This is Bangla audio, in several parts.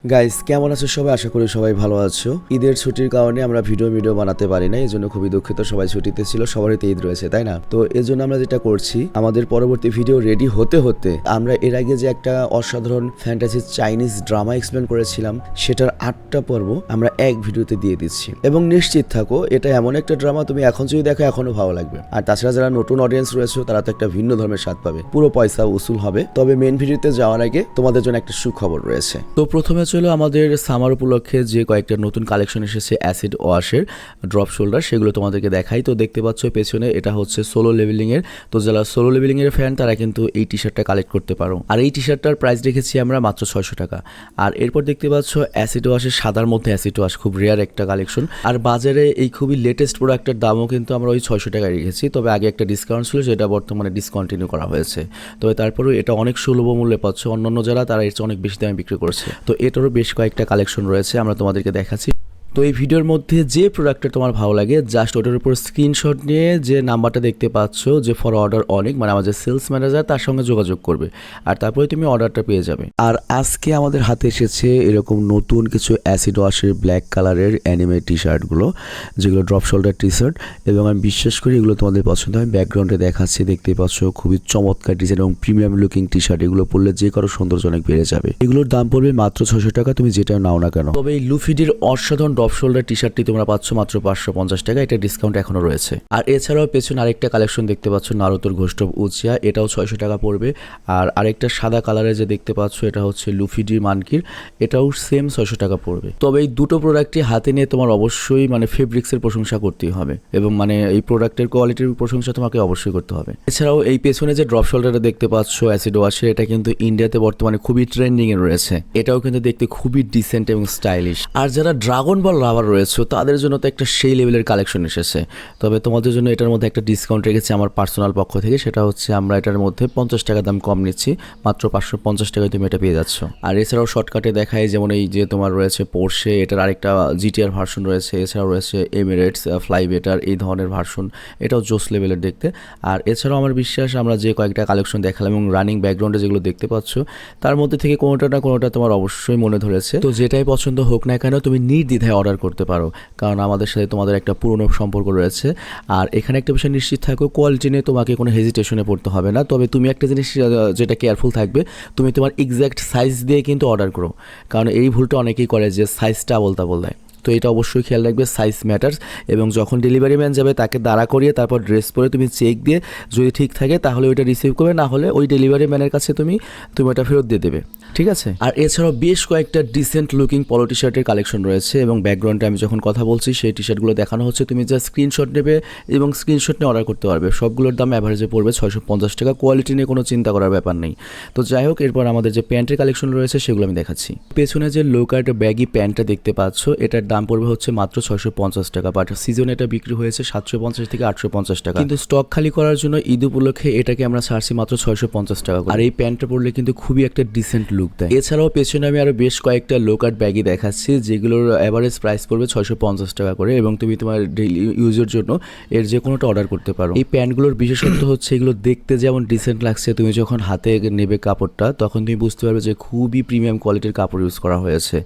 গাইস কেমন আছো সবাই? আশা করি সবাই ভালো আছো। ঈদের ছুটির কারণে আমরা ভিডিও বানাতে পারি না, এই জন্য খুবই দুঃখিত। সবাই ছুটিতে ছিল, সবারই তো ঈদ রয়েছে, তাই না? তো এই জন্য আমরা যেটা করছি, আমাদের পরবর্তী ভিডিও রেডি হতে হতে আমরা এর আগে যে একটা অসাধারণ ফ্যান্টাসি চাইনিজ ড্রামা এক্সপ্লেন করেছিলাম, সেটার 8টা পর্ব আমরা এক ভিডিওতে দিয়ে দিচ্ছি। এবং নিশ্চিত থাকো, এটা এমন একটা ড্রামা তুমি এখন যদি দেখো এখনো ভালো লাগবে। আর তাছাড়া যারা নতুন অডিয়েন্স রয়েছে তারা তো একটা ভিন্ন ধর্মের স্বাদ পাবে, পুরো পয়সা উসুল হবে। তবে মেন ভিডিওতে যাওয়ার আগে তোমাদের জন্য একটা সুখবর রয়েছে। তো প্রথমে চলো আমাদের সামার উপলক্ষে যে কয়েকটা নতুন কালেকশন এসেছে অ্যাসিড ওয়াশের ড্রপ শোল্ডার, সেগুলো তোমাদেরকে দেখাই। তো দেখতে পাচ্ছ পেছনে, এটা হচ্ছে সোলো লেভেলিং এর। তো যারা সোলো লেভেলিং এর ফ্যান তারা কিন্তু এই টি শার্টটা কালেক্ট করতে পারো। আর এই টি শার্টটার প্রাইস রেখেছি আমরা মাত্র 600 টাকা। আর এরপর দেখতে পাচ্ছ অ্যাসিড ওয়াশের সাদার মধ্যে অ্যাসিড ওয়াশ, খুব রেয়ার একটা কালেকশন। আর বাজারে এই খুবই লেটেস্ট প্রোডাক্টের দামও কিন্তু আমরা ওই 600 টাকায় রেখেছি। তবে আগে একটা ডিসকাউন্ট ছিল, যেটা বর্তমানে ডিসকন্টিনিউ করা হয়েছে। তবে তারপরেও এটা অনেক সুলভ মূল্যে পাচ্ছ, অন্যান্য যারা তারা এর চেয়ে অনেক বেশি দামে বিক্রি করছে। তো এটারও বেশ কয়েকটা কালেকশন রয়েছে, আমরা তোমাদেরকে দেখাচ্ছি। তো এই ভিডিওর মধ্যে যে প্রোডাক্টটা তোমার ভালো লাগে, জাস্ট ওটার উপর স্ক্রিনশট নিয়ে যে নাম্বারটা দেখতে পাচ্ছ যে ফর অর্ডার অনেক, মানে আমাদের সেলস ম্যানেজার, তার সঙ্গে যোগাযোগ করবে। আর তারপরে তুমি অর্ডারটা পেয়ে যাবে। আর আজকে আমাদের হাতে এসেছে এরকম নতুন কিছু অ্যাসিড ওয়াশের ব্ল্যাক কালারের অ্যানিমে টি শার্টগুলো, যেগুলো ড্রপ শোল্ডার টি শার্ট। এবং আমি বিশ্বাস করি এগুলো তোমাদের পছন্দ হয়। ব্যাকগ্রাউন্ডে দেখাচ্ছি, দেখতে পাচ্ছ খুবই চমৎকার ডিজাইন এবং প্রিমিয়াম লুকিং টি শার্ট। এগুলো পরলে যে কারো সৌন্দর্য অনেক বেড়ে যাবে। এগুলোর দাম পড়বে মাত্র 600 টাকা, তুমি যেটা নাও না কেন। তবে এই লুফিডির অসাধারণ ড্রপ শোল্ডার টি শার্টটি তোমরা পাচ্ছ মাত্র 550 টাকা, এটা ডিসকাউন্ট এখনো রয়েছে। আর এছাড়াও পেছনে আরেকটা কালেকশন দেখতে পাচ্ছ নারুতোর ঘোষ্টব উচিয়া, এটাও 600 টাকা পড়বে। আর আরেকটা সাদা কালারে যে দেখতে পাচ্ছ, এটা হচ্ছে লুফিডির মানকির, এটাও সেম 600 টাকা পড়বে। তবে এই দুটো প্রোডাক্টই হাতে নিয়ে তোমার অবশ্যই মানে ফেব্রিক্সের প্রশংসা করতেই হবে, এবং মানে এই প্রোডাক্টের কোয়ালিটির প্রশংসা তোমাকে অবশ্যই করতে হবে। এছাড়াও এই পেছনে যে ড্রপ শোল্ডারটা দেখতে পাচ্ছ অ্যাসিড ওয়াশের, এটা কিন্তু ইন্ডিয়াতে বর্তমানে খুবই ট্রেন্ডিং এ রয়েছে। এটাও কিন্তু দেখতে খুবই ডিসেন্ট এবং স্টাইলিশ। আর যারা ড্রাগন বল লাভার রয়েছে তাদের জন্য তো একটা সেই লেভেলের কালেকশন এসেছে। তবে তোমাদের জন্য এটার মধ্যে একটা ডিসকাউন্ট রেখেছি আমার পার্সোনাল পক্ষ থেকে, সেটা হচ্ছে আমরা এটার মধ্যে 50 টাকা দাম কম নিচ্ছি, মাত্র 550 টাকায় তুমি এটা পেয়ে যাচ্ছ। আর এছাড়াও শর্টকাটে দেখায়, যেমন এই যে তোমার রয়েছে পোর্শে, এটার আরেকটা জিটিআর ভার্সন রয়েছে। এছাড়াও রয়েছে এমিরেটস, ফ্লাই বেটার, এই ধরনের ভার্সন, এটাও জোস লেভেলের দেখতে। আর এছাড়াও আমার বিশ্বাস আমরা যে কয়েকটা কালেকশন দেখালাম এবং রানিং ব্যাকগ্রাউন্ডে যেগুলো দেখতে পাচ্ছ, তার মধ্যে থেকে কোনোটা না কোনোটা তোমার অবশ্যই মনে ধরেছে। তো যেটাই পছন্দ হোক না কেন, তুমি নির্দ্বিধায় অর্ডার করতে পারো, কারণ আমাদের সাথে তোমাদের একটা পুরনো সম্পর্ক রয়েছে। আর এখানে একটা বিষয় নিশ্চিত থাকো, কোয়ালিটি নিয়ে তোমাকে কোনো হেজিটেশনে পড়তে হবে না। তবে তুমি একটা জিনিস যেটা কেয়ারফুল থাকবে, তুমি তোমার এক্স্যাক্ট সাইজ দিয়ে কিন্তু অর্ডার করো, কারণ এই ভুলটা অনেকেই করে যে সাইজটা আবোল তাবোল দেয়। তো এটা অবশ্যই খেয়াল রাখবে, সাইজ ম্যাটার্স। এবং যখন ডেলিভারি ম্যান যাবে তাকে দাঁড়া করিয়ে তারপর ড্রেস পরে তুমি চেক দিয়ে যদি ঠিক থাকে তাহলে ওইটা রিসিভ করবে, না হলে ওই ডেলিভারি ম্যানের কাছে তুমি ওটা ফেরত দিয়ে দেবে, ঠিক আছে? আর এছাড়াও বেশ কয়েকটা ডিসেন্ট লুকিং পলো টি শার্টের কালেকশন রয়েছে, এবং ব্যাকগ্রাউন্ডে আমি যখন কথা বলছি সেই টি শার্টগুলো দেখানো হচ্ছে। তুমি যা স্ক্রিনশট নেবে এবং স্ক্রিনশট নিয়ে অর্ডার করতে পারবে। সবগুলোর দাম অ্যাভারেজে পড়বে 650 টাকা, কোয়ালিটি নিয়ে কোনো চিন্তা করার ব্যাপার নেই। তো যাই হোক, এরপর আমাদের যে প্যান্টের কালেকশন রয়েছে সেগুলো আমি দেখাচ্ছি। পেছনে যে লো কাট ব্যাগি প্যান্টটা দেখতে পাচ্ছ, এটার দাম পড়বে হচ্ছে মাত্র 650 টাকা, বাট সিজনে এটা বিক্রি হয়েছে 750 থেকে 850 টাকা। কিন্তু স্টক খালি করার জন্য ঈদ উপলক্ষে এটাকে আমরা ছাড়ছি মাত্র 650 টাকা। আর এই প্যান্টটা পরলে কিন্তু খুবই একটা ডিসেন্ট লুক দেয়। এছাড়াও পেছনে আমি আরো বেশ কয়েকটা লো কাট ব্যাগি দেখাচ্ছি, যেগুলোর অ্যাভারেজ প্রাইস পড়বে 650 টাকা করে, এবং তুমি তোমার ডেইলি ইউজের জন্য এর যে কোনোটা অর্ডার করতে পারো। এই প্যান্টগুলোর বিশেষত্ব হচ্ছে এগুলো দেখতে যেমন ডিসেন্ট লাগছে, তুমি যখন হাতে নেবে কাপড়টা তখন তুমি বুঝতে পারবে যে খুবই প্রিমিয়াম কোয়ালিটির কাপড় ইউজ করা হয়েছে।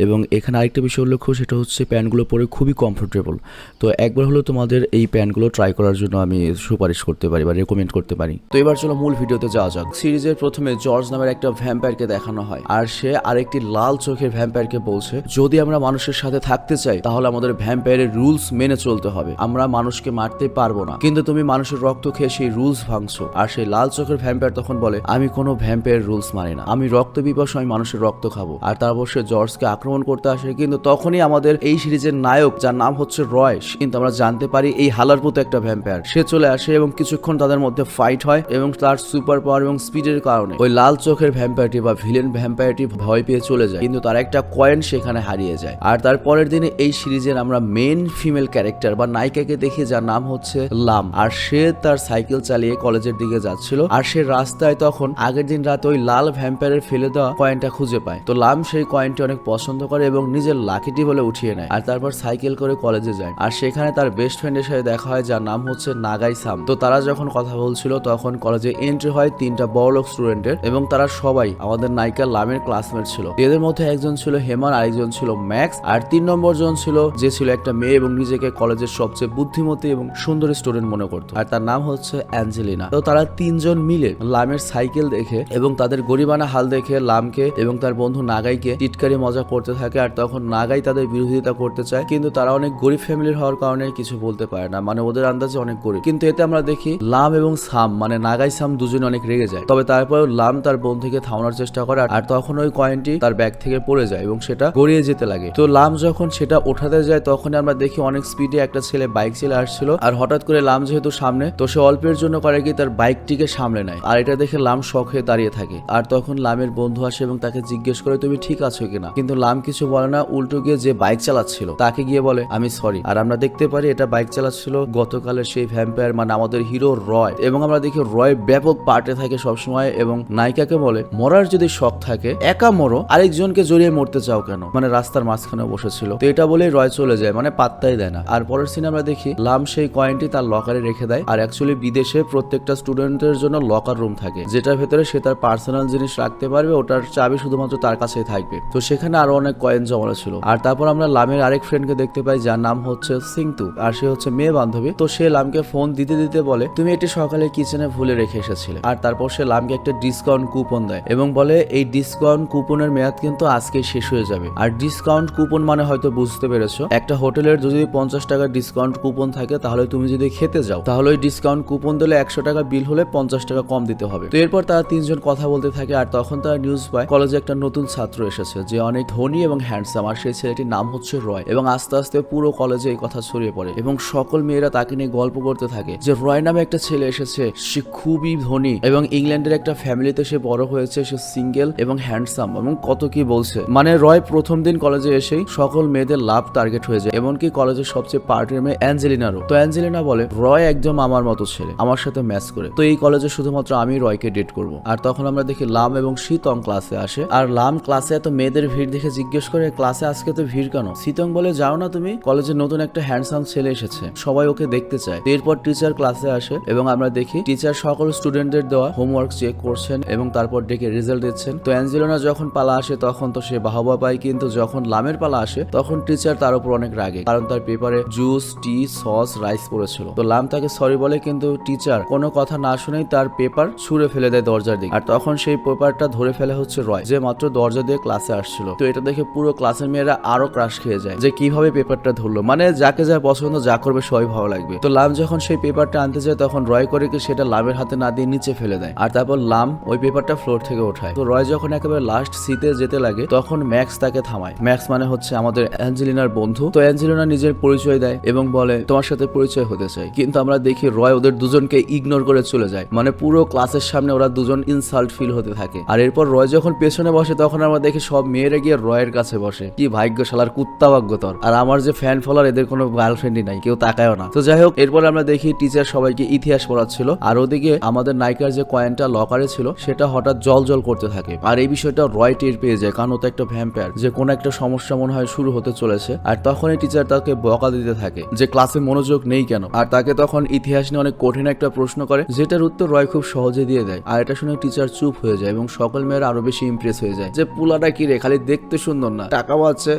এবং এখানে আরেকটা বিষয় উল্লেখ্য, সেটা হচ্ছে প্যান্টগুলো পরে খুবই কমফোর্টেবল। তো একবার হলো তোমাদের এই প্যান্টগুলো ট্রাই করার জন্য আমি সুপারিশ করতে পারি বা রেকমেন্ড করতে পারি। তো এবার চলো মূল ভিডিওতে যাওয়া যাক। সিরিজের প্রথমে জর্জ নামের একটা ভ্যাম্পায়ারকে দেখানো হয়, আর সে আরেকটি লাল চোখের ভ্যাম্পায়ারকে বলছে, যদি আমরা মানুষের সাথে থাকতে চাই তাহলে আমাদের ভ্যাম্পায়ারের রুলস মেনে চলতে হবে। আমরা মানুষকে মারতে পারবো না, কিন্তু তুমি মানুষের রক্ত খেয়ে সেই রুলস ভাঙছো। আর সেই লাল চোখের ভ্যাম্পায়ার তখন বলে, আমি কোনো ভ্যাম্পায়ার রুলস মানি না, আমি রক্ত পিপাসু, আমি মানুষের রক্ত খাবো। আর তারপর সে জর্জকে আক্রমণ করতে আসে, কিন্তু তখনই আমাদের এই সিরিজের নায়ক, যার নাম হচ্ছে রয়, কিন্তু আমরা জানতে পারি এই হালার পুতো একটা ভ্যাম্পায়ার, সে চলে আসে এবং কিছুক্ষণ তাদের মধ্যে ফাইট হয়, এবং তার সুপার পাওয়ার এবং স্পিডের কারণে ওই লাল চোখের ভ্যাম্পায়ারটি বা ভিলেন ভ্যাম্পায়ারটি ভয় পেয়ে চলে যায়, কিন্তু তার একটা কয়েন সেখানে হারিয়ে যায়। আর তার পরের দিনে এই সিরিজের আমরা মেন ফিমেল ক্যারেক্টার বা নায়িকাকে দেখি, যার নাম হচ্ছে লাম। আর সে তার সাইকেল চালিয়ে কলেজের দিকে যাচ্ছিল, আর সে রাস্তায় তখন আগের দিন রাতে ওই লাল ভ্যাম্পায়ারের ফেলে দেওয়া কয়েনটা খুঁজে পায়। তো লাম সেই কয়েনটি অনেক পছন্দ করে এবং নিজের লাকিটি বলে উঠিয়ে নেয় আর তারপর সাইকেল করে কলেজে যায়। আর সেখানে তার বেস্ট ফ্রেন্ডের সাথে দেখা হয় যার নাম হচ্ছে নাগাই সাম। তো তারা যখন কথা বলছিল তখন কলেজে এন্ট্রি হয় 3টা বড়লোক স্টুডেন্টের এবং তারা সবাই আমাদের নায়িকা লামের ক্লাসমেট ছিল। এদের মধ্যে একজন ছিল হেমান, আরেকজন ছিল ম্যাক্স, আর 3 নম্বর জন ছিল যে ছিল একটা মেয়ে এবং নিজেকে কলেজের সবচেয়ে বুদ্ধিমতী এবং সুন্দরী স্টুডেন্ট মনে করতো, আর তার নাম হচ্ছে অ্যাঞ্জেলিনা। তো তারা 3 জন মিলে লামের সাইকেল দেখে এবং তাদের গরিবানা হাল দেখে লামকে এবং তার বন্ধু নাগাইকে টিটকারি মজা করতে থাকে। আর তখন নাগাই তাদের বিরোধিতা করতে চায়, কিন্তু তারা অনেক গরিব ফ্যামিলির হওয়ার কারণে কিছু বলতে পারে না, মানে ওদের আন্দাজে অনেক গরিব। কিন্তু এতে আমরা দেখি লাম এবং সাম মানে নাগাই সাম দুজনে অনেক রেগে যায়। তবে তারপরেও লাম তার বন্ধুকে থামানোর চেষ্টা করে আর তখন ওই কয়েনটি তার ব্যাগ থেকে পড়ে যায় এবং সেটা গড়িয়ে যেতে লাগে। তো লাম যখন সেটা ওঠাতে যায় তখন আমরা দেখি অনেক স্পিডে একটা ছেলে বাইক চালিয়ে আসছিল আর হঠাৎ করে লাম যেহেতু সামনে, তো সে অল্পের জন্য করে কি তার বাইকটিকে সামলে নেয়। আর এটা দেখে লাম শক হয়ে দাঁড়িয়ে থাকে। আর তখন লামের বন্ধু আসে এবং তাকে জিজ্ঞেস করে তুমি ঠিক আছো কিনা, কিন্তু লাম কিছু বলে না, উল্টো গিয়ে যে বাইক চালাচ্ছিল তাকে গিয়ে বলে আমি সরি। আর আমরা দেখতে পারি এটা বাইক চালাচ্ছিল গতকালের সেই ভ্যাম্পায়ার মানে আমাদের হিরো রয়। এবং আমরা দেখি রয় ব্যাপক পার্টে থাকে সবসময় এবং নায়িকাকে বলে মরার যদি শখ থাকে একা মরো, আরেকজনকে জড়িয়ে মরতে চাও কেন, মানে রাস্তার মাঝখানে বসেছিল। তো এটা বলে রয় চলে যায়, মানে পাত্তাই দেয় না। আর পরের সিনে আমরা দেখি লাম সেই কয়েনটি তার লকারে রেখে দেয়। আর অ্যাকচুয়ালি বিদেশে প্রত্যেকটা স্টুডেন্টের জন্য লকার রুম থাকে যেটার ভেতরে সে তার পার্সোনাল জিনিস রাখতে পারবে, ওটার চাবি শুধুমাত্র তার কাছেই থাকবে। তো সেখানে আরো অনেক কয়েন জমানো ছিল। আর তারপর আমরা লামের আরেক ফ্রেন্ডকে দেখতে পাই যার নাম হচ্ছে সিংতু, আর সে হচ্ছে মেয়ে বান্ধবী। তো সে লামকে ফোন দিতে দিতে বলে তুমি এটি সকালে কিচেনে ভুলে রেখে এসেছিলে। আর তারপর সে লামকে একটা ডিসকাউন্ট কুপন দেয় এবং বলে এই ডিসকাউন্ট কুপনের মেয়াদ কিন্তু আজকে শেষ হয়ে যাবে। আর ডিসকাউন্ট কুপন মানে হয়তো বুঝতে পেরেছো, একটা হোটেলের যদি 50 টাকার ডিসকাউন্ট কুপন থাকে তাহলে তুমি যদি খেতে যাও তাহলে ওই ডিসকাউন্ট কুপন দিলে 100 টাকা বিল হলে 50 টাকা কম দিতে হবে। তো এরপর তারা 3 জন কথা বলতে থাকে। আর তখন তারা নিউজ পায় কলেজে একটা নতুন ছাত্র এসেছে যে অনেক ধনী এবং হ্যান্ডসাম, আর সেই ছেলেটির নাম হচ্ছে রয়। এবং আস্তে আস্তে পুরো কলেজে এই কথা ছড়িয়ে পড়ে এবং সকল মেয়েরা তাকে নিয়ে গল্প করতে থাকে যে রয় নামে একটা ছেলে এসেছে, সে খুবই ধনী এবং ইংল্যান্ডের একটা ফ্যামিলিতে সে বড় হয়েছে, সে সিঙ্গেল এবং হ্যান্ডসাম এবং কত কি বলছে। মানে রয় প্রথম দিন কলেজে এসেই সকল মেয়েদের লাভ টার্গেট হয়ে যায়, এমনকি কলেজের সবচেয়ে পার্টির মেয়ে অ্যাঞ্জেলিনারও। তো অ্যাঞ্জেলিনা বলে রয় একদম আমার মতো ছেলে, আমার সাথে ম্যাচ করে, তো এই কলেজে শুধুমাত্র আমি রয়কে ডেট করব। আর তখন আমরা দেখি লাম এবং শীতং ক্লাসে আসে। আর লাম ক্লাসে এত মেয়েদের ভিড় দেখে জিজ্ঞেস করে ক্লাসে আজকে তো ভিড় কেন। শীতং বলে যাও না তুমি, কলেজে নতুন একটা হ্যান্ডসাম ছেলে এসেছে, সবাই ওকে দেখতে চায়। এরপর টিচার ক্লাসে আসে এবং আমরা দেখি টিচার সকল স্টুডেন্টদের দেওয়া হোমওয়ার্ক চেক করছেন এবং তারপর ডেকে রেজাল্ট দিচ্ছেন। তো অ্যাঞ্জেলিনা যখন পালা আসে তখন তো সে বাহবা পায়, কিন্তু যখন লামের পালা আসে তখন টিচার তার উপর অনেক রাগে, কারণ তার পেপারে জুস, টি, সস, রাইস পড়েছিল। তো লাম তাকে সরি বলে, কিন্তু টিচার কোনো কথা না শুনেই তার পেপার ছুঁড়ে ফেলে দেয় দরজার দিকে। আর তখন সেই পেপারটা ধরে ফেলে হচ্ছে রয়, যে মাত্র দরজা দিয়ে ক্লাসে আসছিল। তো এটা দেখে পুরো ক্লাসের মেয়েরা আরো ক্রাশ খেয়ে যায় যে কিভাবে পেপারটা ধরলো, মানে যাকে যা পছন্দ যা করবে সবাই ভালো লাগবে। তো লাম যখন সেই পেপারটা আনতে যায় তখন রয় করে কি সেটা লামের হাতে না দিয়ে নিচে ফেলে দেয়। আর তারপর লাম ওই পেপারটা ফ্লোর থেকে ওঠায়। তো রয় যখন একেবারে লাস্ট সিটে যেতে লাগে তখন ম্যাক্স তাকে থামায়। ম্যাক্স মানে হচ্ছে আমাদের অ্যাঞ্জেলিনার বন্ধু। তো অ্যাঞ্জেলিনা নিজের পরিচয় দেয় এবং বলে তোমার সাথে পরিচয় হতে চাই, কিন্তু আমরা দেখি রয় ওদের দুজনকে ইগনোর করে চলে যায়, মানে পুরো ক্লাসের সামনে ওরা দুজন ইনসাল্ট ফিল হতে থাকে। আর এরপর রয় যখন পেছনে বসে তখন আমরা দেখি সব মেয়েরা গিয়ে রয়ের কাছে বসে। কি ভাগ্যশালার কুত্তা ভাগ্যতর। আর আমার যে ফ্যান ফলোয়ার এদের কোনো গার্লফ্রেন্ডই নাই, কেউ তাকায়ও না। তো যাই হোক, এরপর আমরা দেখি টিচার সবাইকে ইতিহাস পড়াচ্ছিল আর ওদিকে আমাদের নায়িকার যে কয়েনটা লকারে ছিল সেটা হঠাৎ জল জল করতে থাকে। আর এই বিষয়টা রয় টের পেয়ে যায়, কারণ ও তো একটা ভ্যাম্পায়ার, যে কোনো একটা সমস্যা মনে হয় শুরু হতে চলেছে। আর তখনই টিচার তাকে বকা দিতে থাকে যে ক্লাসে মনোযোগ নেই কেন। আর তাকে তখন ইতিহাস নিয়ে অনেক কঠিন একটা প্রশ্ন করে যেটার উত্তর রয় খুব সহজে দিয়ে দেয়। আর এটা শুনে টিচার চুপ হয়ে যায় এবং সকল মেয়েরা আরো বেশি ইমপ্রেস হয়ে যায় যে পুলাটা কি রে, খালি দেখতে সুন্দর না, টাকাও আছে,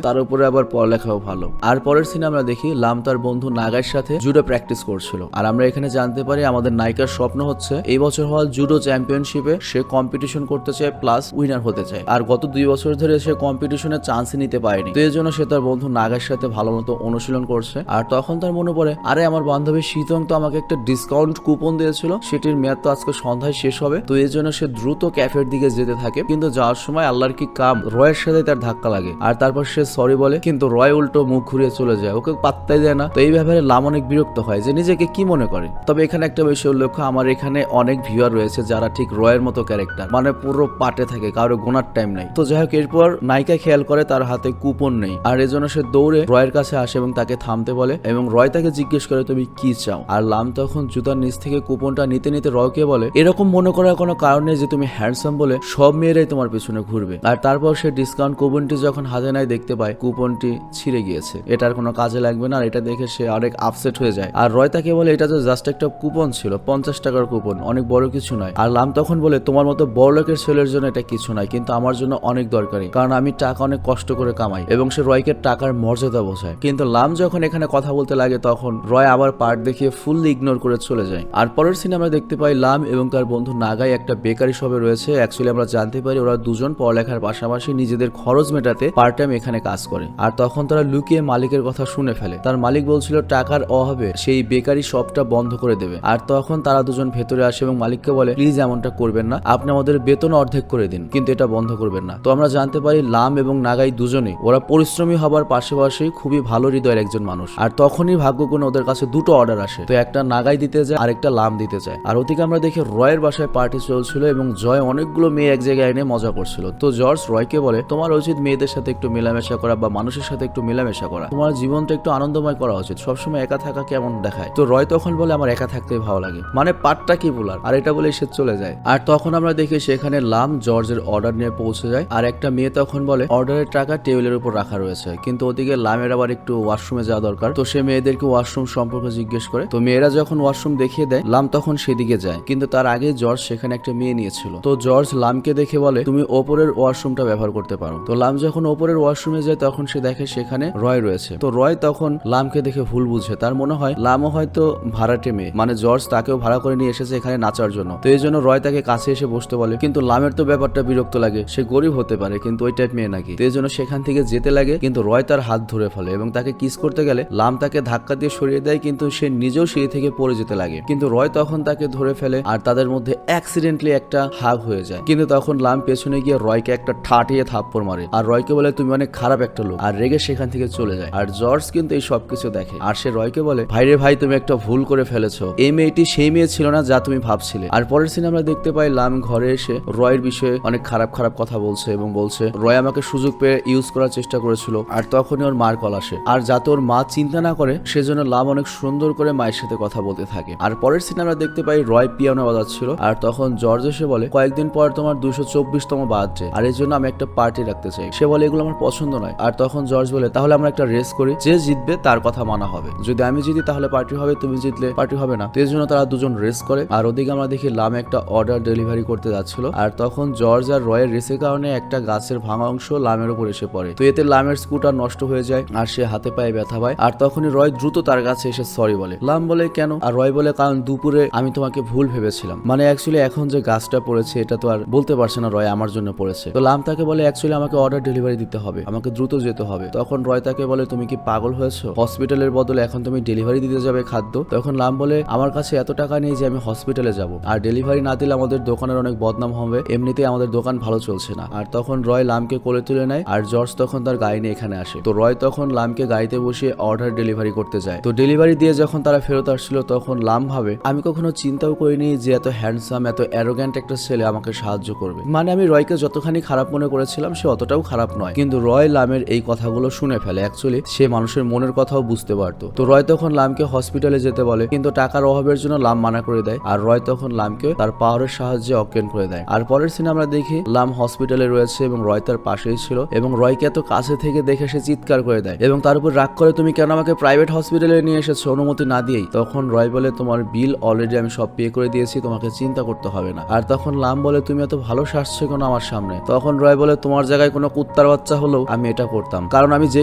তার উপরে আবার পড়ালেখাও ভালো। আর পরের সিনে আমরা দেখি লাম তার বন্ধু নাগার সাথে জুডো প্র্যাকটিস করছিল। আর আমরা এখানে জানতে পারি আমাদের নায়িকার স্বপ্ন হচ্ছে এই বছর হওয়া জুডো চ্যাম্পিয়নশিপে সে কম্পিটিশন করতে চায় প্লাস উইনার হতে চায়। আর গত 2 বছর ধরে সে কম্পিটিশনে চান্স নিতে পারেনি, তো এই জন্য সে তার বন্ধু নাগার সাথে ভালো মতো অনুশীলন করছে। আর তখন তার মনে পড়ে আরে আমার বান্ধবী শীতং তো আমাকে একটা ডিসকাউন্ট কুপন দিয়েছিল, সেটির মেয়াদ তো আজকে সন্ধ্যায় শেষ হবে। তো এই জন্য সে দ্রুত ক্যাফের দিকে যেতে থাকে, কিন্তু যাওয়ার সময় আল্লাহর কি কাম রয়ের সাথে তার ধাক্কা লাগে। আর তারপর সে সরি বলে, কিন্তু রয় উল্টো মুখ ঘুরিয়ে চলে যায়, ওকে পাত্তাই দেয় না। তো এই ব্যাপারে লাম অনেক বিরক্ত হয় যে নিজেকে কি মনে করে। তবে এখানে একটা বিষয় উল্লেখ্য, আমার এখানে অনেক ভিউয়ার রয়েছে যারা ঠিক রয়ের মতো ক্যারেক্টার, মানে পুরো পাটে থাকে, কারো গোনার টাইম নাই। তো যাই হোক, এরপর নায়িকা খেয়াল করে তার হাতে কুপন নেই, আর এজন্য সে দৌড়ে রয়ের কাছে আসে এবং তাকে থামতে বলে এবং রয় তাকে জিজ্ঞেস করে তুমি কি চাও। আর লাম তখন জুতার নিচ থেকে কুপনটা নিতে নিতে রয়কে বলে এরকম মনে করার কোনো কারণ নেই যে তুমি হ্যান্ডসাম বলে সব মেয়েরাই তোমার পিছনে ঘুরবে। আর তারপর সে ডিসকাউন্ট কুপনটি যখন হাতে নেয় দেখতে পায় কুপন কুপনটি ছিঁড়ে গিয়েছে, এটার কোনো কাজে লাগবে না। আর এটা দেখে সে অনেক আপসেট হয়ে যায়। আর রয় তাকে বলে এটা তো জাস্ট একটা কুপন ছিল, 50 টাকার কুপন, অনেক বড় কিছু নয়। আর লাম তখন বলে তোমার মতো বড় লোকের ছেলের জন্য এটা কিছু নয়, কিন্তু আমার জন্য অনেক দরকারি, কারণ আমি টাকা অনেক কষ্ট করে কামাই। এবং সে রয়কে টাকার মর্যাদা বোঝায়। কিন্তু লাম যখন এখানে কথা বলতে লাগে তখন রয় আবার পার্ট দেখিয়ে ফুললি ইগনোর করে চলে যায়। আর পরের সিনে আমরা দেখতে পাই লাম এবং তার বন্ধু নাগাই একটা বেকারি শপে রয়েছে। অ্যাকচুয়ালি আমরা জানতে পারি ওরা দুজন পড়ালেখার পাশাপাশি নিজেদের খরচ মেটাতে পার্ট টাইম এখানে কাজ করে। আর তখন তারা লুকিয়ে মালিকের কথা শুনে ফেলে। তার মালিক বলছিল টাকার অভাবে সেই বেকারি শপটা বন্ধ করে দেবে। আর তখন তারা দুজন ভেতরে আসে এবং মালিককে বলে প্লিজ এমনটা করবেন না, আপনি আমাদের বেতন অর্ধেক করে দিন, কিন্তু এটা বন্ধ করবেন না। তো আমরা জানতে পারি লাম এবং নাগাই দুজনেই ওরা পরিশ্রমী হবার পাশাপাশি খুবই ভালো হৃদয়ের একজন মানুষ। আর তখনই ভাগ্যগুণে ওদের কাছে দুটো অর্ডার আসে। তো একটা নাগাই দিতে যায়, আরেকটা লাম দিতে যায়। আর ওদিকে আমরা দেখি রয়ের বাসায় পার্টি চলছিল এবং জয় অনেকগুলো মেয়ে এক জায়গায় এনে মজা করছিল। তো জর্জ রয়কে বলে তোমার উচিত মেয়েদের সাথে একটু মেলামেশা করা বা মানুষের সাথে একটু মেলামেশা করা, তোমার জীবনটা একটু আনন্দময় করা উচিত, সবসময় একা থাকা কেমন দেখায়। তো রয় তখন বলে আমার একা থাকতে ভালো লাগে, মানে পাটটা কি বলার। আর এটা বলে সে চলে যায়। আর তখন আমরা দেখি সেখানে লাম জর্জের অর্ডার নিয়ে পৌঁছে যায়। আর একটা মেয়ে তখন বলে অর্ডারের টাকা টেবিলের উপর রাখা রয়েছে, কিন্তু ওদিকে লামের আবার একটু ওয়াশরুমে যাওয়া দরকার। তো সে মেয়েদেরকে ওয়াশরুম সম্পর্কে জিজ্ঞেস করে। তো মেয়েরা যখন ওয়াশরুম দেখিয়ে দেয় লাম তখন সেদিকে যায়, কিন্তু তার আগে জর্জ সেখানে একটা মেয়ে নিয়েছিল। তো জর্জ লামকে দেখে বলে তুমি ওপরের ওয়াশরুমটা ব্যবহার করতে পারো। তো লাম যখন ওপরের ওয়াশরুমে যায় তখন সে দেখে সেখানে রয় রয়েছে। তো রয় তখন লামকে দেখে ভুল বুঝে, তার মনে হয় লামও হয়তো ভাড়াটে মেয়ে, মানে জর্জ তাকেও ভাড়া করে নিয়ে এসেছে এখানে নাচার জন্য। তো এই জন্য রয় তাকে কাছে এসে বসতে বলে, কিন্তু লামের তো ব্যাপারটা বিরক্ত লাগে, সে গরিব হতে পারে কিন্তু ওই টাইপ মেয়ে নাকি। তো এই জন্য সেখান থেকে যেতে লাগে, কিন্তু রয় তার হাত ধরে ফেলে এবং তাকে কিস করতে গেলে লাম তাকে ধাক্কা দিয়ে সরিয়ে দেয়, কিন্তু সে নিজেও সিঁড়ি থেকে পড়ে যেতে লাগে। কিন্তু রয় তখন তাকে ধরে ফেলে আর তাদের মধ্যে অ্যাক্সিডেন্টলি একটা হাগ হয়ে যায়। কিন্তু তখন লাম পেছনে গিয়ে রয়কে একটা ঠাটিয়ে থাপ্পড় মারে আর রয়কে বলে তুমি অনেক খারাপ একটা লোক, আর রেগে সেখান থেকে চলে যায়। আর জর্জ কিন্তু এই সবকিছু দেখে আর সে রয়কে বলে ভাইরে ভাই তুমি একটা ভুল করে ফেলেছো, এই মেয়েটি সেই মেয়ে ছিল না যা তুমি ভাবছিলে। আর পরের সিনে আমরা দেখতে পাই লাম ঘরে এসে রয়ের বিষয়ে অনেক খারাপ খারাপ কথা বলছে এবং বলছে রয় আমাকে সুযোগ পেয়ে ইউজ করার চেষ্টা করেছিল। আর তখনই ওর মার কল আসে, আর যাতে ওর মা চিন্তা না করে সেজন্য লাম অনেক সুন্দর করে মায়ের সাথে কথা বলতে থাকে। আর পরের সিনে আমরা দেখতে পাই রয় পিয়ানো বাজাচ্ছিল আর তখন জর্জ এসে বলে কয়েকদিন পর তোমার 224তম বার্থডে, আর এর জন্য আমি একটা পার্টি রাখতে চাই। সে বলে এগুলো আমার পছন্দ নয়। আর তখন জর্জ বলে তাহলে আমরা একটা রেস করি, যে জিতবে তার কথা মানা হবে, যদি আমি জিতি তাহলে পার্টি হবে, তুমি জিতলে পার্টি হবে না। তো এর জন্য তারা দুজন রেস করে। আর ওদিকে আমরা দেখি লাম একটা অর্ডার ডেলিভারি করতে যাচ্ছিল আর তখন জর্জ আর রয়ের রেসের কারণে একটা গাছের ভাঙা অংশ লামের উপর এসে পড়ে। তো এতে লামের স্কুটার নষ্ট হয়ে যায় আর সে হাতে পায়ে ব্যথা পায়। আর তখনই রয় দ্রুত তার কাছে এসে সরি বলে। লাম বলে কেন? আর রয় বলে কারণ দুপুরে আমি তোমাকে ভুল ভেবেছিলাম, মানে অ্যাকচুয়ালি এখন যে গাছটা পড়েছে এটা তো আর বলতে পারছে না রয় আমার জন্য পড়েছে। তো লাম তাকে বলে অ্যাকচুয়ালি আমাকে অর্ডার ডেলিভারি দিতে হবে, আমাকে দ্রুত যেতে হবে। তখন রয় তাকে বলে তুমি কি পাগল হয়েছো, হসপিটালের বদলে এখন তুমি ডেলিভারি দিতে যাবে খাদ্য? তখন লাম বলে আমার কাছে এত টাকা নেই যে আমি হসপিটালে যাব, আর ডেলিভারি না দিলে আমাদের দোকানের অনেক বদনাম হবে, এমনিতেই আমাদের দোকান ভালো চলছে না। আর তখন রয় লামকে কোলে তুলে নেয় আর জর্জ তখন তার গাড়ি নিয়ে এখানে আসে। তো রয় তখন লামকে গাড়িতে বসিয়ে অর্ডার ডেলিভারি করতে যায়। তো ডেলিভারি দিয়ে যখন তারা ফেরত আসছিল তখন লাম ভাবে আমি কখনো চিন্তাও করিনি যে এত হ্যান্ডসাম এত অ্যারোগ্যান্ট একটা ছেলে আমাকে সাহায্য করবে, মানে আমি রয়কে যতখানি খারাপ মনে করেছিলাম সে অতটাও খারাপ নয়। কিন্তু রয় লামের এই কথাগুলো শুনে ফেলে, অ্যাকচুয়ালি সে মানুষের মনের কথাও বুঝতে পারতো। তো রয় তখন লামকে হসপিটালে যেতে বলে, কিন্তু টাকার অভাবের জন্য লাম মানা করে দেয় আর রয় তখন লামকে তার পাওয়ারের সাহায্যে অজ্ঞান করে দেয়। আর পরের সিনে আমরা দেখি লাম হসপিটালে রয়েছে এবং রয় তার পাশেই ছিল এবং রয়কে এত কাছে থেকে দেখে সে চিৎকার করে দেয় এবং তার উপর রাগ করে তুমি কেন আমাকে প্রাইভেট হসপিটালে নিয়ে এসেছো অনুমতি না দিয়েই। তখন রয় বলে তোমার বিল অলরেডি আমি সব পে করে দিয়েছি, তোমাকে চিন্তা করতে হবে না। আর তখন লাম বলে তুমি এত ভালো শাসছো কেন আমার সামনে? তখন রয় বলে তোমার জায়গায় কোনো কুত্তার বাচ্চা হলেও আমি এটা করতাম, কারণ আমি যে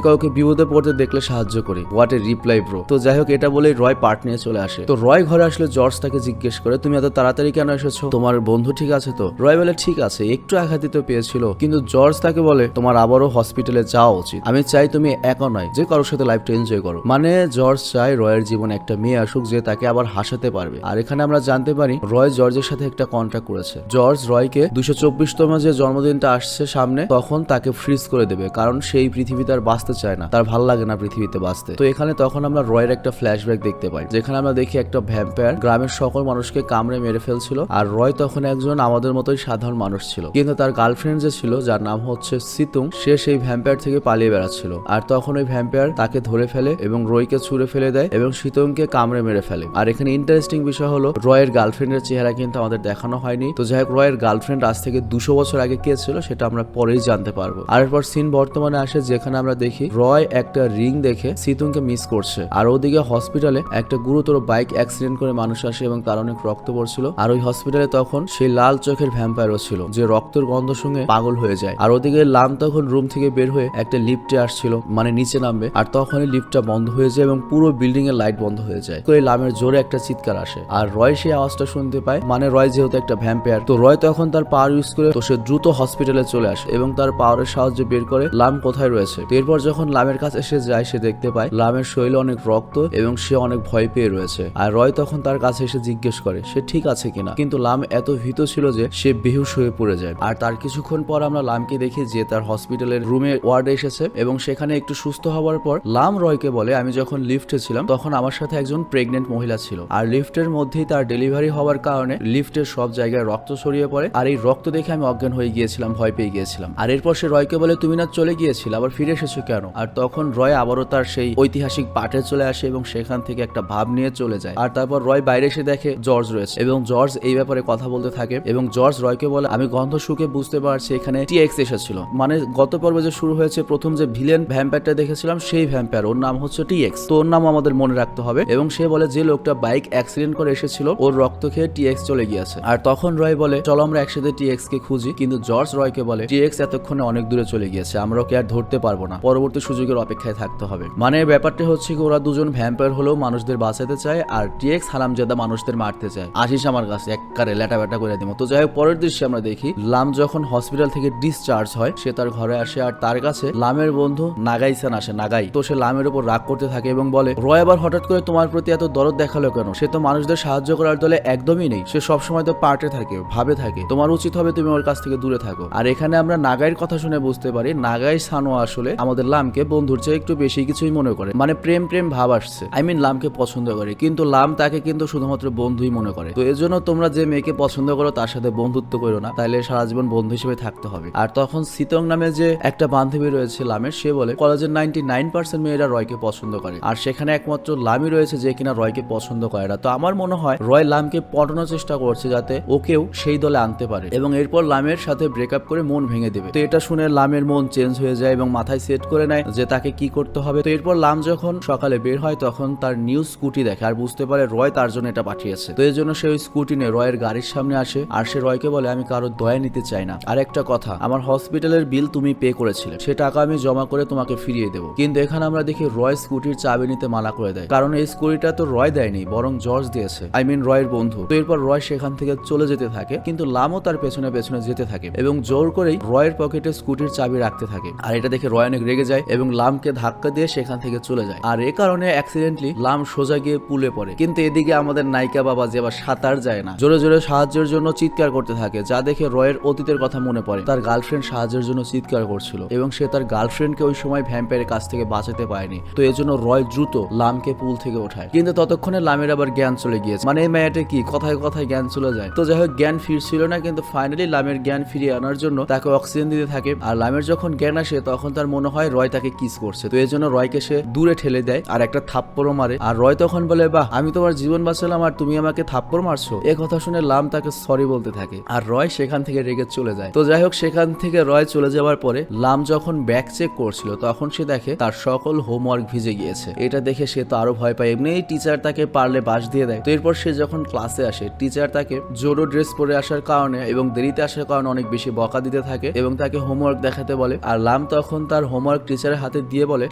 কাউকে বিপদে পড়তে দেখলে সাহায্য করি। What a reply bro. তো যাই হোক এটা বলেই রয় পার্ট নিয়ে চলে আসে। তো রয় ঘরে আসলে জর্জ তাকে জিজ্ঞেস করে তুমি এত তাড়াতাড়ি কেন এসেছো, তোমার বন্ধু ঠিক আছে তো? রয় বলে ঠিক আছে, একটু আঘাতিত পেয়েছিল, কিন্তু জর্জ তাকে বলে তোমার আবারও হসপিটালে যাওয়া উচিত, আমি চাই তুমি একা নয় যে কারোর সাথে লাইফটা এনজয় করো। মানে জর্জ চায় রয়ের জীবনে একটা মেয়ে আসুক যে তাকে আবার হাসাতে পারবে। আর এখানে আমরা জানতে পারি রয় জর্জের সাথে একটা কন্ট্রাক্ট করেছে, জর্জ রয়কে 224তম যে জন্মদিনটা আসছে সামনে তখন তাকে ফ্রিজ করে দেবে, কারণ সেই পৃথিবীতে আর বাঁচতে চায় না, তার ভালো লাগে না পৃথিবীতে বাঁচতে। তো এখানে তখন আমরা রয়ের একটা ফ্ল্যাশব্যাক দেখতে পাই, যেখানে আমরা দেখি একটা ভ্যাম্পায়ার গ্রামের সকল মানুষকে কামড়ে মেরে ফেলছিল আর রয় তখন একজন আমাদের মতোই সাধারণ মানুষ ছিল, কিন্তু তার গার্লফ্রেন্ড যে ছিল যার নাম হচ্ছে সিতুং, সে সেই ভ্যাম্পায়ার থেকে পালিয়ে বেড়াচ্ছিল। আর তখন ওই ভ্যাম্পায়ার তাকে ধরে ফেলে এবং রয়কে ছুঁড়ে ফেলে দেয় এবং সিতুংকে কামড়ে মেরে ফেলে। আর এখানে ইন্টারেস্টিং বিষয় হলো রয়ের গার্লফ্রেন্ডের চেহারা কিন্তু আমাদের দেখানো হয়নি। তো যাই হোক রয়ের গার্লফ্রেন্ড আজ থেকে 200 বছর আগে কে ছিল সেটা আমরা পরেই জানতে পারবো। আর এরপর সিন বর্তমানে আসে যেখানে আমরা দেখি রয় একটা রিং দেখে সিতুংকে মিস করছে, আর ওদিকে হসপিটালে একটা গুরুতর বাইক অ্যাক্সিডেন্ট করে মানুষ আসে এবং তার অনেক রক্ত পড়ছিল। আর ওই হসপিটালে তখন সেই লাল চোখের ভ্যাম্পায়ারও ছিল যে রক্তের গন্ধ শুনে পাগল হয়ে যায়। আর ওদিকে লাম তখন রুম থেকে বের হয়ে একটা লিফটে আসছিল, মানে নিচে নামবে, আর তখনই লিফটটা বন্ধ হয়ে যায় এবং পুরো বিল্ডিং এর লাইট বন্ধ হয়ে যায়। তো এই লামের জোরে একটা চিৎকার আসে আর রয় সেই আওয়াজটা শুনতে পায়, মানে রয় যেহেতু একটা ভ্যাম্পায়ার, তো রয় তখন তার পাওয়ার ইউজ করে তো সে দ্রুত হসপিটালে চলে আসে এবং তার পাওয়ারের সাহায্যে বের করে লাম কোথায় রয়েছে। তো এরপর যখন লামের কাছে এসে যায় সে দেখতে পায় লামের শরীরে অনেক রক্ত এবং সে অনেক ভয় পেয়ে রয়েছে। আর রয় তখন তার কাছে এসে জিজ্ঞেস করে সে ঠিক আছে কিনা, কিন্তু লাম এত ভীত ছিল যে সে বেহুশ হয়ে পড়ে যায়। আর তার কিছুক্ষণ পর আমরা লামকে দেখি যে তার হসপিটালের রুমে ওয়ার্ডে এসেছে এবং সেখানে একটু সুস্থ হওয়ার পর লাম রয়কে বলে আমি যখন লিফটে ছিলাম তখন আমার সাথে একজন প্রেগনেন্ট মহিলা ছিল, আর লিফটের মধ্যেই তার ডেলিভারি হওয়ার কারণে লিফটের সব জায়গায় রক্ত ছড়িয়ে পড়ে, আর এই রক্ত দেখে আমি অজ্ঞান হয়ে গিয়েছিলাম, ভয় পেয়ে গিয়েছিলাম। আর এরপর সে রয়কে বলে তুমি না চলে গিয়েছিলে, আবার ফিরে এসেছো কেন? আর তখন রয় আবারও তার সেই ঐতিহাসিক পাঠে চলে আসে এবং সেখান থেকে একটা ভাব নিয়ে চলে যায়। আর তারপর রয় বাইরে এসে দেখে জর্জ রয়েছে এবং জর্জ এই ব্যাপারে কথা বলতে থাকে এবং জর্জ রয়কে বলে আমি গন্ধ শুকে বুঝতে পারছি এখানে টিএক্স এসেছিল, মানে গত পর্বে যে শুরু হয়েছে প্রথম যে ভিলেন ভ্যাম্পায়ারটা দেখেছিলাম সেই ভ্যাম্পায়ার, ওর নাম হচ্ছে টিএক্স, তো ওর নাম আমাদের মনে রাখতে হবে। এবং সে বলে যে লোকটা বাইক অ্যাক্সিডেন্ট করে এসেছিল ওর রক্ত খেয়ে টিএক্স চলে গিয়েছে। আর তখন রয় বলে চলো আমরা একসাথে টিএক্স কে খুঁজি, কিন্তু জর্জ রয়কে বলে টিএক্স এতক্ষণে অনেক দূরে চলে গিয়েছে, আমরা ওকে আর ধরতে পারবো না, পরবর্তী সুযোগের অপেক্ষায় থাকতে হবে। মানে ব্যাপারটা হচ্ছে কি ওরা দুজন ভ্যাম্পায়ার হলেও মানুষদের বাঁচাতে চায় আর টিএক্স হারামজাদা মানুষদের মারতে চায়। আসিস আমার কাছে একবারে লেটা বেটা করে দিব। তো যাই হোক পরের দৃশ্যে আমরা দেখি লাম যখন হসপিটাল থেকে ডিসচার্জ হয় সে তার ঘরে আসে আর তার কাছে লামের বন্ধু নাগাই-সান আসে। নাগাই তো সে লামের উপর রাগ করতে থাকে এবং বলে রয় আবার হঠাৎ করে তোমার প্রতি এত দরদ দেখালো কেন? সে তো মানুষদের সাহায্য করার দলে একদমই নেই, সে সবসময় তো পার্টে থাকে, ভাবে থাকে, তোমার উচিত হবে তুমি ওর কাছ থেকে দূরে থাকো। আর এখানে আমরা নাগাইয়ের কথা শুনে বুঝতে পারি নাগাই-সানও আসলে আমাদের লামকে বন্ধুর চেয়ে একটু বেশি কিছুই মনে করে, মানে প্রেম প্রেম ভাব আসছে, লামকে পছন্দ করে, কিন্তু লাম তাকে কিন্তু শুধুমাত্র বন্ধুই মনে করে। তো এজন্য তোমরা যে মেয়েকে পছন্দ করো তার সাথে বন্ধুত্ব করো না, তাইলে সারা জীবন বন্ধু হিসেবে থাকতে হবে। আর তখন সিতং নামে যে একটা বান্ধবী রয়েছে লামের, সে বলে কলেজের 99% মেয়েরা রয়কে পছন্দ করে আর সেখানে একমাত্র লামই রয়েছে যে কিনা রয়কে পছন্দ করে না। তো আমার মনে হয় রয় লামকে পটানোর চেষ্টা করছে যাতে ওকেও সেই দলে আনতে পারে এবং এরপর লামের সাথে ব্রেকআপ করে মন ভেঙে দেবে। তো এটা শুনে লামের মন চেঞ্জ হয়ে যায় এবং মাথায় সেট করে নেয় যে তাকে কি করতে হবে। তো এরপর লাম যখন সকালে বের হয় তখন তার নিউ স্কুটি দেখে আর বুঝতে পারে রয় তার জন্য এটা পাঠিয়েছে। তো এই জন্য সে ওই স্কুটি নিয়ে রয়ের গাড়ির সামনে আসে আর সে রয়কে বলে আমি কারো দয়া নিতে চাই না, আর একটা কথা আমার হসপিটালের বিল তুমি পে করেছিলে, সে টাকা আমি জমা করে তোমাকে ফিরিয়ে দেবো। কিন্তু এখানে আমরা দেখি রয় স্কুটির চাবি নিতে মানা করে দেয়, কারণ এই স্কুটিটা তো রয় দেয়নি বরং জর্জ দিয়েছে, রয়ের বন্ধু। তো এরপর রয় সেখান থেকে চলে যেতে থাকে কিন্তু লামও তার পেছনে পেছনে যেতে থাকে এবং জোর করেই রয়ের পকেটে স্কুটির চাবি রাখতে থাকে। আর এটা দেখে রয় অনেক রেগে যায় এবং লামকে ধাক্কা দিয়ে সেখান থেকে চলে যায়। আর এ কারণে অ্যাক্সিডেন্টলি লাম সোজা গিয়ে পুলে পড়ে, কিন্তু এদিকে আমাদের নায়িকা বাবা যে আবার সাঁতার যায় না, জোরে জোরে সাহায্যের জন্য চিৎকার করতে থাকে, যা দেখে রয়ের অতীতের কথা মনে পড়ে। তার গার্লফ্রেন্ড সাহায্যের জন্য চিৎকার করছিল এবং সে তার গার্লফ্রেন্ডকে ওই সময় ভ্যাম্পায়ারের কাছ থেকে বাঁচাতে পারেনি। তো এজন্য রয় দ্রুত লামকে পুল থেকে ওঠায়, কিন্তু ততক্ষণে লামের আবার জ্ঞান চলে গিয়েছে, মানে এই মেয়েটা কি কথায় কথায় জ্ঞান চলে যায়। তো যাই হোক জ্ঞান ফিরছিল না, কিন্তু ফাইনালি লামের জ্ঞান ফিরিয়ে আনার জন্য তাকে অক্সিজেন দিতে থাকে। আর লামের যখন জ্ঞান আসে তখন তার মনে হয় রয় তাকে কিস করছে, তো এই জন্য রয়কে সে দূরে ঠেলে দেয় আর একটা থাপ্পড়ও মারে। আর রয় তখন বলে বাহ আমি তোমার জীবন বাঁচালাম আর তুমি আমাকে থাপ্পড় মারছো। এ কথা শুনে লাম তাকে সরি বলতে থাকে আর রয় সেখান থেকে রেগে চলে যায়। তো যাই হোক সেখান থেকে রয় চলে যাওয়ার পরে লাম যখন ব্যাগ চেক করছিল তখন সে দেখে তার সকল হোমওয়ার্ক ভিজে গিয়েছে। এটা দেখে সে তো আরো ভয় পায়, এমনি টিচার তাকে পারলে বাস দিয়ে দেয়। তো এরপর সে যখন ক্লাসে আসে টিচার তাকে জোরো ড্রেস পরে আসার কারণে এবং দেরিতে আসার কারণে অনেক বেশি বকা দিতে থাকে এবং তাকে হোমওয়ার্ক দেখাতে বলে। আর লাম তখন তার হোমওয়ার্ক টিচারের হাতে দিয়ে বলে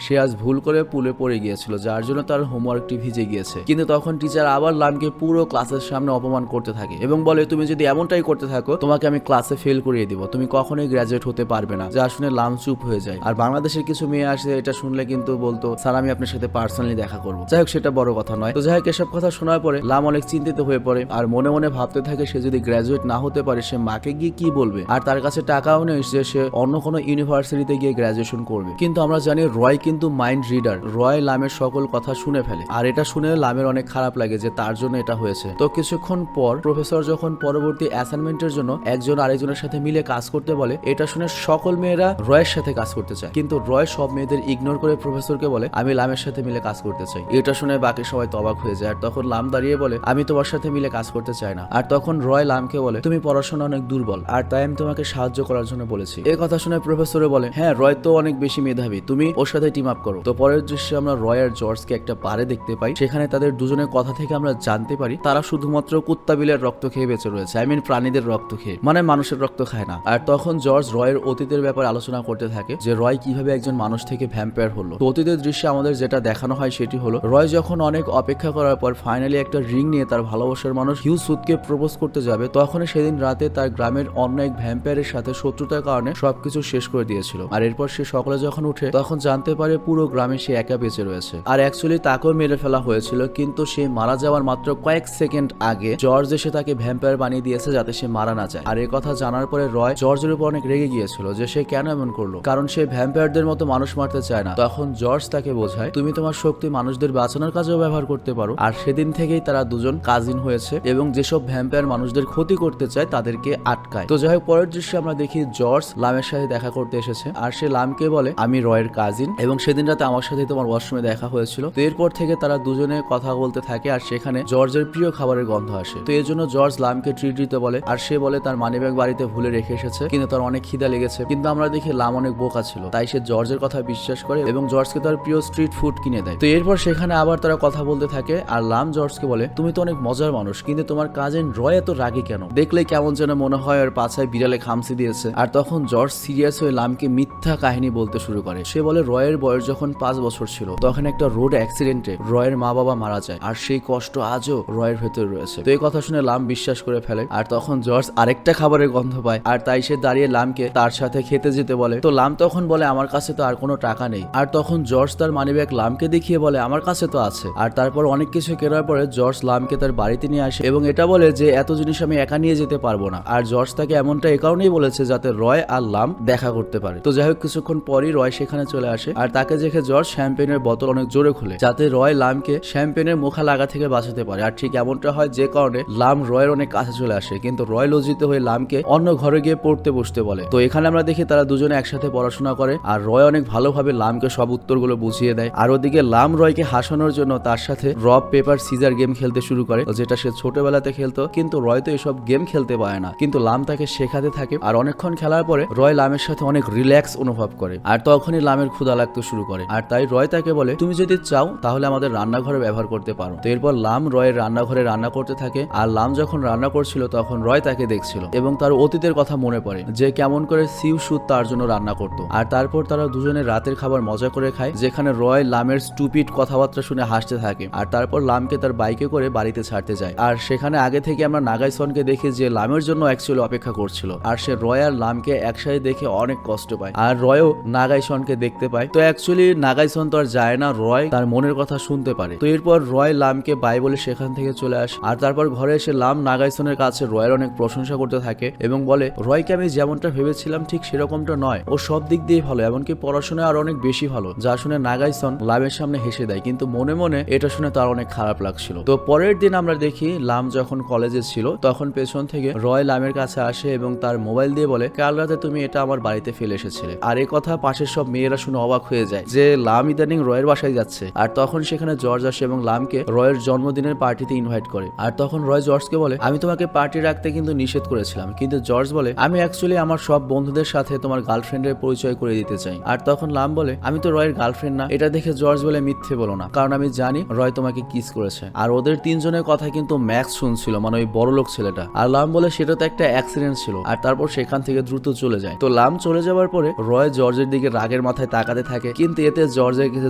সে আজ ভুল করে পুলে পড়ে গিয়েছিল যার জন্য তার হোমওয়ার্কটি ভিজে গিয়েছে। কিন্তু তখন টিচার আবার লামকে পুরো ক্লাসের সামনে অপমান করতে থাকে এবং বলে তুমি যদি এমনটাই করতে থাকো তোমাকে আমি ক্লাসে ফেল করিয়ে দিব, তুমি কখনোই গ্রাজুয়েট হতে পারবে না। যা শুনে লাম চুপ হয়ে যায়। আর বাংলাদেশের কিছু মেয়ে আসে এটা শুনলে কিন্তু বলতো স্যার আমি আপনার সাথে পার্সোনালি দেখা করবো। যাই হোক সেটা বড় কথা নয়। তো যাই হোক এসব কথা শোনার পরে লাম অনেক চিন্তিত হয়ে পড়ে আর মনে মনে ভাবতে থাকে সে যদি গ্রাজুয়েট না হতে পারে সে মাকে গিয়ে কি বলবে, আর তার কাছে টাকাও নেই যে সে অন্য কোনো ইউনিভার্সিটিতে গিয়ে গ্রাজুয়েশন করবে। কিন্তু আমরা জানি রয় কিন্তু মাইন্ড রিডার, রয় লামের সকল কথা শুনে ফেলে আর এটা শুনে লামের অনেক খারাপ লাগে যে তার জন্য এটা হয়েছে। তো কিছুক্ষণ পর প্রফেসর যখন পরবর্তী অ্যাসাইনমেন্টের জন্য একজন আরেকজনের সাথে মিলে কাজ করতে বলে, এটা শুনে সকল মেয়েরা রয়ের সাথে কাজ করতে চায়, কিন্তু রয় সব মেয়েদের ইগনোর করে প্রফেসরকে বলে আমি লামের সাথে মিলে কাজ করতে চাই। এটা শুনে বাকি সবাই অবাক হয়ে যায়। আর তখন লাম দাঁড়িয়ে বলে আমি তোমার সাথে মিলে কাজ করতে চাই না। আর তখন রয় লামকে বলে তুমি পড়াশোনা অনেক দুর্বল আর তাই আমি তোমাকে সাহায্য করার জন্য বলেছি। এই কথা শুনে প্রফেসরে বলে হ্যাঁ রয় তো অনেক বেশি মেধাবী, তুমি ওর সাথে টিম আপ করো। তো পরের দৃশ্যে আমরা রয় আর জর্জকে একটা বারে দেখতে পাই। সেখানে তাদের দুজনের কথা থেকে আমরা জানতে পারি তারা শুধুমাত্র কুত্তা বিলের রক্ত খেয়ে বেঁচে রয়েছে, আই মিন প্রাণীদের রক্ত খেয়ে, মানে মানুষের রক্ত খায় না। আর তখন জর্জ রয়ের অতীতের ব্যাপারে আলোচনা করতে থাকে যে রয় কিভাবে একজন মানুষ থেকে ভ্যাম্পায়ার হলো। তো অতীতের দৃশ্যে আমাদের যেটা দেখানো হয় সেটি হলো রয় যখন অনেক অপেক্ষা করার পর ফাইনালি একটা রিং নিয়ে তার ভালোবাসার মানুষ হিউ সুদকে প্রপোজ করতে যাবে, তখন সেদিন রাতে তার গ্রামের অন্য এক ভ্যাম্পায়ারের সাথে শত্রুতার কারণে সবকিছু শেষ করে দিয়েছিল। আর এরপর সে সকালে যখন উঠে তখন জানতে পারে পুরো গ্রামে সে একা বেঁচে রয়েছে। আর অ্যাকচুয়ালি তাকেও মেরে ফেলা হয়েছিল, কিন্তু সে মারা যাওয়ার মাত্র কয়েক সেকেন্ড আগে জর্জ এসে তাকে ভ্যাম্পায়ার বানিয়ে দিয়েছে যাতে সে মারা না যায়। আর এই কথা জানার পরে রয় জর্জের উপর অনেক রেগে গিয়েছিল যে সে কেন এমন করলো, কারণ সে ভ্যাম্পায়ারদের মতো মানুষ মারতে চায় না। তখন জর্জ তাকে বোঝায় তুমি তোমার শক্তি মানুষদের বাঁচানোর কাজেও ব্যবহার করতে পারো। আর সেদিন থেকেই তারা দুজন কাজিন হয়েছে এবং যেসব ভ্যাম্পায়ার মানুষদের ক্ষতি করতে চায় তাদেরকে আটকায়। তো যাই হোক, পরের দৃশ্যে আমরা দেখি জর্জ লামের সাথে দেখা করতে এসেছে আর সে লামকে বলে আমি রয়ের কাজিন এবং সেদিন রাতে আমার সাথে তোমার ওয়াশরুমে দেখা হয়েছিল। তো এরপর থেকে তারা দুজনে কথা বলতে থাকে আর সেখানে জর্জের প্রিয় খাবারের গন্ধ আসে। তো এর জন্য জর্জ লামকে ট্রিট দিতে বলে আর সে বলে তার মানিব্যাগ বাড়িতে ভুলে রেখে এসেছে, কিন্তু তার অনেক খিদা লেগেছে। কিন্তু আমরা দেখি লাম অনেক বোকা ছিল, তাই সে জর্জের কথা বিশ্বাস করে এবং জর্জকে তার প্রিয় স্ট্রিট ফুড কিনে দেয়। তো এরপর সেখানে আবার তারা কথা বলতে থাকে আর লাম জর্জকে বলে তুমি তো অনেক মজার মানুষ, কিন্তু তোমার কাজিন রয় এত রাগী কেন, দেখলে কেমন যেন মনে হয় আর পাছায় বিড়ালে খামসি দিয়েছে। আর তখন জর্জ সিরিয়াস হয়ে লামকে মিথ্যা কাহিনী বলতে শুরু করে। সে বলে রয়ের বয়স যখন 5 বছর ছিল তখন একটা রোড অ্যাক্সিডেন্টে রয়ের মা বাবা মারা যায় আর সেই কষ্ট আজও রয়ের ভেতরে রয়েছে। তো এই কথা শুনে লাম বিশ্বাস করে ফেলে। আর তখন জর্জ আরেকটা খাবারের গন্ধ পায় আর তাই সে দাঁড়িয়ে লামকে তার সাথে খেতে যেতে বলে। তো লাম তখন বলে আমার কাছে তো আর কোনো টাকা নেই। আর তখন জর্জ তার মানিব্যাগ লামকে দেখিয়ে বলে আমার কাছে তো আছে। আর তারপর অনেক কিছু কেনার পরে জর্জ লামকে তার বাড়িতে নিয়ে আসে এবং এটা বলে যে এত জিনিস আমি একা নিয়ে যেতে পারবো না। আর জর্জ তাকে এমনটা এই কারণেই বলেছে যাতে রয় আর লাম দেখা করতে পারে। তো যাই হোক, কিছুক্ষণ পরই রয় সেখানে চলে আসে আর তাকে দেখে জর্জ শ্যাম্পেনের বোতল অনেক জোরে খুলে যাতে রয় লামকে শ্যাম্পেনের মুখা লাগা থেকে বাঁচাতে পারে। আর ঠিক এমনটা হয় যে কারণে লাম রয়ের অনেক কাছে চলে আসে, কিন্তু রয় লজ্জিত হয়ে লামকে অন্য ঘরে গিয়ে পড়তে বসতে বলে। তো এখানে আমরা দেখি তারা দুজনে একসাথে পড়াশোনা করে আর রয় অনেক ভালোভাবে লামকে সব উত্তরগুলো বুঝিয়ে দেয়। আর ওদিকে লাম রয়কে হাসানোর জন্য তার সাথে রক পেপার সিজার গেম খেলতে শুরু করে, যেটা সে ছোটবেলাতে খেলতো, কিন্তু রয় তো এসব গেম খেলতে পারে না, কিন্তু লাম তাকে শেখাতে থাকে। আর অনেকক্ষণ খেলার পরে রয় লামের সাথে অনেক রিল্যাক্স অনুভব করে আর তখনই লামের ক্ষুধা লাগতে শুরু করে। আর তাই রয় তাকে বলে তুমি যদি চাও তাহলে আমাদের রান্নাঘরে ব্যবহার করতে পারো। তো এরপর লাম রয়ের রান্নাঘরে রান্না করতে থাকে আর লাম যখন রান্না করছিল তখন রয় তাকে দেখছিল এবং তার অতীতের কথা মনে পড়ে যে কেমন করে সিউ সুদ তার জন্য রান্না করতো। আর তারপর তারা দুজনে রাতের খাবার মজা করে খায়, যেখানে রয় লামের স্টুপিড কথাবার্তা শুনে হাসতে থাকে। আর তারপর লামকে তার বাইকে করে বাড়িতে ছাড়তে যায়। আর সেখানে আগে থেকে আমরা নাগাইসনকে দেখি যে লামের জন্য অ্যাকচুয়ালি অপেক্ষা করছিল আর সে রয় আর লামকে একসাথে দেখে অনেক কষ্ট পায়। আর রয়ও নাগাইসনকে দেখতে পায়। তো অ্যাকচুয়ালি নাগাইসন তো আর যায় না, রয় তার মনের কথা শুনতে পারে। তো এরপর রয় লামকে বাই বলে সেখান থেকে চলে আসে আর তারপর ঘরে এসে লাম নাগাইসনের কাছে রয়ের অনেক প্রশংসা করতে থাকে এবং বলে রয়কে আমি যেমনটা ভেবেছিলাম ঠিক সেরকমটা নয়, ও সব দিক দিয়ে ভালো, এমনকি পড়াশোনায় আর অনেক বেশি ভালো। যা শুনে নাগাইসন লামের সামনে হেসে দেয়, কিন্তু মনে মনে এটা শুনে তার অনেক খারাপ লাগছিল। তো পরের দিন আমরা দেখি লাম যখন কলেজে ছিল তখন পেছন থেকে রয় লামের কাছে আসে এবং তার মোবাইল দিয়ে বলে কাল রাতে তুমি এটা আমার বাড়িতে ফেলে এসেছিলে। আর এই কথা পাশের সব মেয়েরা শুনে অবাক হয়ে যায় যে লাম ইদানিং রয়ের বাসায় যাচ্ছে। আর তখন সেখানে জর্জ আসে এবং লামকে রয়ের জন্মদিনের পার্টিতে ইনভাইট করে। আর তখন রয় জর্জকে বলে আমি তোমাকে পার্টি রাখতে কিন্তু নিষেধ করেছিলাম, কিন্তু জর্জ বলে আমি অ্যাকচুয়ালি আমার সব বন্ধুদের সাথে তোমার গার্লফ্রেন্ডের পরিচয় করে দিতে চাই। আর তখন লাম বলে আমি তো রয়ের গার্লফ্রেন্ড না। এটা দেখে জর্জ বলে মিথ্যে বলো না, কারণ আমি জানি রয় তোমাকে কিস করেছে। আর ওদের তিনজনের কথা কিন্তু ম্যাক্স শুনছিল, মানে ওই বড়লোক ছেলেটা। আর লাম বলে সেটা তো একটা অ্যাক্সিডেন্ট ছিল। আর তারপর সেখান থেকে দ্রুত চলে যায়। তো লাম চলে যাওয়ার পরে রয় জর্জের দিকে রাগের মাথায় তাকাতে থাকে, কিন্তু এতে জর্জের কিছু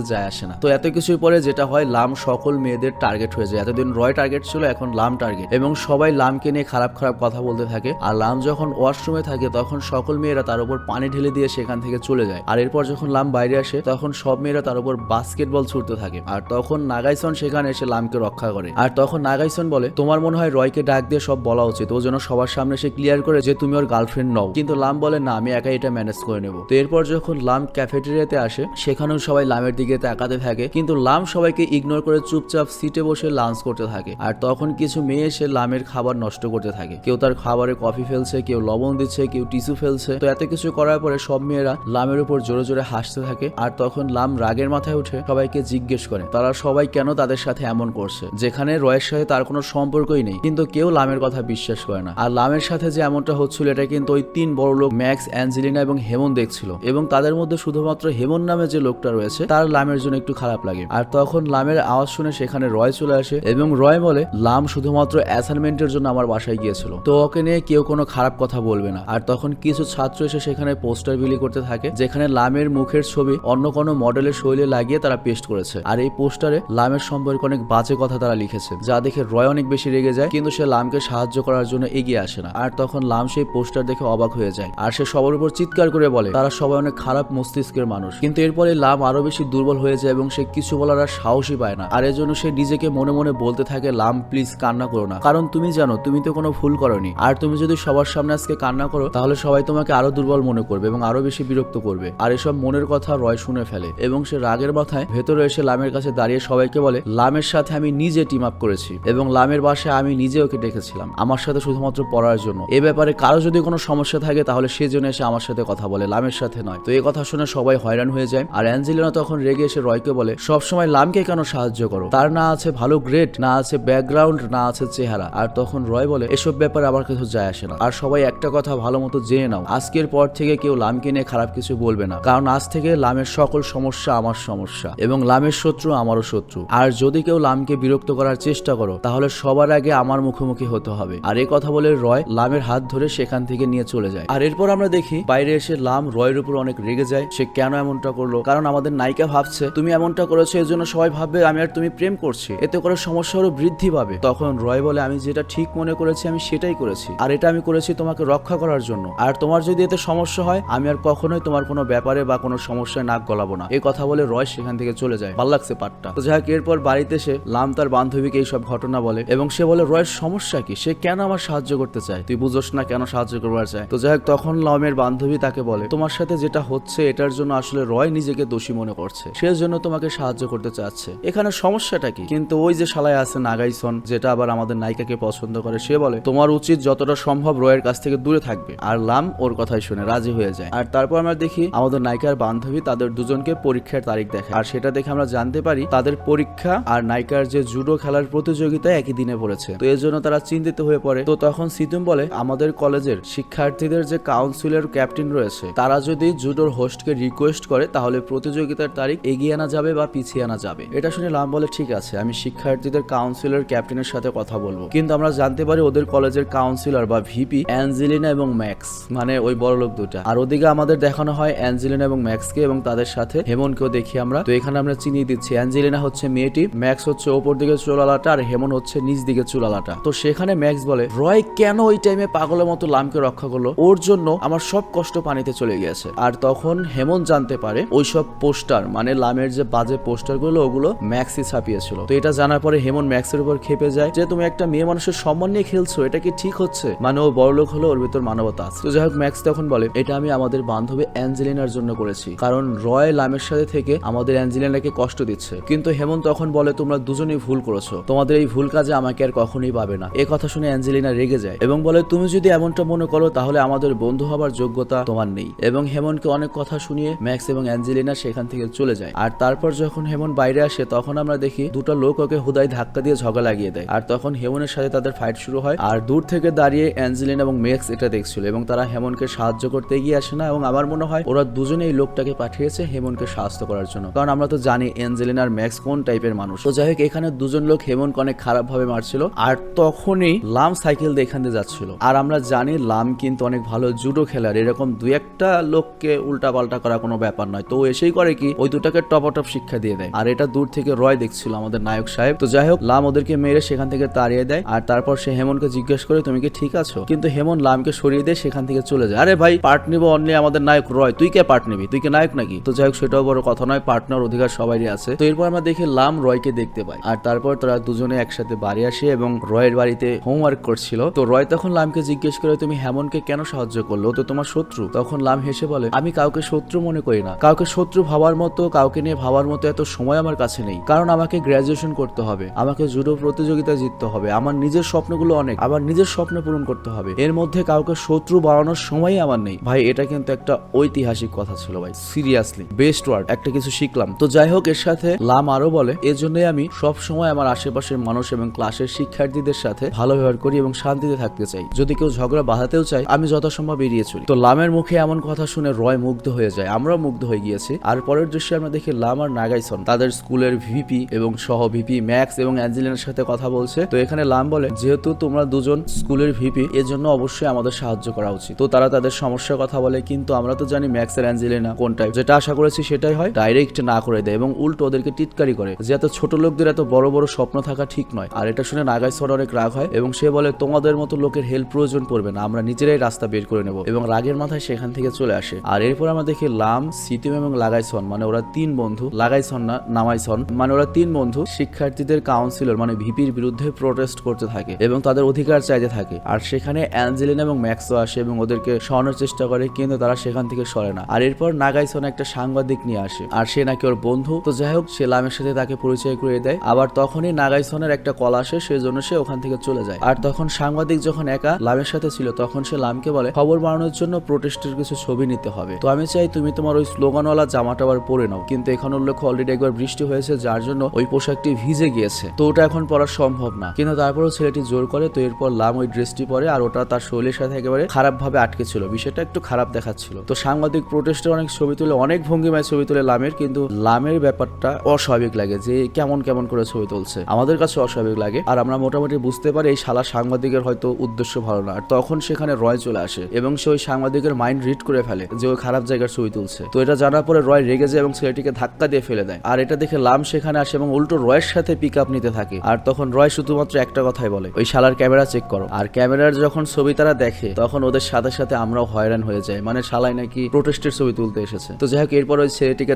যায় আসে না। তো এত কিছুর পরে যেটা হয় লাম সকল মেয়েদের টার্গেট হয়ে যায়। এতদিন রয় টার্গেট ছিল, এখন লাম টার্গেট, এবং সবাই লামকে নিয়ে খারাপ খারাপ কথা বলতে থাকে। আর লাম যখন ওয়াশরুমে থাকে তখন সকল মেয়েরা তার উপর পানি ঢেলে দিয়ে সেখান থেকে চলে যায়। আর এরপর যখন লাম বাইরে আসে তখন সব মেয়েরা তার উপর বাস্কেটবল ছুটতে থাকে। আর তখন নাগাইসন সেখানে এসে লামকে রক্ষা করে। আর তখন নাগাইসন বলে তোমার মনে হয় রয়কে ডাক দিয়ে সব বলা উচিত, ও যেন সবার সামনে সে ক্লিয়ার করে যে তুমি ওর গার্লফ্রেন্ড নও। কিন্তু লাম বলে না, আমি একাই এটা ম্যানেজ করে নেব। তো এরপর যখন লাম ক্যাফেটেরিয়াতে আসে সেখানেও সবাই লামের দিকে তাকাতে থাকে, কিন্তু লাম সবাইকে ইগনোর করে চুপচাপ সিটে বসে লাঞ্চ করতে থাকে। আর তখন কিছু মেয়ে এসে লামের খাবার নষ্ট করতে থাকে, কেউ তার খাবারে কফি ফেলছে, কেউ লবণ দিচ্ছে, কেউ টিস্যু ফেলছে। তো এত কিছু করার পরে সব মেয়েরা লামের উপর জোরে জোরে হাসতে থাকে। আর তখন লাম রাগের মাথায় উঠে সবাইকে জিজ্ঞেস করে তারা সবাই কেন তাদের সাথে এমন করছে, যেখানে রয়ের সাথে তার কোনো সম্পর্কই নেই। কিন্তু কেউ লামের কথা বিশ্বাস করে না। আর লামের সাথে যে এমনটা হচ্ছিল এটা কিন্তু ওই তিন বড় লোক ম্যাক্স, অ্যাঞ্জেলিনা এবং হেমন দেখছিল। এবং তাদের মধ্যে শুধুমাত্র হেমন নামে যে লোকটা রয়েছে তার লামের জন্য একটু খারাপ লাগে। আর তখন লামের আওয়াজ শুনে সেখানে রয় চলে আসে এবং রয় বলে লাম শুধুমাত্র অ্যাসাইনমেন্টের জন্য আমার বাসায় গিয়েছিল, তো ওকে নিয়ে কেউ কোনো খারাপ কথা বলবে না। আর তখন কিছু ছাত্র এসে সেখানে পোস্টার বিলি করতে থাকে যেখানে লামের মুখের ছবি অন্য কোনো মডেলের শৈলী লাগিয়ে তারা পেস্ট করেছে। আর এই পোস্টারে লামের সম্পর্কে অনেক বাজে কথা তারা লিখেছে, যা দেখে রয় অনেক বেশি রেগে যায়, কিন্তু সে লামকে সাহায্য করার জন্য এগিয়ে আসে না। আর তখন লাম সেই পোস্টার দেখে অবাক হয়ে যায় আর সে সবার উপর চিৎকার করে বলে তারা সবাই অনেক খারাপ মস্তিষ্কের মানুষ। কিন্তু এরপরে লাম আরো বেশি দুর্বল হয়ে যায় এবং সে কিছু বলার আর সাহসই পায় না। আর এজন্য সে নিজেকে মনে মনে বলতে থাকে লাম প্লিজ কান্না করো না, কারণ তুমি জানো তুমি তো কোনো ভুল করনি, আর তুমি যদি সবার সামনে আজকে কান্না করো তাহলে সবাই তোমাকে আরো দুর্বল মনে করবে এবং আরো বেশি বিরক্ত করবে। আর এসব মনের কথা রয় শুনে ফেলে এবং সে রাগের মাথায় ভেতরে এসে লামের কাছে দাঁড়িয়ে সবাইকে বলে লামের সাথে আমি নিজে টিম আপ করেছি এবং লামের বাসায় আমি নিজে ওকে ডেকেছিলাম আমার সাথে শুধুমাত্র পড়ার জন্য। এ ব্যাপারে কারো যদি কোনো সমস্যা থাকে তাহলে সে জন্য এসে আমার সাথে কথা বলে, লামের সাথে নয়। তো এই কথা শুনে সবাই হয়রান হয়ে যায়। আর অ্যাঞ্জেলিনা তখন রেগে এসে রয়কে বলে সবসময় লামকে কেন সাহায্য করো, তার না আছে ভালো গ্রেড, না আছে ব্যাকগ্রাউন্ড, না আছে চেহারা। আর তখন রয় বলে এসব ব্যাপারে আমার কিছু যায় আসে না, আর সবাই একটা কথা ভালো মতো জেনে নাও, আজকের পর থেকে কেউ লামকে নিয়ে খারাপ কিছু বলবে না, কারণ আজ থেকে লামের সকল সমস্যা আমার সমস্যা এবং লামের শত্রু আমারও শত্রু। আর যদি কেউ লামকে বিরক্ত করার চেষ্টা করো তাহলে সবার আগে আমার মুখোমুখি হতে হবে। আর এই কথা বলে রয় লামের হাত ধরে সেখান থেকে নিয়ে চলে যায়। আর এরপর আমরা দেখি বাইরে এসে লাম রয়ের উপর অনেক রেগে যায়। সে কেন এমনটা করলো, কারণ আমাদের নায়িকা ভাবছে তুমি এমনটা করেছো এর জন্য সবাই ভাববে আমি আর তুমি প্রেম করছি, এতে করে সমস্যা আরো বৃদ্ধি পাবে। তখন রয় বলে আমি যেটা ঠিক মনে করেছি আমি সেটাই করেছি, আর এটা আমি করেছি তোমাকে রক্ষা করার জন্য, আর তোমার যদি এতে সমস্যা হয় আমি আর কখনোই তোমার কোনো ব্যাপারে বা কোনো সমস্যায় নাক গলাবো না। এই কথা বলে রয় সেখান থেকে চলে যায়। ভালো লাগছে পার্টটা। তো যাই হোক এরপর বাড়িতে এসে লাম তার বান্ধবীকে এইসব ঘটনা বলে এবং সে বলে রয়ের সমস্যা কি, সে কেন আমার সাহায্য করতে চায়, তুই বুঝোস না কেন সাহায্য করবার চায়। তো যাই হোক তখন লামের বান্ধবী তাকে বলে তোমার সাথে যেটা হচ্ছে এটার জন্য আসলে রয় নিজেকে দোষী মনে করছে, সেজন্য তোমাকে সাহায্য করতে চাচ্ছে, এখানে সমস্যাটা কি। কিন্তু ওই যে শালায় আছে নাগাইসন, যেটা আবার আমাদের নায়িকাকে পছন্দ করে, সে বলে তোমার উচিত যতটা সম্ভব রয়ের কাছ থেকে দূরে থাকবে। আর লাম ওর কথাই শুনে রাজি হয়ে যায়। আর তারপর আমরা দেখি আমাদের নায়িকার বান্ধবী তাদের দুজনকে পরীক্ষার তারিখ দেখে, আর সেটা দেখে আমরা জানতে পারি তাদের পরীক্ষা আর নায়িকার যে জুডো খেলার প্রতিযোগিতা একই দিনে পড়েছে। তো এর জন্য তারা চিন্তিত হয়ে পড়ে। তো তখন সিতুম বলে আমাদের কলেজের শিক্ষার্থীদের যে কাউন্সিলের ক্যাপ্টেন রয়েছে তারা যদি জুডোর হোস্টকে রিকোয়েস্ট করে তাহলে প্রতিযোগিতার তারিখ এগিয়ে আনা যাবে বা পিছিয়ে আনা যাবে। এটা শুনে লাম বলে ঠিক আছে আমি শিক্ষার্থীদের কাউন্সিলের ক্যাপ্টেনের সাথে কথা বলবো। কিন্তু আমরা জানতে পারি ওদের কলেজের কাউন্সিলর বা ভিপি অ্যাঞ্জেলিনা এবং ম্যাক্স, মানে ওই বড়লোক দুটা। আর ওদিকে আমাদের দেখানো হয় অ্যাঞ্জেলিনা এবং ম্যাক্সকে এবং তাদের সাথে হেমনকেও দেখি আমরা। তো এখানে আমরা চিনিয়ে দিচ্ছি অ্যাঞ্জেলিনা হচ্ছে মেয়েটি, ম্যাক্স হচ্ছে ওপর দিকে চুলালাটা আর হেমন হচ্ছে নিচ দিকে চুলালাটা। তো সেখানে ম্যাক্স বলে রয় কেন ওই টাইমে পাগলের মতো লামকে রক্ষা করলো, ওর জন্য আমার সব কষ্ট পানিতে চলে গিয়েছে। আর তখন হেমন জানতে পারে ওইসব পোস্টার মানে লামের যে বাজে পোস্টার গুলো ওগুলো ম্যাক্সই ছাপিয়েছিল। তো এটা জানার পরে হেমন ম্যাক্সের উপর খেপে যায় যে তুমি একটা মেয়ে মানুষের সম্মান নিয়ে খেলছো, এটা কি ঠিক হচ্ছে, মানে ও বড়লোক হলো ওর ভিতর মানবতা আছে। তো যাই হোক ম্যাক্স তখন বলে এটা আমি আমাদের বান্ধবী অ্যাঞ্জেলিনার জন্য করেছি, কারণ রয় লামের সাথে থেকে আমাদের অ্যাঞ্জেলিনাকে কষ্ট দিচ্ছে। কিন্তু হেমন তখন বলে তোমরা দুজনেই ভুল করেছো, তোমাদের এই ভুল কাজে আমাকে আর কখনোই পাবে না। এ কথা শুনে অ্যাঞ্জেলিনা রেগে যায় এবং বলে তুমি যদি এমনটা মনে করো তাহলে আমাদের বন্ধু হবার যোগ্যতা তোমার নেই। এবং হেমনকে অনেক কথা শুনিয়ে ম্যাক্স এবং অ্যাঞ্জেলিনা সেখান থেকে চলে যায়। আর তারপর যখন হেমন বাইরে আসে তখন আমরা দেখি দুটো লোক ওকে হুদাই ধাক্কা দিয়ে ঝগড়া লাগিয়ে দেয়। আর তখন হেমনের সাথে তাদের ফাইট শুরু হয়। আর দূর থেকে দাঁড়িয়ে অ্যাঞ্জেলিনা এবং ম্যাক্স এটা দেখছিল এবং তারা হেমনকে সাহায্য করতে এগিয়ে আসে না। এবং আমার মনে হয় ওরা দুজনে এই লোকটাকে পাঠিয়েছে হেমনকে সাহায্য করার জন্য, কারণ আমরা তো জানি অ্যাঞ্জেলিনা আর ম্যাক্স কোন টাইপের মানুষ। তো যাই হোক এখানে দুজন লোক হেমনকে অনেক খারাপ ভাবে মারছিল। আর তখনই লাম সাইকেল দিয়ে এখান দিয়ে যাচ্ছিল। আর আমরা জানি লাম কিন্তু অনেক ভালো জুডো খেলার, এরকম দুই একটা লোককে উল্টা পাল্টা করা কোনো ব্যাপার নয়। তো এসেই করে কি ওই দুটাকে টপ শিক্ষা দিয়ে দেয়। আর এটা দূর থেকে রয় দেখছিল আমাদের নায়ক সাহেব। তো যাই হোক লাম ওদেরকে মেরে সেখান থেকে তাড়িয়ে দেয়। আর তারপর সে হেমনকে জিজ্ঞেস করে তুমি কি ঠিক আছো, কিন্তু হেমন লামকে সরিয়ে দিয়ে সেখান থেকে চলে যায়। আরে ভাই পার্ট নিবো অনলি আমাদের নায়ক রয়, তুই কে পার্ট নিবি, তুই কি নায়ক নাকি। তো যাই হোক সেটাও বড় কথা নয়, পার্টনার অধিকার সবারই আছে। তো এরপর আমরা দেখি লাম রয়কে দেখতে পাই। আর তারপর তারা দুজনে একসাথে বাড়ি আসে এবং রয়ের বাড়িতে হোমওয়ার্ক করছিল। তো রয় তখন লামকে জিজ্ঞেস করে তুমি হেমনকে কেন সাহায্য করলো, ও তো তোমার শত্রু। তখন লাম হেসে বলে আমি কাউকে শত্রু মনে করি না, কাউকে শত্রু ভাবার মতো কাউকে নিয়ে ভাবার মতো এত সময় আমার কাছে নেই, কারণ আমাকে গ্রাজুয়েশন করতে হবে, আমাকে জুডো প্রতিযোগিতায় জিততে হবে, আমার নিজের স্বপ্নগুলো অনেক, আমার নিজের স্বপ্ন পূরণ করতে হবে, এর মধ্যে কাউকে শত্রু বানানোর সময় আমার নেই। ভাই এটা কিন্তু একটা ঐতিহাসিক কথা ছিল ভাই, সিরিয়াসলি বেস্ট ওয়ার্ড, একটা কিছু শিখলাম। তো যাই হোক এর সাথে লাম আরো বলে এজন্যই আমি সব সময় আমার আশেপাশের মানুষ এবং ক্লাসের শিক্ষার্থীদের সাথে ভালো ব্যবহার করি এবং শান্তিতে থাকতে চাই, যদি কেউ ঝগড়া বাঁধাতেও চাই আমি যথাসম্ভব এড়িয়ে চলি। তো লামের মুখে এমন কথা শুনে শুনে রয় মুগ্ধ হয়ে যায়, আমরাও মুগ্ধ হয়ে গিয়েছি। আর পরের দৃশ্যে আমরা দেখি লাম আর নাগাইসন তাদের স্কুলের ভিপি এবং সহ ভিপি ম্যাক্স এবং অ্যাঞ্জেলিনার সাথে কথা বলছে। তো এখানে লাম বলে যেহেতু তোমরা দুজন স্কুলের ভিপি এজন্য অবশ্যই আমাদের সাহায্য করা উচিত। তো তারা তাদের সমস্যার কথা বলে, কিন্তু আমরা তো জানি ম্যাক্স আর অ্যাঞ্জেলিনা কোনটাই, যেটা আশা করেছি সেটাই হয়, ডাইরেক্ট না করে দেয় এবং উল্টো ওদেরকে টিটকারি করে যে এত ছোট লোকদের এত বড় বড় স্বপ্ন থাকা ঠিক নয়। আর এটা শুনে নাগাইসন অনেক রাগ হয় এবং সে বলে তোমাদের মতো লোকের হেল্প প্রয়োজন পড়বে না, আমরা নিজেরাই রাস্তা বের করে নেব, এবং রাগের মাথায় সেখান থেকে চলে আসে। আর এরপর আমরা দেখি লাম, সিতিম এবং লাগাইসন মানে ওরা তিন বন্ধু, লাগাইসন না নামাইসন মানে ওরা তিন বন্ধু শিক্ষার্থীদের কাউন্সিলর মানে ভিপির বিরুদ্ধে প্রোটেস্ট করতে থাকে এবং তাদের অধিকার চাইতে থাকে। আর সেখানে অ্যাঞ্জেলিনা এবং ম্যাক্সও আসে এবং ওদেরকে সরানোর চেষ্টা করে, কিন্তু তারা সেখান থেকে সরে না। আর এরপর নাগাইসন একটা সাংবাদিক নিয়ে আসে আর সে নাকি ওর বন্ধু। তো যাই হোক সে লামের সাথে তাকে পরিচয় করিয়ে দেয়। আবার তখনই নাগাইসনের একটা কল আসে, সেজন্য সে ওখান থেকে চলে যায়। আর তখন সাংবাদিক যখন একা লামের সাথে ছিল তখন সে লামকে বলে খবর বানানোর জন্য প্রোটেস্টের কিছু ছবি নিতে হবে, তো আমি চাই তুমি তোমার ওই স্লোগানওয়ালা জামাটা আবার পরে নাও, কিন্তু এখানে উল্লেখ অলরেডি একবার বৃষ্টি হয়েছে যার জন্য ওই পোশাকটি ভিজে গিয়েছে, তো ওটা এখন পরা সম্ভব না। কিন্তু তারপরেও ছেলেটি জোর করে, তো এরপর লাম ওই ড্রেসটি পরে আর ওটা তার শরীরের সাথে একেবারে খারাপ ভাবে আটকে ছিল, বিষয়টা একটু খারাপ দেখাচ্ছিল। তো সাংবাদিক প্রোটেস্টের অনেক ছবি তুলে, অনেক ভঙ্গিমায় ছবি তুলে লামের, কিন্তু লামের ব্যাপারটা অস্বাভাবিক লাগে যে কেমন কেমন করে ছবি তুলছে, আমাদের কাছে অস্বাভাবিক লাগে। আর আমরা মোটামুটি বুঝতে পারি এই শালা সাংবাদিকের হয়তো উদ্দেশ্য ভালো না। আর তখন সেখানে রয় চলে আসে এবং সে ওই সাংবাদিকের মাইন্ড রিড করে ফেলে যে ওই খারাপ জায়গার ছবি তুলছে। তো এটা জানার পরে রয় রেগে যায় এবং ছেলেটিকে ধাক্কা দিয়ে ফেলে দেয়। আর এটা দেখে লাম সেখানে আসে এবং উল্টো রয়ের সাথে পিক আপ নিতে থাকে। আর তখন রয় শুধুমাত্র একটা কথাই বলে, ওই শালার ক্যামেরা চেক করো। আর ক্যামেরার যখন ছবি তারা দেখে তখন ওদের সাথে সাথে আমরাও হয়রান হয়ে যায়, মানে শালাই নাকি প্রোটেস্টের ছবি তুলতে এসেছে। তো যাই হোক এরপর ওই ছেলেটিকে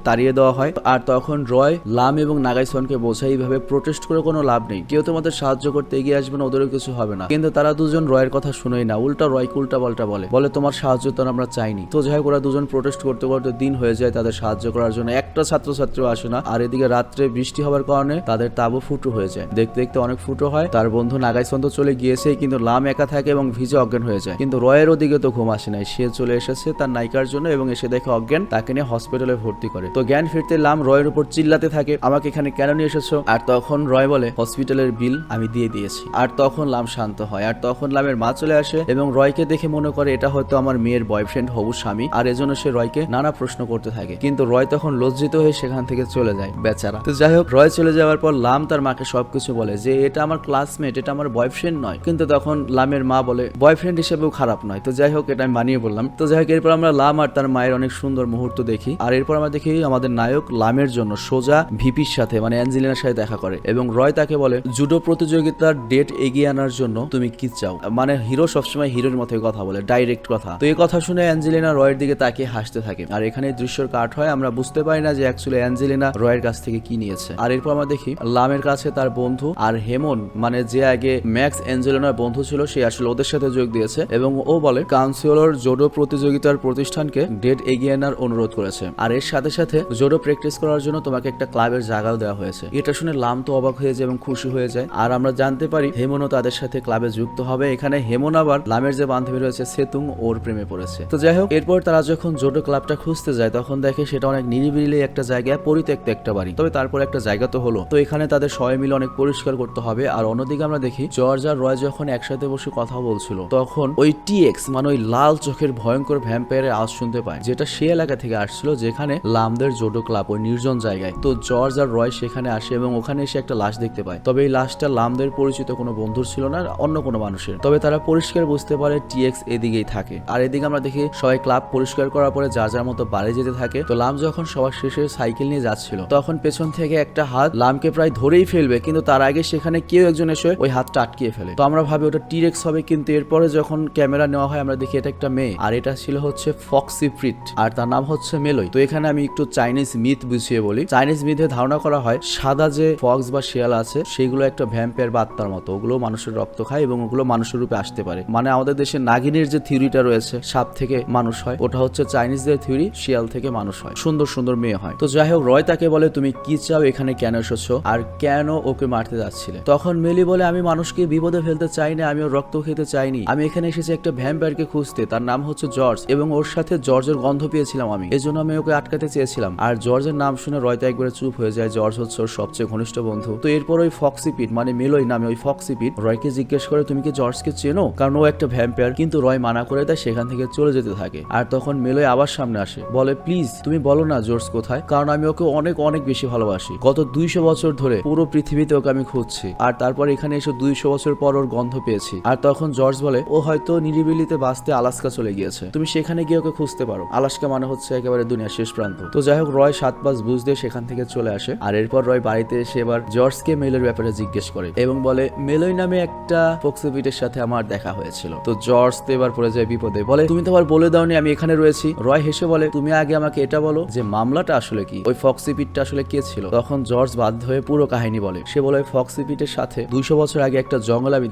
তাড়িয়ে দেওয়া হয়। আর তখন রয় লাম এবং নাগাইসনকে বোঝায় এইভাবে প্রোটেস্ট করে কোনো লাভ নেই, কেউ তোমাদের সাহায্য করতে এগিয়ে আসবে না, ওদেরও কিছু হবে না। কিন্তু তারা দুজন রয়ের কথা শুনেই না, উল্টা রয়কে উল্টা পাল্টা বলে তোমার সাহায্য তো আমরা চাইনি। তো যাই হোক ওরা দুজন প্রোটেস্ট করতে করতে দিন হয়ে যায়, তাদের সাহায্য করার জন্য একটা ছাত্রছাত্রীও আসে না। আর এদিকে রাত্রে বৃষ্টি হওয়ার কারণে তাদের তাবু ফুটো হয়ে যায়, দেখতে দেখতে অনেক ফুটো হয়। তার বন্ধু নাগাইসন তো চলে গিয়েছে, কিন্তু লাম একা থাকে এবং ভিজে অজ্ঞান হয়ে যায়। কিন্তু রয়ের ওদিকে তো ঘুম আসে নাই, সে চলে এসেছে তার নায়িকার জন্য এবং এসে দেখে অজ্ঞান, তাকে নিয়ে হসপিটালে ভর্তি করে। তো জ্ঞান ফিরতে লাম রয়ের উপর চিল্লাতে থাকে আমাকে এখানে কেন নিয়ে এসেছো। আর তখন রয় বলে হসপিটালের বিল আমি দিয়ে দিয়েছি। আর তখন লাম শান্ত হয়। আর তখন লামের মা চলে আসে এবং রয়কে দেখে মনে করে এটা হয়তো আমার মেয়ের বয়ফ্রেন্ড হবু স্বামী, আর এজন্য সে রয়কে নানা প্রশ্ন করতে থাকে। কিন্তু রয় তখন লজ্জিত হয়ে সেখান থেকে চলে যায় বেচারা। তো যাই হোক রয় চলে যাওয়ার পর লাম তার মাকে সবকিছু বলে যে এটা আমার ক্লাসমেট, এটা আমার বয়ফ্রেন্ড নয়। কিন্তু তখন লামের মা বলে বয়ফ্রেন্ড হিসেবেও খারাপ নয়। তো যাই হোক এটা আমি মানিয়ে বললাম। তো যাই হোক এরপর আমরা লাম আর তার মায়ের অনেক সুন্দর মুহূর্ত দেখি। আর এরপর আমরা দেখি আমাদের নায়ক লামের জন্য সোজা ভিপির সাথে মানে অ্যাঞ্জেলিনার সাথে দেখা করে এবং রয় তাকে বলে জুডো প্রতিযোগিতার ডেট এগিয়ে আনার জন্য তুমি কি চাও। মানে হিরো সবসময় হিরোর মতো কথা বলে, ডাইরেক্ট কথা। তো এই কথা শুনে অ্যাঞ্জেলিনা রয়ের দিকে তাকিয়ে হাসতে থাকে। আর এখানে দৃশ্যর কাট হয়, আমরা বুঝতে পারি না যে অ্যাকচুয়ালি অ্যাঞ্জেলিনা রয়ের কাছ থেকে কি নিয়েছে। আর এরপর আমরা দেখি লামের কাছে তার বন্ধু আর হেমন মানে যে আগে ম্যাক্স অ্যাঞ্জেলিনার বন্ধু ছিল সে আসলে ওদের সাথে যোগ দিয়েছে এবং ও বলে কাউন্সিলর জুডো প্রতিযোগিতার প্রতিষ্ঠানকে ডেট এগিয়ে আনার অনুরোধ করেছে। আর এর সাথে সাথে জুডো প্র্যাকটিস করার জন্য তোমাকে একটা ক্লাবের জায়গাও দেওয়া হয়েছে। এটা শুনে লাম তো অবাক হয়ে যায় এবং খুশি হয়ে যায়। আর আমরা জানতে পারি হেমনও তাদের সাথে ক্লাবে যুক্ত হবে। এখানে হেমন আবার লামের যে বান্ধবী রয়েছে সেতুং ওর প্রেমে পড়েছে। তো যাই হোক এরপর তারা যখন জুডো ক্লাবটা খুঁজতে যায় তখন দেখে সেটা অনেক নিরিবিলি একটা জায়গায়, পরিত্যক্ত একটা বাড়ি। তবে তারপর একটা জায়গা তো হলো, তো এখানে তাদের সবাই মিলে অনেক পরিষ্কার করতে হবে। আর অন্যদিকে আমরা দেখি জর্জ আর রয় যখন একসাথে বসে কথা বলছিল তখন ওই টিএক্স মানে ওই লাল চোখের ভয়ঙ্কর ভ্যাম্পায়ারের আওয়াজ শুনতে পায়, যেটা সে এলাকা থেকে আসছিল যেখানে লামদের জুডো ক্লাব ওই নির্জন জায়গায়। তো জর্জ আর রয় সেখানে আসে এবং ওখানে এসে একটা লাশ দেখতে পায়। তবে এই লাশটা লামদের পরিচিত কোনো বন্ধুর ছিল না, অন্য কোনো মানুষের। তবে তারা পরিষ্কার বুঝতে পারে টিএক্স এদিকেই থাকে। আর এদিকে আমরা দেখি সবাই ক্লাব পরিষ্কার করার পরে যার যার মতো বাড়ি যেতে থাকে। তো লাম যখন সবার শেষে সাইকেল নিয়ে যাচ্ছিল তখন পেছন থেকে একটা হাত লামকে প্রায় ধরেই ফেলবে, কিন্তু তার আগে সেখানে কেউ একজন এসে ওই হাতটা আটকিয়ে ফেলে। তো আমরা ভাবি ওটা টিরেক্স হবে, কিন্তু এরপরে যখন ক্যামেরা নেওয়া হয় আমরা দেখি এটা একটা মেয়ে, আর এটা ছিল হচ্ছে ফক্সি ফ্রিট আর তার নাম হচ্ছে মেলোই। তো এখানে আমি একটু চাইনিজ মিথ বুঝিয়ে বলি। চাইনিজ মিথে ধারণা করা হয় সাদা যে ফক্স বা শিয়াল আছে সেগুলো একটা ভ্যাম্পায়ার বা আত্মার মতো, ওগুলো মানুষের রক্ত খায় এবং ওগুলো মানুষের রূপে আসতে পারে। মানে আমাদের দেশে নাগিনীর যে থিওরিটা রয়েছে সাপ থেকে মানুষ হয়, ওটা হচ্ছে চাইনিজদের থিওরি শিয়াল থেকে মানুষ হয়, সুন্দর সুন্দর মেয়ে হয়। তো যাই হোক রয় তাকে বলে তুমি কি চাও, এখানে কেন এসেছো আর কেন ওকে মারতে যাচ্ছিলে। তখন মেলি বলে আমি মানুষকে বিপদে ফেলতে চাই না, আমি ওর রক্ত খেতে চাইনি, আমি এখানে এসেছি একটা ভ্যাম্পায়ারকে খুঁজতে, তার নাম হচ্ছে জর্জ এবং ওর সাথে জর্জের গন্ধ পেয়েছিলাম আমি, এজন্য আমি ওকে আটকাতে চেয়েছিলাম। আর জর্জের নাম শুনে রয় তো একবারে চুপ হয়ে যায়, জর্জ হচ্ছে ওর সবচেয়ে ঘনিষ্ঠ বন্ধু। তো এরপর ওই ফক্সি পিট মানে মেলোই নামে ওই ফক্সি পিট রয়কে জিজ্ঞেস করে তুমি কি জর্জকে চেনো, কারণ ও একটা ভ্যাম্পায়ার। কিন্তু রয় মানা করে দেয়, সেখান থেকে চলে যেতে দিতে থাকে। আর তখন মেলোয় আবার সামনে আসে, বলে প্লিজ তুমি বলো না জর্জ কোথায়, কারণ আমি ওকে অনেক অনেক বেশি ভালোবাসি। গত 200 বছর ধরে পুরো পৃথিবীতে ওকে আমি খুঁজছি, আর তারপর এখানে এসে 200 বছর পর ওর গন্ধ পেয়েছি। আর তখন জর্জ বলে ও হয়তো নিরিবিলিতে বাঁচতে আলাস্কা চলে গিয়েছে, তুমি সেখানে গিয়ে ওকে খুঁজতে পারো। আলাস্কা মানে হচ্ছে একেবারে দুনিয়ার শেষ প্রান্ত। তো যাই হোক, রয় 7-5 বুঝ দিয়ে সেখান থেকে চলে আসে। আর এরপর রয় বাড়িতে এসে এবার জর্জকে মেলোর ব্যাপারে জিজ্ঞেস করে এবং বলে মেলোই নামে একটা ফক্সিপিটের সাথে আমার দেখা হয়েছিল। তো জর্জ তো এবার পড়ে যায় বিপদে, বলে তুমি তো আবার বলে দাওনি আমি এখানে রয়েছি। রয় হেসে বলে তুমি আগে আমাকে এটা বলো যে মামলাটা আসলে কি, ওই ফক্সিপিটটা আসলে কে ছিল। তখন জর্জ বাধ্য হয়ে পুরো কাহিনী বলে। সে বলে ফক্সিপিটের সাথে 200 বছর আগে একটা জঙ্গল আমি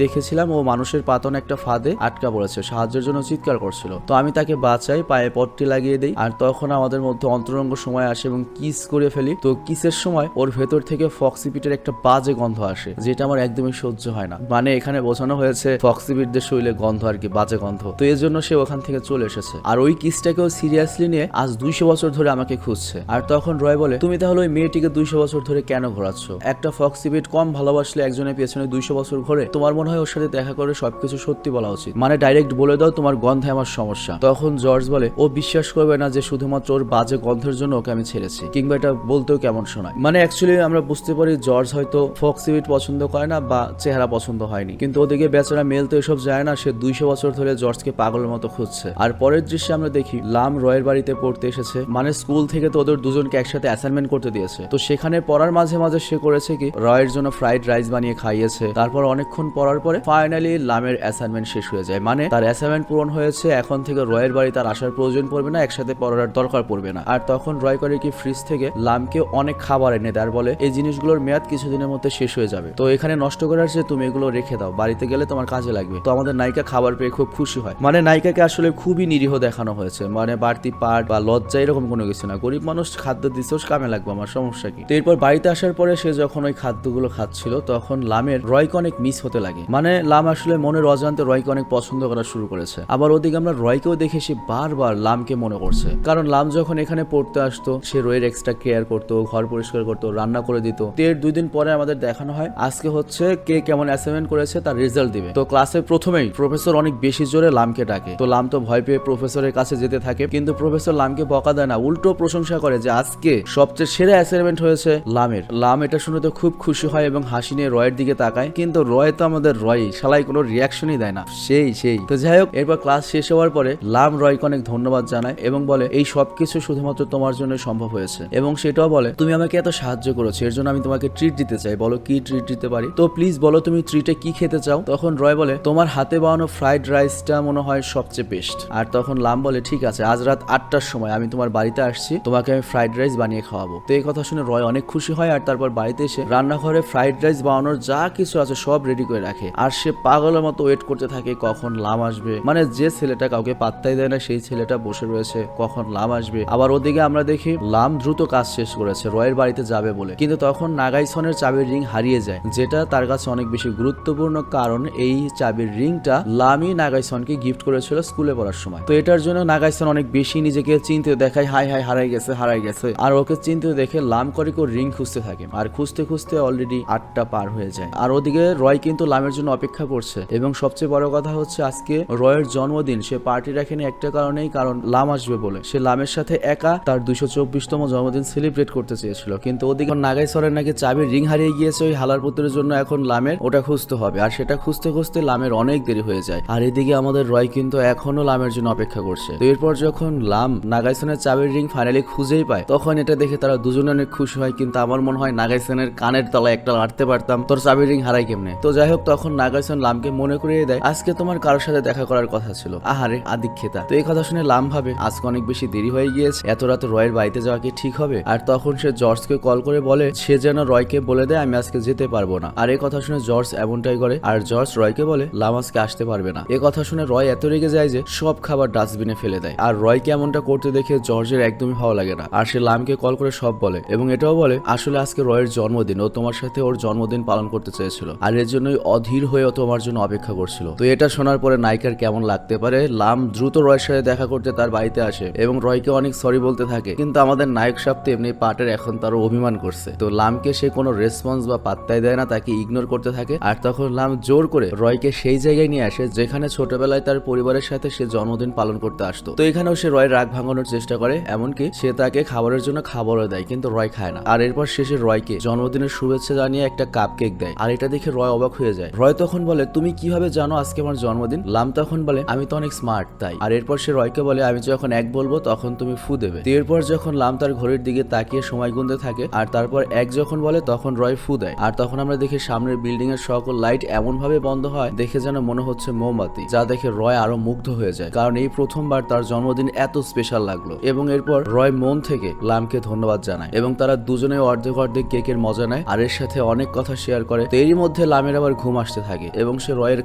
দেখেছিলাম ও মানুষের পাতন একটা ফাঁদে আটকা পড়েছে, সাহায্যের জন্য চিৎকার করছিল। তো আমি তাকে বাঁচাই, পায়ে পট্টি লাগিয়ে দেই, আর তখন আমাদের মধ্যে অন্তরঙ্গ সময় আসে এবং কিস করে ফেলি। তো কিসের সময় ওর ভেতর থেকে ফক্সিপিটের একটা বাজে গন্ধ আসে, যেটা আমার একদমই সহ্য হয় না। মানে এখানে বোঝানো হয়েছে ফক্সিপিটদের শরীরে গন্ধ আর কি, বাজে গন্ধ। তো এর জন্য সে ওখান থেকে চলে এসেছে, আর ওই কিসটাকেও সিরিয়াসলি নিয়ে আজ 200 বছর ধরে আমাকে খুঁজছে। আর তখন রয় বলে তুমি তাহলে ওই মেয়েটিকে 200 বছর ধরে কেন ঘোরাচ্ছ? একটা ফক্সিপিট কম ভালোবাসলে একজনের পেছনে 200 বছর ঘোরে? তোমার মনে হয় ওর সাথে দেখা করে সবকিছু সত্যি বলা উচিত, মানে ডাইরেক্ট বলে দাও তোমার গন্ধে আমার সমস্যা। তখন জর্জ বলে ও বিশ্বাস করবে না যে শুধুমাত্র ওর বাজে গন্ধের জন্য ওকে আমি ছেড়েছি, কিংবা এটা বলতেও কেমন শোনায়। মানে অ্যাকচুয়ালি আমরা বুঝতে পারি জর্জ হয়তো ফক্সিপিট পছন্দ করে না বা চেহারা পছন্দ হয়নি, কিন্তু ওদিকে বেচারা মেল তো এসব যায় না, সে 200 বছর ধরে জর্জকে পাগলের মতো খুঁজছে। আর পরের দৃশ্যে আমরা দেখি লাম রয়ের বাড়িতে পড়তে এসেছে, মানে স্কুল থেকে তো ওদের দুজনকে একসাথে অ্যাসাইনমেন্ট করতে দিয়েছে। তো সেখানে পড়ার মাঝে মাঝে সে করেছে কি, রয়ের জন্য ফ্রাইড রাইস বানিয়ে খাইয়েছে। তারপর অনেকক্ষণ পড়ার পরে ফাইনালি লামের অ্যাসাইনমেন্ট শেষ হয়ে যায়, মানে তার অ্যাসাইনমেন্ট পূরণ হয়েছে। এখন থেকে রয়ের বাড়ি তার আসার প্রয়োজন পড়বে না, একসাথে পড়ার দরকার পড়বে না। আর তখন রয় করে কি ফ্রিজ থেকে লামকে অনেক খাবার এনে দেয়, আর বলে এই জিনিসগুলোর মেয়াদ কিছুদিনের মধ্যে শেষ হয়ে যাবে, তো এখানে নষ্ট করার চেয়ে তুমি এগুলো রেখে দাও, বাড়িতে গেলে তোমার কাজে লাগবে। তো আমাদের নায়িকা খাবার পেয়ে খুব খুশি হয়, মানে নায়িকাকে আসলে খুবই নিরীহ দেখানো হয়েছে, মানে বাড়তি পাট বা লজ্জা এরকম কোনো কিছু না। গরিব মানুষ খাদ্য দিচ্ছে, কামে লাগবে, আমার সমস্যা কি। তো এরপর বাড়িতে আসার পরে সে যখন ওই খাদ্যগুলো খাচ্ছিল তখন লামের রয়কে অনেক মিস হতে লাগে, মানে লাম আসলে মনের অজান্তে রয়কে অনেক পছন্দ করা শুরু করেছে। আবার ওদিকে আমরা রয়কেও দেখে সে বারবার লামকে মনে করছে, কারণ লাম যখন এখানে পড়তে আসতো সে রয়ের এক্সট্রা কেয়ার করতো, ঘর পরিষ্কার করতো, রান্না করে দিত। এর 2 দিন পরে আমাদের দেখানো হয় আজকে হচ্ছে কে কেমন অ্যাসাইনমেন্ট করেছে তার রেজাল্ট দিবে। তো ক্লাসে প্রথমেই প্রফেসর অনেক বেশি জোরে লামকে ডাকে, তো লাম তো ভয় পেয়ে প্রফেসরের কাছে যেতে থাকে, কিন্তু প্রফেসর লামকে বকা দেয় না, উল্টো প্রশংসা করে যে আজকে সবচেয়ে সেরা অ্যাসাইনমেন্ট হয়েছে লামের। লাম এটা শুনে তো খুব খুশি হয় এবং হাসি নিয়ে রয়ের দিকে তাকায়, কিন্তু রয় তো আমাদের রয় শালাই কোনো রিয়াকশনই দেয় না, সেই তো যাই হোক, এরপর ক্লাস শেষ হওয়ার পরে লাম রয়কে অনেক ধন্যবাদ জানায় এবং বলে এই সবকিছু শুধুমাত্র তোমার জন্য সম্ভব হয়েছে, এবং সেটাও বলে তুমি আমাকে এত সাহায্য করেছো, এর জন্য আমি তোমাকে ট্রিট দিতে চাই, বলো কি ট্রিট দিতে পারি। তো প্লিজ বলো তুমি ট্রিটে কি খেতে চাও। তখন রয় বলে তোমার হাতে বানানো ফ্রাইড রাইসটা মনে হয় সবচেয়ে বেস্ট। আর তখন লাম বলে ঠিক আছে, আজ রাত 8টার সময় আমি তোমার বাড়িতে আসছি, তোমাকে আমি ফ্রাইড রাইস বানিয়ে খাওয়াবো। তো এই কথা শুনে রয় অনেক খুশি হয়, আর তারপর বাড়িতে এসে রান্নাঘরে ফ্রাইড রাইস বানানোর যা কিছু আছে সব রেডি করে রাখে, আর সে পাগলের মতো ওয়েট করতে থাকে কখন লাম আসবে। মানে যে ছেলেটা কাউকে পাত্তাই দেয় না সেই ছেলেটা বসে রয়েছে কখন লাম আসবে। আবার ওদিকে আমরা দেখি লাম দ্রুত কাজ শেষ করেছে রয়ের বাড়িতে যাবে বলে, কিন্তু তখন নাগাইসনের চাবির রিং হারিয়ে যায়, যেটা তার কাছে অনেক বেশি গুরুত্বপূর্ণ, কারণ এই চাবির রিংটা লামই নাগাইসনকে গিফট করেছিল স্কুলে পড়ার সময়। তো এটার জন্য নাগাইসন অনেক বেশি নিজেকে চিন্তিত দেখায়, হাই হারাই গেছে। আর ওকে চিন্তিত দেখে লাম করে রিং খুঁজতে থাকে, আর খুঁজতে খুঁজতে অলরেডি 8টা পার হয়ে যায়। আর ওদিকে রয় কিন্তু লামের জন্য অপেক্ষা করছে, এবং সবচেয়ে বড় কথা হচ্ছে আজকে রয়ের জন্মদিন, সে পার্টি রাখেনি একটা কারণেই, কারণ লাম আসবে বলে। সে লামের সাথে একা তার 224তম জন্মদিন সেলিব্রেট করতে চেয়েছিল, কিন্তু ওদিকে নাগাইসরের নাকি চাবির রিং হারিয়ে গিয়েছে ওই হালার পুত্রের জন্য, এখন লামের ওটা খুঁজতে হবে, আর সেটা খুঁজতে খুঁজতে লামের অনেক দেরি হয়ে যায়। আর এদিকে আমাদের রয় কিন্তু এখনো লামের জন্য অপেক্ষা করছে। তো এরপর যখন লাম নাগাইসনের চাবির রিং ফাইনালি খুঁজেই পায়, তখন এটা দেখে তারা দুজনে অনেক খুশি হয়, কিন্তু আমার মনে হয় নাগাইসনের কানের তলায় একটা লাড়তে পারতাম, তোর চাবির রিং হারাই কেমনে। তো যাই হোক, তখন নাগাইসন লামকে মনে করিয়ে দেয় আজকে তোমার কারোর সাথে দেখা করার কথা ছিল, আহারে আদিক্ষেতা। তো এই কথা শুনে লাম ভাবে আজকে অনেক বেশি দেরি হয়ে গিয়েছে, এত রাতে রয়ের বাড়িতে যাওয়া কি ঠিক হবে। আর তখন সে জর্জকে কল করে বলে সে যেন রয়কে বলে দেয় আমি আজকে যেতে পারবো না। আর এই কথা শুনে জর্জ এমনটাই করে, আর জর্জ রয়কে বলে লাম আজকে আসতে পারবে না। এই কথা শুনে রয় এত রেগে যায় যে সব খাবার ডাস্টবিনে ফেলে দেয়, আর রয়কে এমনটা করতে দেখে জর্জের একদমই ভালো লাগে না, আর সে লামকে কল করে সব বলে, এবং এটাও বলে আসলে আজকে রয়ের জন্মদিন, ও তোমার সাথে ওর জন্মদিন পালন করতে চেয়েছিল, আর এর জন্যই অধীর হয়ে ও তোমার জন্য অপেক্ষা করছিল। তো এটা শোনার পরে নায়িকার কেমন লাগতে পারে। লাম দ্রুত রয়ের সাথে দেখা করতে তার বাড়িতে আসে এবং রয়কে অনেক সরি বলতে থাকে, কিন্তু আমাদের নায়ক সাহেব তো এমনি পার্টের এখন তারও অভিমান করছে। তো লামকে সে কোনো রেসপন্স বা পাত্তাই দেয় না, তাকে ইগনোর করতে থাকে। আর তখন লাম জোর করে রয়কে সেই জায়গায় নিয়ে আসে যেখানে ছোটবেলায় তার পরিবারের সাথে সে জন্মদিন পালন করতে আসতো। তো এখানেও সে রয়ের রাগ ভাঙানোর চেষ্টা করে, এমনকি সে তাকে খাবারের জন্য খাবারও দেয়, কিন্তু রয় খায় না। আর এরপর শেষে রয়কে জন্মদিনের শুভেচ্ছা জানিয়ে একটা কাপ কেক দেয়, আর এটা দেখে রয় অবাক হয়ে যায়। রয় তখন বলে, তুমি কিভাবে জানো আজকে আমার জন্মদিন? লাম তখন বলে, আমি তো অনেক স্মার্ট তাই। আর এরপর সে রয়কে বলে, আমি যখন এক বলবো তখন তুমি ফু দেবে। তো এরপর যখন লাম তার ঘড়ির দিকে তাকিয়ে সময় গুনতে থাকে আর তারপর এক যখন বলে তখন রয় ফু দেয়। আর তখন আমরা দেখি সামনের বিল্ডিং এর সকল লাইট এমন ভাবে বন্ধ হয় দেখে যেন মনে হচ্ছে মোমবাতি, যা দেখে রয় আরো মুগ্ধ হয়ে যায়, কারণ এই প্রথমবার তার জন্মদিন এত স্পেশাল লাগলো। এবং এরপর রয় মন থেকে লামকে ধন্যবাদ জানায় এবং তারা দুজনে অর্ধেক অর্ধেক কেকের মজা নেয় আর এর সাথে অনেক কথা শেয়ার করে। তো এরই মধ্যে লামের আবার ঘুম আসতে থাকে এবং সে রয়ের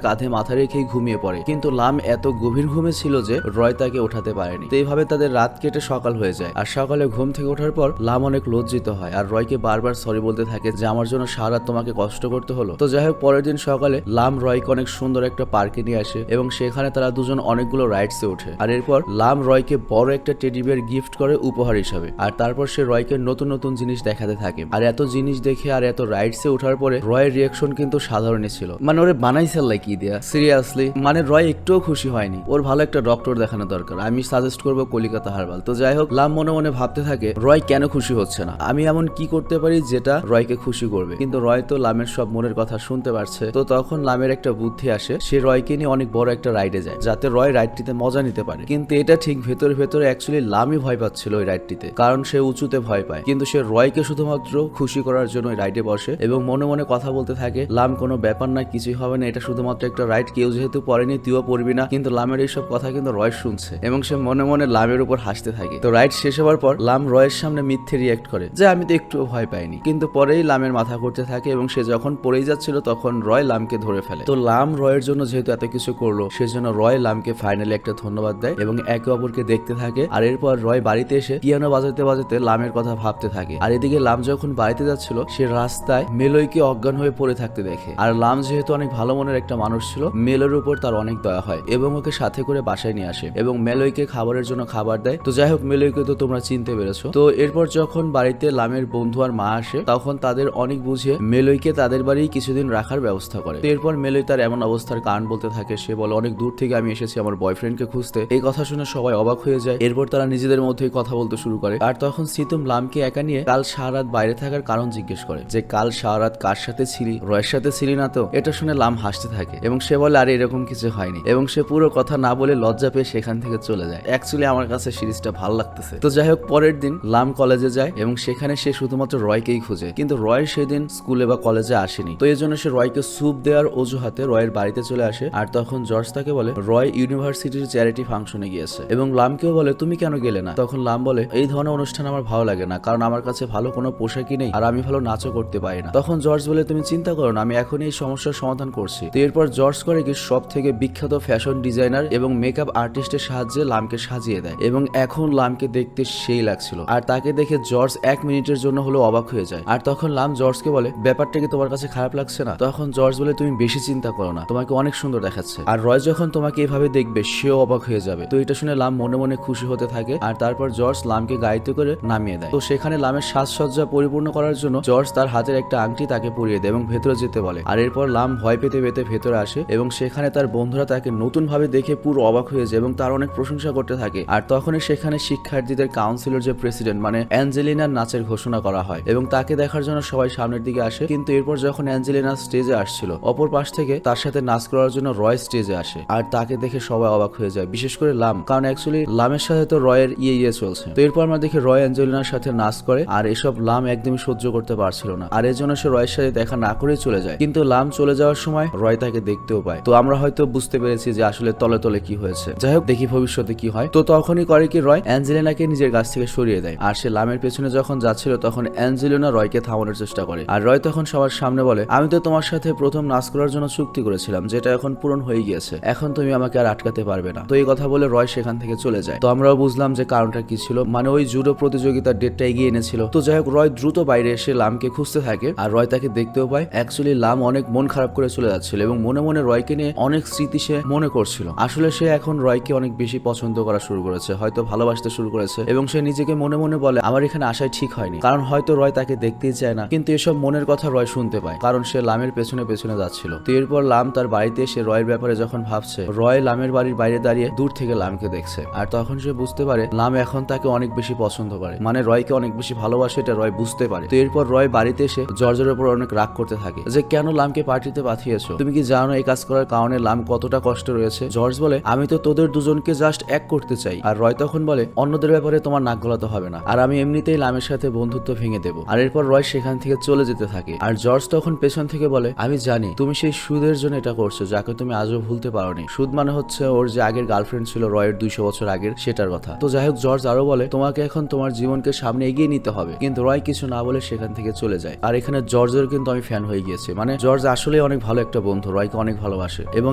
কাঁধে মাথা রেখেই ঘুমিয়ে পড়ে, কিন্তু লাম এত গভীর ঘুমে ছিল যে রয় তাকে ওঠাতে পারেনি। তো এইভাবে তাদের রাত কেটে সকাল হয়ে যায়। আর সকালে ঘুম থেকে ওঠার পর লাম অনেক লজ্জিত হয় আর রয়কে বারবার সরি বলতে থাকে যে আমার জন্য সারা রাত তোমাকে কষ্ট করতে হলো। তো যাই হোক, পরের দিন সকালে লাম রয়কে অনেক সুন্দর একটা পার্কে নিয়ে আসে এবং সেখানে তারা দুজন অনেকগুলো রাইডসে ওঠে। আর এরপর লাম রয়কে বড় একটা টেডি বিয়ার গিফট করে উপহার হিসাবে। আর তারপর সে রয়কে নতুন নতুন জিনিস দেখাতে থাকে। আর এত জিনিস দেখে আর এত রাইডসে ওঠার পরে রয়ের রিয়াকশন কিন্তু সাধারণই ছিল, মানে ওরে বানাইছে কি দেয়া সিরিয়াসলি, মানে রয় একটুও খুশি হয়নি। ওর ভালো একটা ডক্টর দেখানো দরকার, আমি সাজেস্ট করবো কলিকাতা হারবাল। তো যাই হোক, লাম মনে মনে ভাবতে থাকে রয় কেন খুশি হচ্ছে না, আমি এমন কি করতে পারি যেটা রয়কে খুশি করবে। কিন্তু রয় তো লামের সব মনের কথা শুনতে পারছে। তো তখন লামের একটা বুদ্ধি আসে, সে রয়কে নিয়ে অনেক বড় একটা রাইডে যায় যাতে রয় রাইডটিতে মজা নিতে পারে। কিন্তু এটা ঠিক ভেতরে ভেতরে অ্যাকচুয়ালি লামই ভয় পাচ্ছিল ওই রাইডটিতে, কারণ সে উঁচুতে ভয় পায়। কিন্তু সে রয়কে শুধুমাত্র খুশি করার জন্য ওই রাইডে বসে এবং মনে মনে কথা বলতে থাকে, লাম কোনো ব্যাপার না, কিছুই হবে না, এটা শুধুমাত্র একটা রাইড, কেউ যেহেতু পড়েনি তুইও পড়বি না। কিন্তু লামের এইসব কথা কিন্তু রয় শুনছে এবং সে মনে মনে লামের উপর হাসতে থাকে। তো রাইড শেষ হওয়ার পর লাম রয়ের সামনে মিথ্যে রিয়েক্ট করে যে আমি তো একটুও ভয় পাইনি, কিন্তু পরেই লামের মাথা করতে থাকে এবং সে যখন পড়েই যাচ্ছিল তখন রয় লামকে ধরে ফেলে। তো লাম রয়ের জন্য যেহেতু এত কিছু করলো সেজন্য রয় লামকে ফাইনালি একটা ধন্যবাদ দেয় এবং একে অপরকে দেখতে থাকে। আর এরপর রয় বাড়িতে এসে পিয়ানো বাজাতে বাজাতে লামের কথা ভাবতে থাকে। আর এদিকে লাম যখন বাড়িতে যাচ্ছিল সে রাস্তায় মেলইকে অজ্ঞান হয়ে পড়ে থাকতে দেখে। আর লাম যেহেতু অনেক ভালো মনের একটা মানুষ ছিল, মেলোর উপর তার অনেক দয়া হয় এবং ওকে সাথে করে বাসায় নিয়ে আসে এবং মেলইকে খাবারের জন্য খাবার দেয়। তো যাই হোক, মেলইকে তো তোমরা চিনতে পেরেছো। তো এরপর যখন বাড়িতে লামের বন্ধু আর মা আসে তখন তাদের অনেক বুঝিয়ে মেলইকে তাদের বাড়ি কিছুদিন রাখার ব্যবস্থা করে। তো এরপর মেলই তার এমন অবস্থার কারণ বলতে থাকে, সে বলে অনেক দূর থেকে আমি এসেছি আমার বয়ফ্রেন্ডকে খুঁজতে। এই কথা শুনে সবাই অবাক হয়ে যায়। এরপর তারা নিজেদের মধ্যেই কথা বলতে শুরু করে। আর তখন সিতুম লামকে একা নিয়ে কাল সারা রাত বাইরে থাকার কারণ জিজ্ঞেস করে, যে কাল সারা রাত কার সাথে ছিলি, রয়ের সাথে ছিলি না তো? এটা শুনে লাম হাসতে থাকে এবং সে বলে আরে এরকম কিছু হয়নি, এবং সে পুরো কথা না বলে লজ্জা পেয়ে সেখান থেকে চলে যায়। অ্যাকচুয়ালি আমার কাছে সিরিজটা ভালো লাগতেছে। তো যাই হোক, পরের দিন লাম কলেজে যায় এবং সেখানে সে শুধুমাত্র রয়কেই খুঁজে, কিন্তু রয় সেদিন স্কুলে বা কলেজে আসেনি। তো এই জন্য সে রয়কে স্যুপ দেওয়ার অজুহাতে রয়ের বাড়িতে চলে আসে। আর তখন জর্জ তাকে বলে রয় ইউনিভার্সিটির চ্যারিটি ফাংশনে গিয়েছে এবং লামকেও বলে তুমি কেন গেলে না? তখন লাম বলে এই ধরনের অনুষ্ঠান আমার ভালো লাগে না, কারণ আমার কাছে ভালো কোনো পোশাকই নেই আর আমি ভালো নাচও করতে পারি না। তখন জর্জ বলে তুমি চিন্তা করো না, আমি এখন এই সমস্যার সমাধান করছি। তো এরপর জর্জ করে কি সব থেকে বিখ্যাত ফ্যাশন ডিজাইনার এবং মেকআপ আর্টিস্টের সাহায্যে লামকে সাজিয়ে দেয় এবং এখন লামকে দেখতে সেই লাগছিল। আর তাকে দেখে জর্জ 1 মিনিটের জন্য হলো অবাক হয়ে যায়। আর তখন লাম জর্জকে বলে ব্যাপারটা কি তোমার কাছে খারাপ লাগছে না? তখন জর্জ বলে তুমি বেশি চিন্তা করো না, তোমাকে অনেক সুন্দর দেখাচ্ছে, আর রয় যখন তোমাকে এভাবে দেখবে সেও অবাক হয়ে যাবে। তো এটা শুনে লাম মনে মনে খুশি হতে থাকে। আর তারপর জর্জ লামকে গাড়িতে করে নামিয়ে দেয়। তো সেখানে লামের সাজসজ্জা পরিপূর্ণ করার জন্য জর্জ তার হাতের একটা আংটি তাকে পরিয়ে দেয় এবং ভেতরে যেতে বলে। আর এরপর লাম ভয় পেতে পেতে ভেতরে আসে এবং সেখানে তার বন্ধুরা তাকে নতুন ভাবে দেখে পুরো অবাক হয়ে যায় এবং তার অনেক প্রশংসা করতে থাকে। আর তখনই সেখানে শিক্ষার্থীদের কাউন্সিলর যে প্রেসিডেন্ট মানে অ্যাঞ্জেলিনার নাচের ঘোষণা করা হয় এবং তাকে দেখার জন্য সবাই সামনের দিকে আসে। কিন্তু এরপর যখন অ্যাঞ্জেলিনা স্টেজে আসছিল, অপর পাশ থেকে তার সাথে নাচ করার জন্য রয় স্টেজে আসে। আর তাকে দেখে সবাই অবাক হয়ে যায়, বিশেষ করে লাম, কারণ অ্যাকচুয়ালি লামের সাথে তো রয়ের ইয়ে চলছে। তো এরপর আমরা দেখি রয় অ্যাঞ্জেলিনার সাথে নাচ করে, আর এসব লাম একদমই সহ্য করতে পারছিল না। আর এর জন্য সে রয়ের সাথে দেখা না করেই চলে যায়। কিন্তু লাম চলে যাওয়ার সময় রয় তাকে দেখতেও পায়। তো আমরা হয়তো বুঝতে পেরেছি যে আসলে তলে তলে কি হয়েছে। যাই হোক, দেখি ভবিষ্যতে কি হয়। তো তখনই করে কি রয় অ্যাঞ্জেলিনাকে নিজের কাছ থেকে সরিয়ে দেয়। আর সে লামের পেছনে যখন যাচ্ছিল তখন অ্যাঞ্জেলিনা রয়কে থামানোর চেষ্টা করে। আর রয় তখন সবার সামনে বলে আমি তো তোমার সাথে প্রথম নাচ করার জন্য চুক্তি করেছিলাম, যেটা এখন পূরণ হয়ে গিয়েছে, এখন তুমি আমাকে আর আটকাতে পারবে না। তো এই কথা বলে রয় সেখান থেকে চলে যায়। তো আমরাও বুঝলাম যে কারণটা কি ছিল, মানে ওই জুডো প্রতিযোগিতার ডেটটা এগিয়ে এনেছিল। তো যাই হোক, রয় দ্রুত বাইরে এসে লামকে খুঁজতে থাকে আর রয় তাকে দেখতেও পায়। অ্যাকচুয়ালি লাম অনেক মন খারাপ করে চলে যাচ্ছিল এবং মনে মনে রয়কে নিয়ে অনেক স্মৃতি সে মনে করছিল। আসলে সে এখন রয়কে অনেক বেশি পছন্দ করা শুরু করেছে, হয়তো ভালোবাসতে শুরু করেছে এবং সে নিজেকে মনে মনে বলে আমার এখানে আসাই ঠিক হয়নি, কারণ হয়তো রয় তাকে দেখতেই চায় না। কিন্তু এসব মনের কথা রয় শুনতে পায়, কারণ সে লামের পেছনে পেছনে যাচ্ছিল। তো এরপর লাম তার বাড়িতে এসে রয়ের ব্যাপারে যখন ভাবছে, রয় লামের বাড়ির বাইরে দাঁড়িয়ে দূর থেকে লামকে দেখছে, আর তখন সে বুঝতে পারে লাম এখন তাকে অনেক বেশি পছন্দ করে, মানে রয়কে অনেক বেশি ভালোবাসে, এটা রয় বুঝতে পারে। তো এরপর রয় বাড়িতে এসে জর্জের উপর অনেক রাগ করতে থাকে যে কেন লামকে পার্টিতে পাঠিয়েছো, তুমি কি জানো এই কাজ করার কারণে লাম কতটা কষ্ট রয়েছে। জর্জ বলে আমি তো তোদের দুজনকে জাস্ট এক করতে চাই। আর রয় তখন বলে অন্যদের ব্যাপারে তোমার নাক গলাতে হবে না, আর আমি এমনিতেই লামের সাথে বন্ধুত্ব ভেঙে দেবো। আর এরপর রয় সেখান থেকে চলে যেতে থাকে, আর জর্জ তখন পেছন থেকে বলে আমি জানি তুমি সেই সুদের জন্য এটা করছো যাকে তুমি আজও ভুলতে পারোনি। সুদ মানে হচ্ছে ওর যে আগের গার্লফ্রেন্ড ছিল রয়ের 200 বছর আগের, সেটার কথা। তো যাই হোক, জর্জ আরো বলে তোমাকে এখন তোমার জীবনকে সামনে এগিয়ে নিতে হবে, কিন্তু রয় কিছু না বলে সেখান থেকে চলে যায়। আর এখানে জর্জের কিন্তু আমি ফ্যান হয়ে গিয়েছি, মানে জর্জ আসলে অনেক ভালো একটা বন্ধু, রয়কে অনেক ভালোবাসে এবং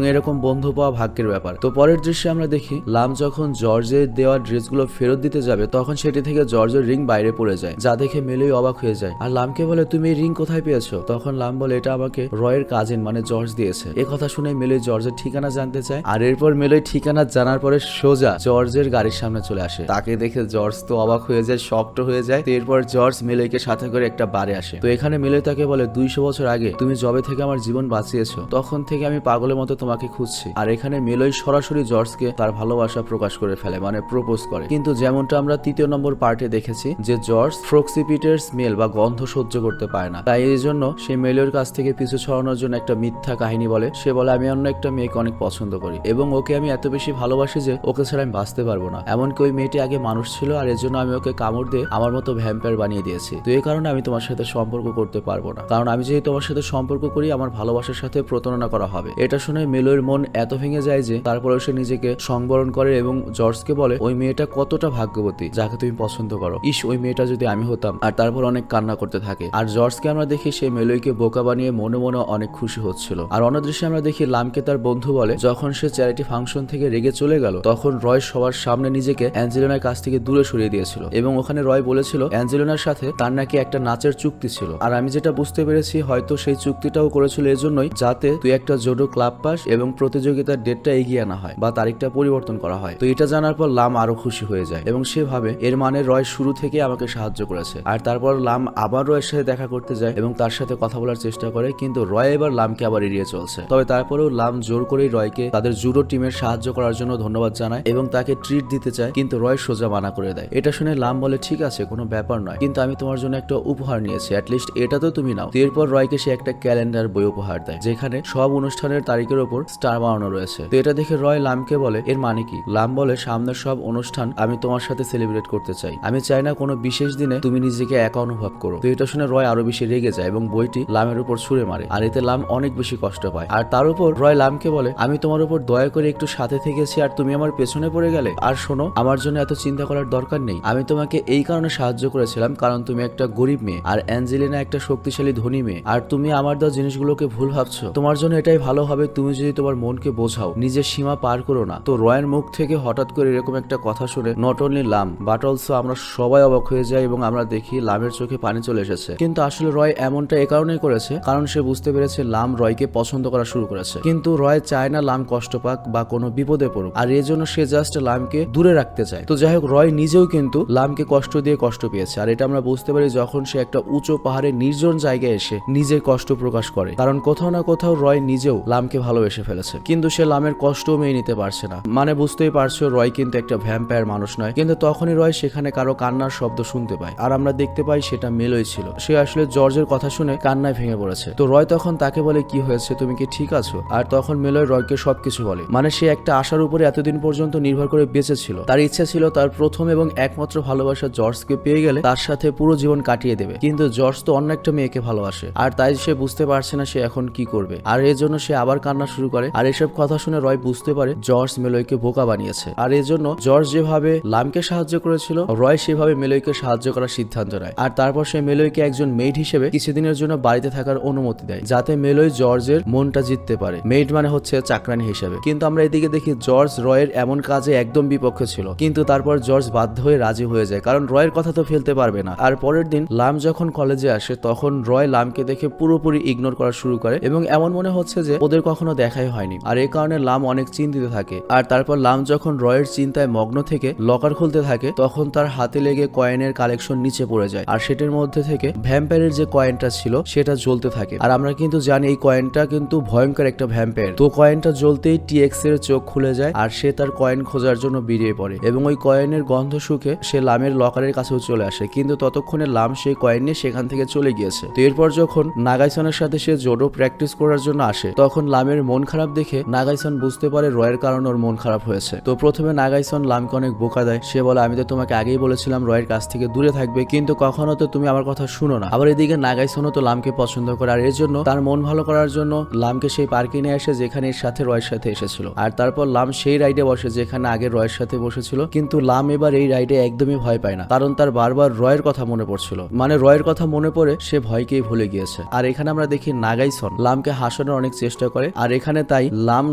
এরকম বন্ধু পাওয়া ভাগ্যের ব্যাপার। তো পরের দৃশ্যে আমরা দেখি লাম যখন জর্জের দেওয়া ড্রেসগুলো ফেরত দিতে যাবে তখন সেটি থেকে জর্জের রিং বাইরে পড়ে যায়, যা দেখে মেলোই অবাক হয়ে যায়। আর লামকে বলে তুমি এই রিং কোথায় পেয়েছো? তখন লাম বলে এটা আমাকে রয়ের কাজিন মানে জর্জ দিয়েছে। এ কথা শুনে মেলোই জর্জের ঠিকানা জানতে চায়, আর এরপর মেলোই ঠিকানা জানার পরে সোজা জর্জের গাড়ির সামনে চলে আসে। তাকে দেখে জর্জ তো অবাক হয়ে যায়, শকড হয়ে যায়। তো এরপর জর্জ মেলোইকে সাথে করে একটা বারে আসে। তো এখানে মেলোই তাকে বলে 200 বছর আগে তুমি জবে থেকে আমার জীবন বাঁচিয়েছো, তখন থেকে আমি পাগলের মতো তোমাকে খুঁজছি। আর এখানে মেলোই সরাসরি জর্জকে তার ভালোবাসা প্রকাশ করে ফেলে, মানে প্রপোজ করে। কিন্তু যেমনটা আমরা 3 নম্বর পার্টে দেখেছি যে জর্জ ফ্রক্সিপিটের স্মেল বা গন্ধ সহ্য করতে পারে না, তাই এই জন্য সে মেলোর কাছ থেকে পিছু ছড়ানোর জন্য একটা মিথ্যা কাহিনী বলে। সে বলে আমি অন্য একটা মেয়েকে অনেক পছন্দ করি এবং ওকে আমি এত বেশি ভালোবাসি যে ওকে ছাড়া আমি বাঁচতে পারবো না। এমনকি ওই মেয়েটি আগে মানুষ ছিল, আর এর জন্য আমি ওকে কামড় দিয়ে আমার মতো ভ্যাম্পায়ার বানিয়ে দিয়েছি। তো এই কারণে আমি তোমার সাথে সম্পর্ক করতে পারবো না, কারণ আমি যেহেতু তোমার সাথে সম্পর্ক করি আমার ভালোবাসার সাথে প্রতারণা করা হবে। এটা শুনে মেলোর মন এত ভেঙে যায় যে তারপরে সে নিজেকে সংবরণ করে এবং জর্জকে বলে ওই মেয়েটা কতটা ভাগ্যবতী যাকে তুমি পছন্দ করো, ইস ওই মেয়েটা যদি আমি হতাম। আর তারপর অনেক কান্না করতে থাকে। আর জর্জকে আমরা দেখি সে মেলোইকে বোকা বানিয়ে মনে মনে অনেক খুশি হচ্ছিল। আর অন্য দৃশ্যে আমরা দেখি লামকে তার বন্ধু বলে যখন সে চ্যারিটি ফাংশন থেকে রেগে চলে গেল তখন রয় সবার সামনে নিজেকে অ্যাঞ্জেলিনার কাছ থেকে দূরে সরিয়ে দিয়েছিল এবং ওখানে রয় বলেছিল অ্যাঞ্জেলিনার সাথে তার নাকি একটা নাচের চুক্তি ছিল। আর আমি যেটা বুঝতে পেরেছি হয়তো সেই চুক্তিটাও করেছিল এজন্যই যাতে তুই একটা জোডো ক্লাব পাস এবং প্রতিযোগিতার ডেটটা এগিয়ে আনা হয় বা তারিখটা পরিবর্তন করা হয়। তো এটা জানার পর লাম আরো খুশি হয়ে যায় এবং সে ভাবে এর মানে রয় শুরু থেকে আমাকে সাহায্য করেছে। আর তারপর লাম আবার রয়ের সাথে দেখা করতে যায় এবং তার সাথে কথা বলার চেষ্টা করে, কিন্তু রয় এবার লামকে আবার এড়িয়ে চলছে। তবে তারপরেও লাম জোর করেই রয়কে তাদের জুডো টিমের সাহায্য করার জন্য ধন্যবাদ জানায় এবং তাকে ট্রিট দিতে চায়, কিন্তু রয় সোজা মানা করে দেয়। এটা শুনে লাম বলে ঠিক আছে কোনো ব্যাপার নয়, কিন্তু আমি তোমার জন্য একটা উপহার নিয়েছি, অ্যাটলিস্ট এটা তো তুমি নাও। এরপর রয়কে সে একটা ক্যালেন্ডার বই উপহার দেয় যেখানে সব অনুষ্ঠানের তারিখের উপর স্টার বানানো রয়েছে। তো এটা দেখে রয় লামকে বলে এর মানে কি? লাম বলে সামনের সব অনুষ্ঠান আমি তোমার সাথে সেলিব্রেট করতে চাই, আমি চাই না কোনো বিশেষ দিনে তুমি নিজেকে একা অনুভব করো। তো এটা শুনে রয় আরো বেশি রেগে যায় এবং বইটি লামের উপর ছুঁড়ে মারে, আর এতে লাম অনেক বেশি কষ্ট পায়। আর তার উপর রয় লামকে বলে আমি তোমার উপর দয়া করে একটু সাথে থেকেছি আর তুমি আমার পেছনে পড়ে গেলে। আর শোনো, আমার জন্য এত চিন্তা করার দরকার নেই, আমি তোমাকে এই কারণে সাহায্য করেছিলাম কারণ তুমি একটা গরিব মেয়ে আর অ্যাঞ্জেলিনা একটা শক্তিশালী ধনী মেয়ে, আর তুমি আমার দেওয়া জিনিসগুলোকে ভুল ভাবছো। তোমার জন্য এটাই ভালো হবে তুমি যদি তোমার মনকে বোঝাও, নিজের সীমা পার করো না। তো রয়ের মুখ থেকে হঠাৎ করে এরকম একটা কথা শুনে নট অনলি লাম বাট অলসো আমরা সবাই অবাক হয়ে যাই এবং আমরা দেখি লামের চোখে পানি চলে এসেছে। কিন্তু আসলে রয় এমনটা এ কারণেই করেছে কারণ সে বুঝতে পেরেছে লাম রয়কে পছন্দ করা শুরু করেছে, কিন্তু রয় চায় না লাম কষ্ট পাক বা কোনো বিপদে পড়ুক, আর এই জন্য সে জাস্ট লামকে দূরে রাখতে চায়। তো যাই হোক, রয় নিজেও কিন্তু লামকে কষ্ট দিয়ে কষ্ট পেয়েছে, আর এটা আমরা বুঝতে পারি যখন সে একটা উঁচু পাহাড়ে নির্জন জায়গায় এসে নিজের কষ্ট প্রকাশ করে, কারণ কোথাও না কোথাও রয় নিজেও লামকে ভালোবেসে ফেলেছে, কিন্তু সে লামের কষ্টও মেনে নিতে পারছে না। মানে বুঝতেই পারছো রয় কিন্তু একটা ভ্যাম্পায়ার মানুষ নয়। কিন্তু তখনই রয় সেখানে কারো কান্নার শব্দ শুনতে পায়, আর আমরা দেখতে পাই সেটা মেলোই ছিল। সে আসলে জর্জের কথা শুনে কান্নায় ভেঙে পড়েছে। তো রয় তখন তাকে বলে কি হয়েছে, তুমি কি ঠিক আছো? আর তখন মেলোয় রয়কে সবকিছু বলে, মানে সে একটা আশার উপরে এতদিন পর্যন্ত নির্ভর করে বেঁচে ছিল। তার ইচ্ছা ছিল তার প্রথম এবং একমাত্র ভালোবাসা জর্জকে পেয়ে গেলে তার সাথে পুরো জীবন কাটিয়ে দেবে, কিন্তু জর্জ তো অন্য একটা মেয়েকে ভালোবাসে, আর তাই সে বুঝতে পারছে না সে এখন কি করবে। আর এর জন্য সে আবার কান্না শুরু করে। আর এসব কথা শুনে রয় বুঝতে পারে জর্জ মেলোয়কে বোকা বানিয়েছে, আর এর জন্য জর্জ যেভাবে লামকে সাহায্য করেছিল রয় সেভাবে মেলোয়কে সাহায্য করার সিদ্ধান্ত নেয়। আর তারপর সে মেলোয়কে একজন মেইড হিসেবে কিছুদিনের জন্য বাড়িতে থাকার অনুমতি দেয় যাতে মেলোয় জর্জের মনটা জিততে পারে। মেইড মানে হচ্ছে চাকরানি হিসেবে। কিন্তু আমরা এদিকে দেখি জর্জ রয়ের এমন কাজে একদম বিপক্ষে ছিল, কিন্তু তারপর জর্জ বাধ্য হয়ে রাজি হয়ে যায় কারণ রয়ের কথা তো ফেলতে পারবে না। আর পরের দিন লাম যখন কলেজে আসে তখন রয় লামকে দেখে পুরোপুরি ইগনোর করা শুরু করে এবং এমন মনে হচ্ছে যে ওদের কখনো দেখাই হয়নি, আর এই কারণে লাম অনেক চিন্তিত থাকে। আর তারপর লাম যখন রয়ের চিন্তায় মগ্ন থেকে লকার খুলতে থাকে তখন তার হাতে লেগে কয়েনের কালেকশন নিচে পড়ে যায়, আর সেটার মধ্যে থেকে ভ্যাম্পায়ারের যে কয়েনটা ছিল সেটা জ্বলতে থাকে। আর আমরা কিন্তু জানি এই কয়েনটা কিন্তু ভয়ঙ্কর একটা ভ্যাম্পায়ার। তো কয়েনটা জ্বলতেই টিয়ে টিএক্স এর চোখ খুলে যায় আর সে তার কয়েন খোঁজার জন্য বেরিয়ে পড়ে এবং ওই কয়েনের গন্ধ শুকে সে লামের লকারের কাছেও চলে আসে, কিন্তু ততক্ষণে লাম সেই কয়েন নিয়ে সেখান থেকে চলে গিয়েছে। তো এরপর যখন নাগাইসনের সাথে সে জোডো প্র্যাকটিস করার জন্য আসে তখন লামের মন খারাপ দেখে নাগাইসন বুঝতে পারে রয়ের কারণে ওর মন খারাপ হয়েছে। তো প্রথমে নাগাইসন লামকে অনেক বোকা দেয়, সে বলে আমি তো তোমাকে আগেই বলেছিলাম রয়ের কাছ থেকে দূরে থাকবে, কিন্তু কখনো তো তুমি আমার কথা শুনো না। আবার এদিকে নাগাইসনও তো লামকে পছন্দ করে আর এর জন্য তার মন ভালো করার জন্য লামকে সেই পার্কে নিয়ে আসে যেখানে এর সাথে রয়ের সাথে এসেছিল। আর তারপর লাম সেই রাইডে বসে যেখানে আগে রয়ের সাথে বসেছিল, কিন্তু লাম এবার এই রাইডে একদমই ভয় পায় না, কারণ তার বারবার রয়ের কথা মনে পড়ছিল, মানে রয়ের কথা মনে পড়ে সে ভয়কেই ভুলে গিয়েছে। আর এখানে আমরা দেখি নাগাইসন লামকে হাসানোর অনেক চেষ্টা করে আর এখানে তাই লাম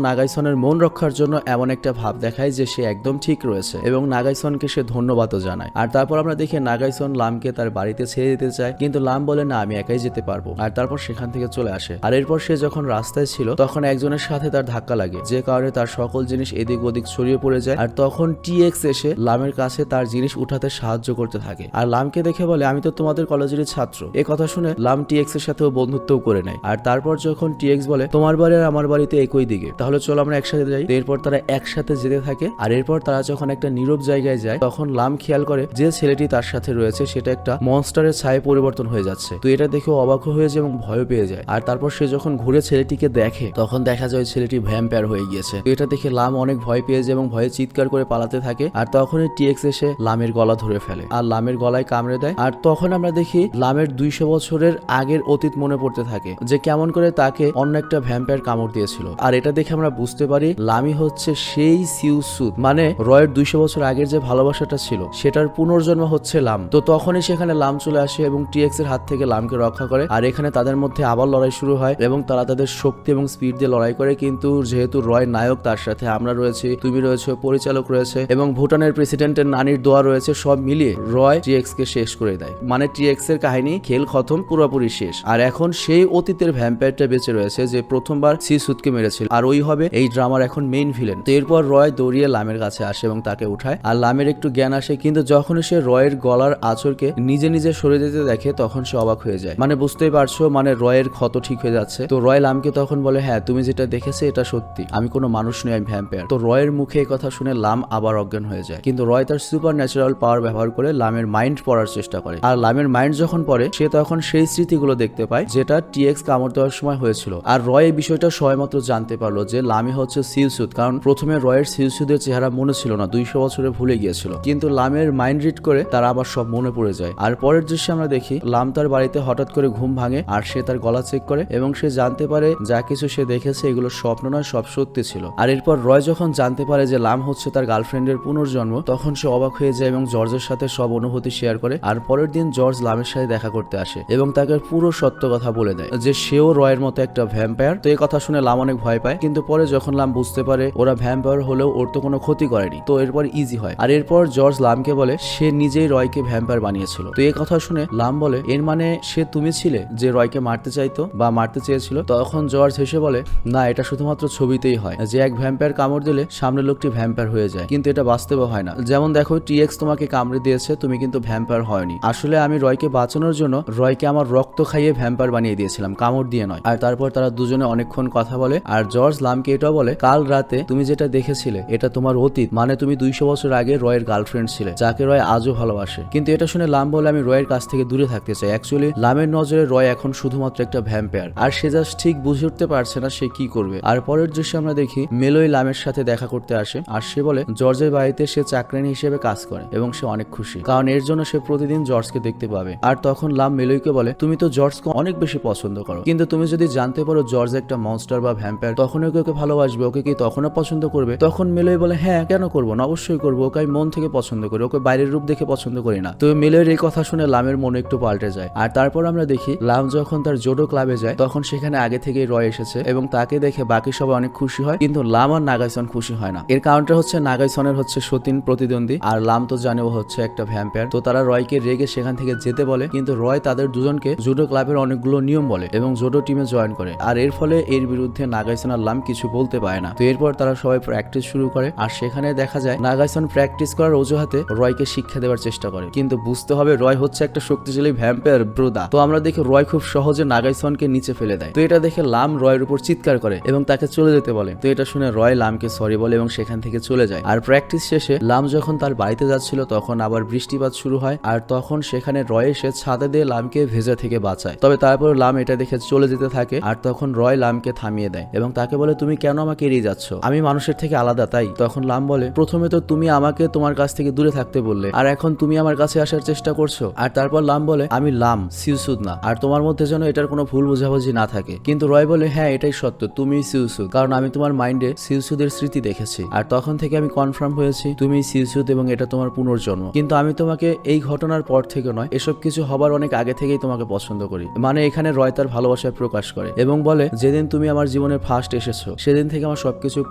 নাগাইসনের মন রক্ষার জন্য এমন একটা ভাব দেখায় যে সে একদম ঠিক রয়েছে এবং নাগাইসনকে সে ধন্যবাদও জানায়। আর তারপর আমরা দেখি নাগাইসন লামকে তার বাড়িতে ছেড়ে দিতে চায়, কিন্তু লাম বলে না আমি একাই যেতে পারবো, আর তারপর সেখান থেকে চলে আসে। আর এরপর সে যখন রাস্তায় ছিল তখন একজনের সাথে তার ধাক্কা লাগে, যে কারণে তার সকল জিনিস এদিক ওদিক ছড়িয়ে পড়ে যায়। আর তখন টিএক্স এসে লামের কাছে তার জিনিস উঠাতে সাহায্য করতে থাকে আর লামকে দেখে বলে আমি তো তোমাদের কলেজেরই ছাত্র। এই কথা শুনে লাম টিএক্স এর সাথেও বন্ধুত্বও করে নেয়। আর তারপর যখন টিএক্স বলে তোমার বাড়ি আর আমার বাড়িতে একই দিকে, তাহলে চলো আমরা একসাথে যাই। এরপর তারা একসাথে যেতে থাকে আর এরপর তারা যখন একটা নীরব জায়গায় যায় তখন লাম খেয়াল করে যে ছেলেটি তার সাথে রয়েছে সেটা একটা মনস্টারের ছায়ে পরিবর্তন হয়ে যাচ্ছে। তো এটা দেখে অবাক হয়ে যায় এবং ভয় পেয়ে যায়। আর তারপর সে যখন ঘুরে ছেলেটিকে দেখে তখন দেখা যায় ছেলেটি ভ্যাম্পায়ার হয়ে গিয়েছে। তো এটা দেখে লাম অনেক ভয় পেয়ে যায় এবং ভয়ে চিৎকার করে পালাতে থাকে। আর তখনই টিএক্স এসে লামের গলা ধরে ফেলে আর লামের গলায় কামড়ে দেয়। আর তখন আমরা দেখি লামের 200 বছরের আগের অতীত মনে পড়তে থাকে, যে কেমন করে তাকে অন্য একটা ভ্যাম্পায়ার কামড় দিয়েছিল। আর এটা দেখে আমরা বুঝতে পারি লামি হচ্ছে সেই সিউসুদ, মানে রয়ের 200 বছর আগের যে ভালোবাসাটা ছিল সেটার পুনর্জন্ম হচ্ছে লাম। তো তখনই সেখানে লাম চলে আসে এবং টিএক্স এর হাত থেকে লামকে রক্ষা করে। আর এখানে তাদের মধ্যে আবার লড়াই শুরু হয় এবং তারা তাদের শক্তি এবং স্পিড দিয়ে লড়াই করে, কিন্তু যেহেতু রয় নায়ক তার সাথে আমরা রয়েছি, তুমি রয়েছে, পরিচালক রয়েছে এবং ভুটানের প্রেসিডেন্টের নানির দোয়া রয়েছে, সব মিলিয়ে রয় টিএক্স কে শেষ করে দেয়। মানে টিএক্স এর কাহিনী খেল খতম, পুরোপুরি শেষ। আর এখন সেই অতীতের ভ্যাম্পায়ারটা বেঁচে রয়েছে যে প্রথমবার সিসুদকে মেরেছিল, আর ওই হবে এই ড্রামার এখন মেইন ভিলেন। তো এরপর রয় দৌড়িয়ে লামের কাছে আসে এবং তাকে উঠায় আর লামের একটু জ্ঞান আসে, কিন্তু যখন সে রয়ের গলার আঁচড়কে নিজে নিজে সরে যেতে দেখে তখন সে অবাক হয়ে যায়। মানে বুঝতেই পারছো, মানে রয়ের ক্ষত ঠিক হয়ে যাচ্ছে। তো রয় লামকে তখন বলে হ্যাঁ তুমি যেটা দেখেছে এটা সত্যি, আমি কোনো মানুষ নই, আমি ভ্যাম্পায়ার। তো রয়ের মুখে এই কথা শুনে লাম আবার অজ্ঞান হয়ে যায়, কিন্তু রয় তার সুপার ন্যাচারাল পাওয়ার ব্যবহার করে লামের মাইন্ড পড়ার চেষ্টা করে। আর লামের মাইন্ড যখন পড়ে সে তখন সেই স্মৃতিগুলো দেখতে পায় যেটা টিএক্স কামড় দেওয়ার সময় হয়েছিল। আর রয় এই বিষয়টা সময়মাত্র জানতে পারলো যে লামি হচ্ছে সিউসুদ, কারণ প্রথমে রয়ের সিউসুদের চেহারা মনে ছিল না, 200 বছরে ভুলে গিয়েছিল, কিন্তু লামের মাইন্ড রিড করে তার আবার সব মনে পড়ে যায়। আর পরের দৃশ্যে আমরা দেখি লাম তার বাড়িতে হঠাৎ করে ঘুম ভাঙে আর সে তার গলা চেক করে এবং সে জানতে পারে যা কিছু সে দেখেছে এগুলো স্বপ্ন নয়, সব সত্যি ছিল। আর এরপর রয় যখন জানতে পারে যে লাম হচ্ছে তার গার্লফ্রেন্ডের পুনর্জন্ম তখন সে অবাক হয়ে যায় এবং জর্জের সাথে সব অনুভূতি শেয়ার করে। আর পরের দিন জর্জ লামের সাথে দেখা করতে আসে এবং তাকে পুরো সত্য কথা বলে দেয় যে সেও রয়ের মতো একটা ভ্যাম্পায়ার। তো এই কথা শুনে লাম অনেক ভয় পায়, কিন্তু পরে যখন লাম বুঝতে পারে ওরা ভ্যাম্পায়ার হলেও ওর তো কোনো ক্ষতি করেনি, তো এরপর ইজি হয়। আর এরপর জর্জ লামকে বলে সে নিজেই রয়কে ভ্যাম্পায়ার বানিয়েছিল। তো এই কথা শুনে লাম বলে এর মানে সে তুমি ছিলে যে রয়কে মারতে চাইতো বা মারতে চেয়েছিল? তখন জর্জ হেসে বলে না, এটা শুধুমাত্র ছবিতেই হয় যে এক ভ্যাম্পায়ার কামড় দিলে সামনের লোকটি ভ্যাম্পায়ার হয়ে যায়, কিন্তু এটা বাস্তবে হয় না। যেমন দেখো টিএক্স তোমাকে কামড়ে দিয়েছে, তুমি কিন্তু ভ্যাম্পায়ার হয়নি। আসলে আমি রয়কে বাঁচানোর জন্য রয়কে আমার রক্ত খাইয়ে ভ্যাম্পায়ার বানিয়ে দিয়েছিলাম, কামড় দিয়ে নয়। আর তারপর তারা দুজনে অনেকক্ষণ কথা বলে আর জর্জ লামকে এটাও বলে কাল রাতে তুমি যেটা দেখেছিলে এটা তোমার অতীত, মানে তুমি 200 বছর আগে রয়ের গার্লফ্রেন্ড ছিলে যাকে রয় আজও ভালোবাসে। কিন্তু এটা শুনে লাম বলে আমি রয়ের কাছ থেকে দূরে থাকতে চাই। অ্যাকচুয়ালি লামের নজরে রয় এখন শুধুমাত্র একটা ভ্যাম্পায়ার আর সে জাস্ট ঠিক বুঝে উঠতে পারছে না সে কি করবে। আর পরের দৃশ্যে আমরা দেখি মেলোই লামের সাথে দেখা করতে আসে আর সে বলে জর্জের বাড়িতে সে চাকরানি হিসেবে কাজ করে এবং সে অনেক খুশি, কারণ এর জন্য সে প্রতিদিন জর্জকে দেখতে পাবে। আর তখন লাম মেলোইকে বলে তুমি তো জর্জকে অনেক বেশি পছন্দ করো, কিন্তু তুমি যদি জানতে পারো জর্জ একটা মনস্টার বা ভ্যাম্পায়ার তখন ওকে ভালোবাসবে, ওকে কি তখনও পছন্দ করবে? তখন মেলোই বলে হ্যাঁ কেন করবো না, অবশ্যই করবো, ওকে আমি মন থেকে পছন্দ করি, ওকে বাইরের রূপ দেখে পছন্দ করি না। তো মেলোইয়ের এই কথা শুনে লামের মনে একটু পাল্টে যায়। আর তারপর আমরা দেখি লাম যখন তার জোডো ক্লাবে যায় তখন সেখানে আগে থেকেই রয় এসেছে এবং তাকে দেখে বাকি সবাই অনেক খুশি হয়, কিন্তু লাম আর নাগাইসন খুশি হয় না। এর কারণটা হচ্ছে নাগাইসনের হচ্ছে সতীন প্রতিদ্বন্দ্বী আর লাম তো জানে ও হচ্ছে একটা ভ্যাম্পায়ার। তো তারা রয়কে রেগে সেখান থেকে যেতে বলে, কিন্তু রয় তাদের দুজনকে জুডো ক্লাবের অনেকগুলো নিয়ম বলে এবং জুডো টিমে জয়েন করে। আর এর ফলে এর বিরুদ্ধে নাগাইসন আর লাম কিছু বলতে পারে না। তো এরপর তারা সবাই প্র্যাকটিস শুরু করে আর সেখানে দেখা যায় নাগাইসন প্র্যাকটিস করার অজুহাতে রয়কে শিক্ষা দেওয়ার চেষ্টা করে, কিন্তু বুঝতে হবে রয় হচ্ছে একটা শক্তিশালী ভ্যাম্পায়ার ব্রোদা। তো আমরা দেখি রয় খুব সহজে নাগাইসনকে নিচে ফেলে দেয়। তো এটা দেখে লাম রয়ের উপর চিৎকার করে এবং তাকে চলে যেতে বলে। তো এটা শুনে রয় লামকে সরি বলে এবং সেখান থেকে চলে যায়। আর প্র্যাকটিস শেষে লাম যখন তার বাড়িতে যাচ্ছিল তখন আবার বৃষ্টিপাত শুরু হয়, আর তখন সেখানে রয় এসে ছাদে দিয়ে লামকে ভেজা থেকে বাঁচায়। তবে তারপর লাম এটা দেখে চলে যেতে থাকে, আর তখন রয় লামকে থামিয়ে দেয় এবং তাকে বলে তুমি কেন আমাকে এড়িয়ে যাচ্ছ, আমি মানুষের থেকে আলাদা তাই। তখন লাম বলে প্রথমে তো তুমি আমাকে তোমার কাছ থেকে দূরে থাকতে বললে, আর এখন তুমি আমার কাছে আসার চেষ্টা করছো। আর তারপর লাম বলে আমি লাম, সিউসুদ না, আর তোমার মধ্যে যেন এটার কোনো ভুল বোঝাবুঝি না থাকে। কিন্তু রয় বলে হ্যাঁ এটাই সত্য, তুমি সিউসুদ, কারণ আমি তোমার মাইন্ডে সিউসুদের স্মৃতি দেখেছি, আর তখন থেকে আমি কনফার্ম হয়েছি তুমি সিউসুদ এবং এটা তোমার পুনর্জন্ম। কিন্তু আমি তোমাকে এই ঘটনার পর থেকে নয়, এসব কিছু হবার অনেক আগে থেকেই তোমাকে পছন্দ করি। মানে এখানে রয় তার ভালোবাসায় প্রকাশ করে এবং বলে যেদিন তুমি আমার জীবনে ফার্স্ট এসেছো সেদিন থেকে আমার সবকিছু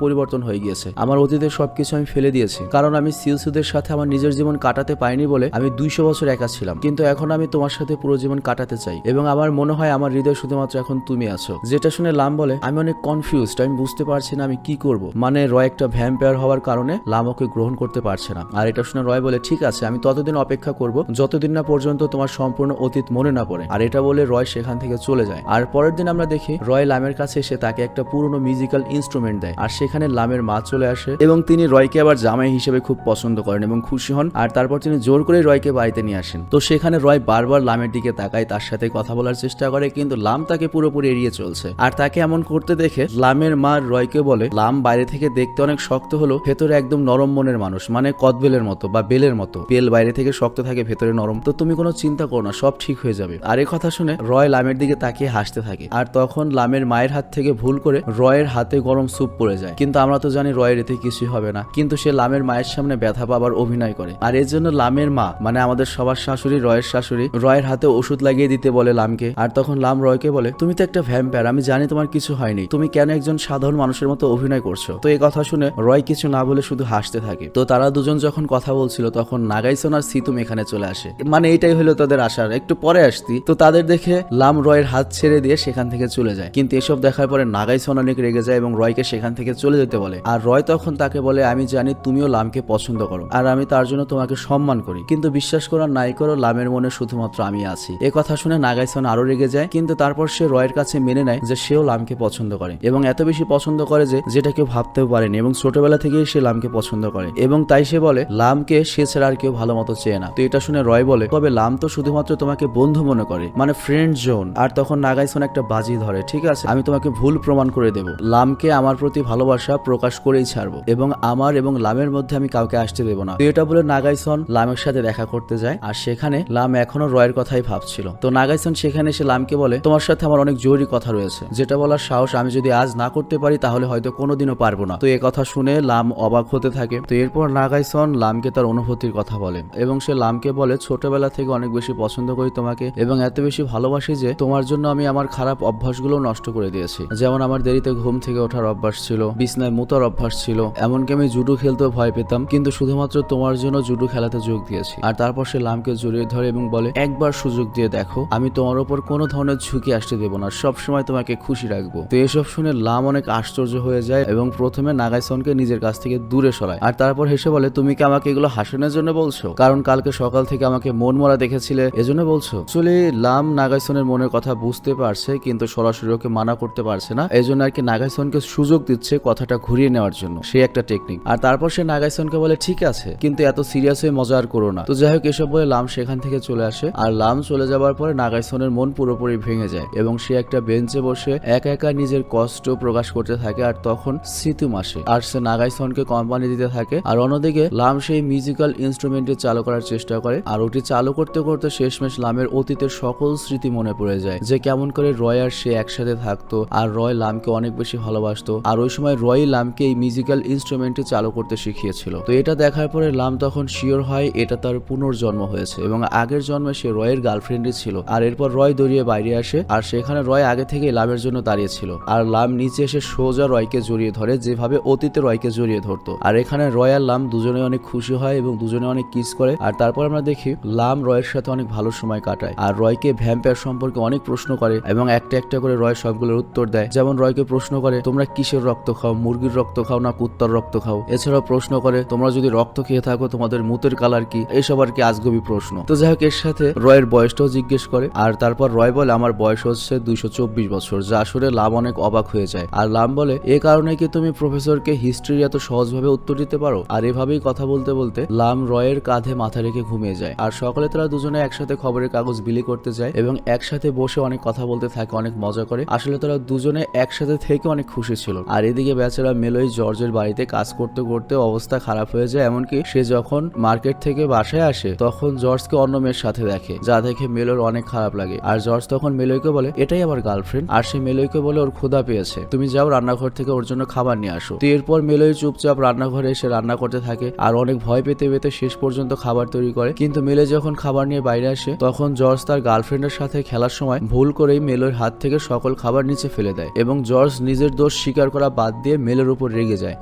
পরিবর্তন হয়ে গিয়েছে। আমার অতীতের সবকিছু আমি ফেলে দিয়েছি, কারণ আমি সিউসুদের সাথে আমার নিজের জীবন কাটাতে পাইনি বলে আমি 200 বছর একা ছিলাম। কিন্তু এখন আমি তোমার সাথে পুরো জীবন কাটাতে চাই এবং আমার মনে হয় আমার হৃদয় শুধুমাত্র এখন তুমি আছো। যেটা শুনে লাম বলে আমি অনেক কনফিউজড, আমি বুঝতে পারছি না আমি কি করব। মানে রয় একটা ভ্যাম্পায়ার হওয়ার কারণে লাম ওকে গ্রহণ করতে পারছে না। আর এটা শুনে রয় বলে ঠিক আছে, আমি ততদিন অপেক্ষা করব যতদিন না পর্যন্ত তোমার সম্পূর্ণ অতীত মনে না পড়ে। আর এটা বলে রয় সেখান থেকে চলে যায়। আর পরের দিন আমরা দেখি রয় লামের কাছে এসে তাকে একটা পুরনো মিউজিক্যাল ইনস্ট্রুমেন্ট দেয়, আর সেখানে লামের মা চলে আসে এবং তিনি রয়কে আবার জামাই হিসেবে খুব পছন্দ করেন এবং খুশি হন। আর তারপর তিনি জোর করে রয়কে বাড়িতে নিয়ে আসেন। তো সেখানে রয় বারবার লামের দিকে তাকায়, তার সাথে কথা বলার চেষ্টা করে, কিন্তু লাম তাকে পুরোপুরি এড়িয়ে চলছে। আর তাকে এমন করতে দেখে লামের মা রয়কে বলে লাম বাইরে থেকে দেখতে অনেক শক্ত হলো ভেতরে একদম নরম মনের মানুষ, মানে কদবেলের মতো বা বেলের মতো। বেল বাইরে থেকে শক্ত থাকে ভেতরে নরম, তো তুমি কোনো চিন্তা করো না, সব ঠিক হয়ে যাবে। আর এই কথা শুনে রয় লামের দিকে তাকিয়ে হাসতে থাকে। আর তখন লামের মায়ের হাত থেকে ভুল করে রয়ের হাতে গরম স্যুপ পড়ে যায়। কিন্তু আমরা তো জানি রয়ের এতে কিছুই হবে না, কিন্তু সে লামের মায়ের সামনে ব্যথা পাবার অভিনয় করে। আর এর জন্য লামের মা মানে আমাদের সবার শাশুড়ি রয়ের শাশুড়ি রয়ের হাতে ওষুধ লাগিয়ে দিতে বলে লামকে। আর তখন লাম রয়কে বলে তুমি তো একটা ভ্যাম্পায়ার, আমি জানি তোমার কিছু হয়নি, তুমি কেন একজন সাধারণ মানুষের মতো অভিনয় করছো। তো এই কথা শুনে রয় কিছু না বলে শুধু হাসতে থাকে। তো তারা দুজন যখন কথা বলছিল তখন নাগাইসন আর সিতুম এখানে চলে আসে। মানে এটাই হলো তাদের আসার একটু পরে আসতি। তো তাদের দেখে লাম রয়ের হাত ছেড়ে দিয়ে সেখান থেকে চলে যায়। কিন্তু এসব দেখার পরে নাগাইসন অনেক রেগে যায় এবং রয়কে সেখান থেকে চলে যেতে বলে। আর রয় তখন তাকে বলে আমি জানি তুমিও লামকে পছন্দ করো আর আমি তার জন্য তোমাকে সম্মান করি, কিন্তু বিশ্বাস করো আর নাই করো লামের মনে শুধুমাত্র আমি আছি। এ কথা শুনে নাগাইসন আরো রেগে যায়, কিন্তু তারপর সে রয়ের কাছে মেনে নেয় যে সেও লামকে পছন্দ করে এবং এত বেশি পছন্দ করে যে যেটা কেউ ভাবতেও পারেনি এবং ছোটবেলা থেকেই সে লামকে পছন্দ করে এবং তাই সে বলে লামকে সে ছাড়া আর কেউ ভালো মতো চেয়ে না। তো এটা শুনে রয় বলে তবে লাম তো শুধুমাত্র তোমাকে বন্ধু মনে করে, মানে ফ্রেন্ড জোন। আর তখন নাগাইসন একটা বাজি ধরে, ঠিক আছে আমি তোমাকে ভুল প্রমাণ করে দেব, লামকে আমার প্রতি ভালোবাসা প্রকাশ করেই ছাড়বো এবং আমার এবং লামের মধ্যে আমি কাউকে আসতে দেবো না। তো এটা বলে নাগাইসন লামের সাথে দেখা করতে যায়। আর সেখানে লাম এখনো রয়ের কথাই ভাবছিল। তো নাগাইসন সেখানে এসে লামকে বলে তোমার সাথে আমার অনেক জরুরি কথা রয়েছে, যেটা বলার সাহস আমি যদি আজ না করতে পারি তাহলে হয়তো কোনোদিনও পারবো না। তো এ কথা শুনে লাম অবাক হতে থাকে। তো এরপর নাগাইসন লামকে তার অনুভূতির কথা বলে এবং সে লামকে বলে ছোটবেলা থেকে অনেক বেশি পছন্দ করি তোমাকে এবং এত বেশি ভালোবাসি যে তোমার জন্য আমি আমার খারাপ অভ্যাসগুলো নষ্ট করে দিয়েছি। যেমন আমার দেরিতে ঘুম থেকে ওঠার অভ্যাস ছিল, বিছনায় মুতার অভ্যাস ছিল, এমনকি আমি জুডো খেলতেও ভয় পেতাম, কিন্তু শুধুমাত্র তোমার জন্য জুডো খেলাতে যোগ দিয়েছি। আর তারপর সে লামকে জড়িয়ে ধরে এবং বলে একবার সুযোগ দিয়ে দেখো, আমি তোমার উপর কোনো ধরনের ঝুঁকি আসতে দেবো না, সবসময় তোমাকে খুশি রাখবো। তো এসব শুনে লাম অনেক আশ্চর্য হয়ে যায় এবং প্রথমে নাগাইসনকে নিজের কাছ থেকে দূরে সরায়। আর তারপর হেসে বলে তুমি কি আমাকে এগুলো হাসানোর জন্য বলছো, কারণ কালকে সকাল থেকে আমাকে মন মরা দেখেছিলে এজন্য বলছো। আসলে লাম নাগাইসনের মনের কথা বুঝতে পারছে, কিন্তু সরাসরি ওকে মানা করতে পারছে না, এই জন্য আর কি নাগাইসনকে সুযোগ দিচ্ছে কথাটা ঘুরিয়ে নেওয়ার জন্য, সে একটা টেকনিক। আর তারপর সে নাগাইসনকে বলে ঠিক আছে কিন্তু এত সিরিয়াস হয়ে মজা আর করো না। তো যাই হোক এসব বলে লাম সেখান থেকে চলে আসে। আর লাম চলে যাবার পরে নাগাইসনের মন পুরোপুরি ভেঙে যায় এবং সে একটা বেঞ্চে বসে একা একা নিজের কষ্ট প্রকাশ করতে থাকে। আর তখন সিতুম আসে আর সে নাগাইসনকে কোম্পানি দিতে থাকে। আর অন্যদিকে লাম সেই মিউজিক্যাল ইনস্ট্রুমেন্টটি চালু করার চেষ্টা করে। আর ওটি চালু করতে করতে শেষমেশ লামের অতীতের সকল স্মৃতি মনে পড়ে যায়, যে কেমন করে রয় আর সে একসাথে থাকতো আর রয় লামকে অনেক বেশি ভালোবাসতো। আর ওই সময় রয় লামকে এই মিউজিক্যাল ইনস্ট্রুমেন্টটি চালু করতে শিখিয়েছিল। তো এটা দেখার পরে লাম তখন শিওর হয় এটা তার পুনর্জন্ম হয়েছে এবং আগের জন্মে সে রয়ের গার্লফ্রেন্ডই ছিল। আর এরপর রয় দৌড়িয়ে বাইরে আসে আর সেখানে রয় আগে থেকে লামের জন্য দাঁড়িয়েছিল। আর লাম নিচে এসে সোজা রয়কে জড়িয়ে ধরে, যেভাবে অতীতে রয়কে জড়িয়ে ধরতো। আর এখানে রয় আর লাম দুজনে অনেক খুশি হয় এবং দুজনে অনেক কিস করে। আর তারপর আমরা দেখি লাম রয়ের সাথে অনেক ভালো সময় কাটায় আর রয়কে ভ্যাম্পায়ার সম্পর্কে অনেক প্রশ্ন করে এবং একটা একটা করে রয় সবগুলোর উত্তর দেয়। যেমন রয়কে প্রশ্ন করে তোমরা কিসের রক্ত খাও, মুরগির রক্ত খাও না কুত্তার রক্ত খাও। এছাড়াও প্রশ্ন করে তোমরা যদি রক্ত খেয়ে থাকো তোমাদের মুতের কালার কি, এইসব আর কি আজগবি প্রশ্ন। তো যাই হোক এর সাথে রয়ের বয়সটাও জিজ্ঞেস করে। আর তারপর রয় বলে আমার বয়স হচ্ছে 224 বছর, যা আসলে লাম অনেক অবাক হয়ে যায়। আর লাম বলে এ কারণে কি তুমি প্রফেসরকে হিস্ট্রি এত সহজভাবে উত্তর দিতে পারো? আর এভাবেই কথা বলতে বলতে লাম রয়ের কাঁধে মাথা রেখে ঘুমিয়ে যায়। আর সকালে তারা দুজনে একসাথে খবরের কাগজ বিলি করতে যায় এবং একসাথে বসে অনেক কথা বলতে থাকে, অনেক মজা করে। আসলে তারা দুজনে একসাথে থেকে অনেক খুশি ছিল। আর এদিকে বেচারা মেলোই জর্জের বাড়িতে কাজ করতে করতে অবস্থা খারাপ হয়ে যায়, এমনকি সে যখন মার্কেট থেকে বাসায় আসে তখন জর্জকে অন্য মেয়ের সাথে দেখে, যা দেখে মেলোর অনেক খারাপ লাগে। আর জর্জ তখন মেলোইকে বলে এটাই আমার গার্লফ্রেন্ড। আর সে মেলোইকে বলে ওর ক্ষুধা পেয়েছে, তুমি যাও রান্নাঘর থেকে ওর জন্য খাবার নিয়ে আসো। তো এরপর মেলোই চুপচাপ রান্নাঘরে এসে রান্না করতে থাকে আর অনেক ভয় পেতে পেতে শেষ পর্যন্ত খাবার তৈরি করে। কিন্তু মেলো যখন খাবার নিয়ে বাইরে আসে তখন জর্জ তার গার্লফ্রেন্ডের সাথে খেলার সময় ভুল করেই মেলোর হাত থেকে সকল খাবার নিচে ফেলে দেয় এবং জর্জ নিজের দোষ স্বীকার করা বাদ দিয়ে মেলোর উপর রেগে যায়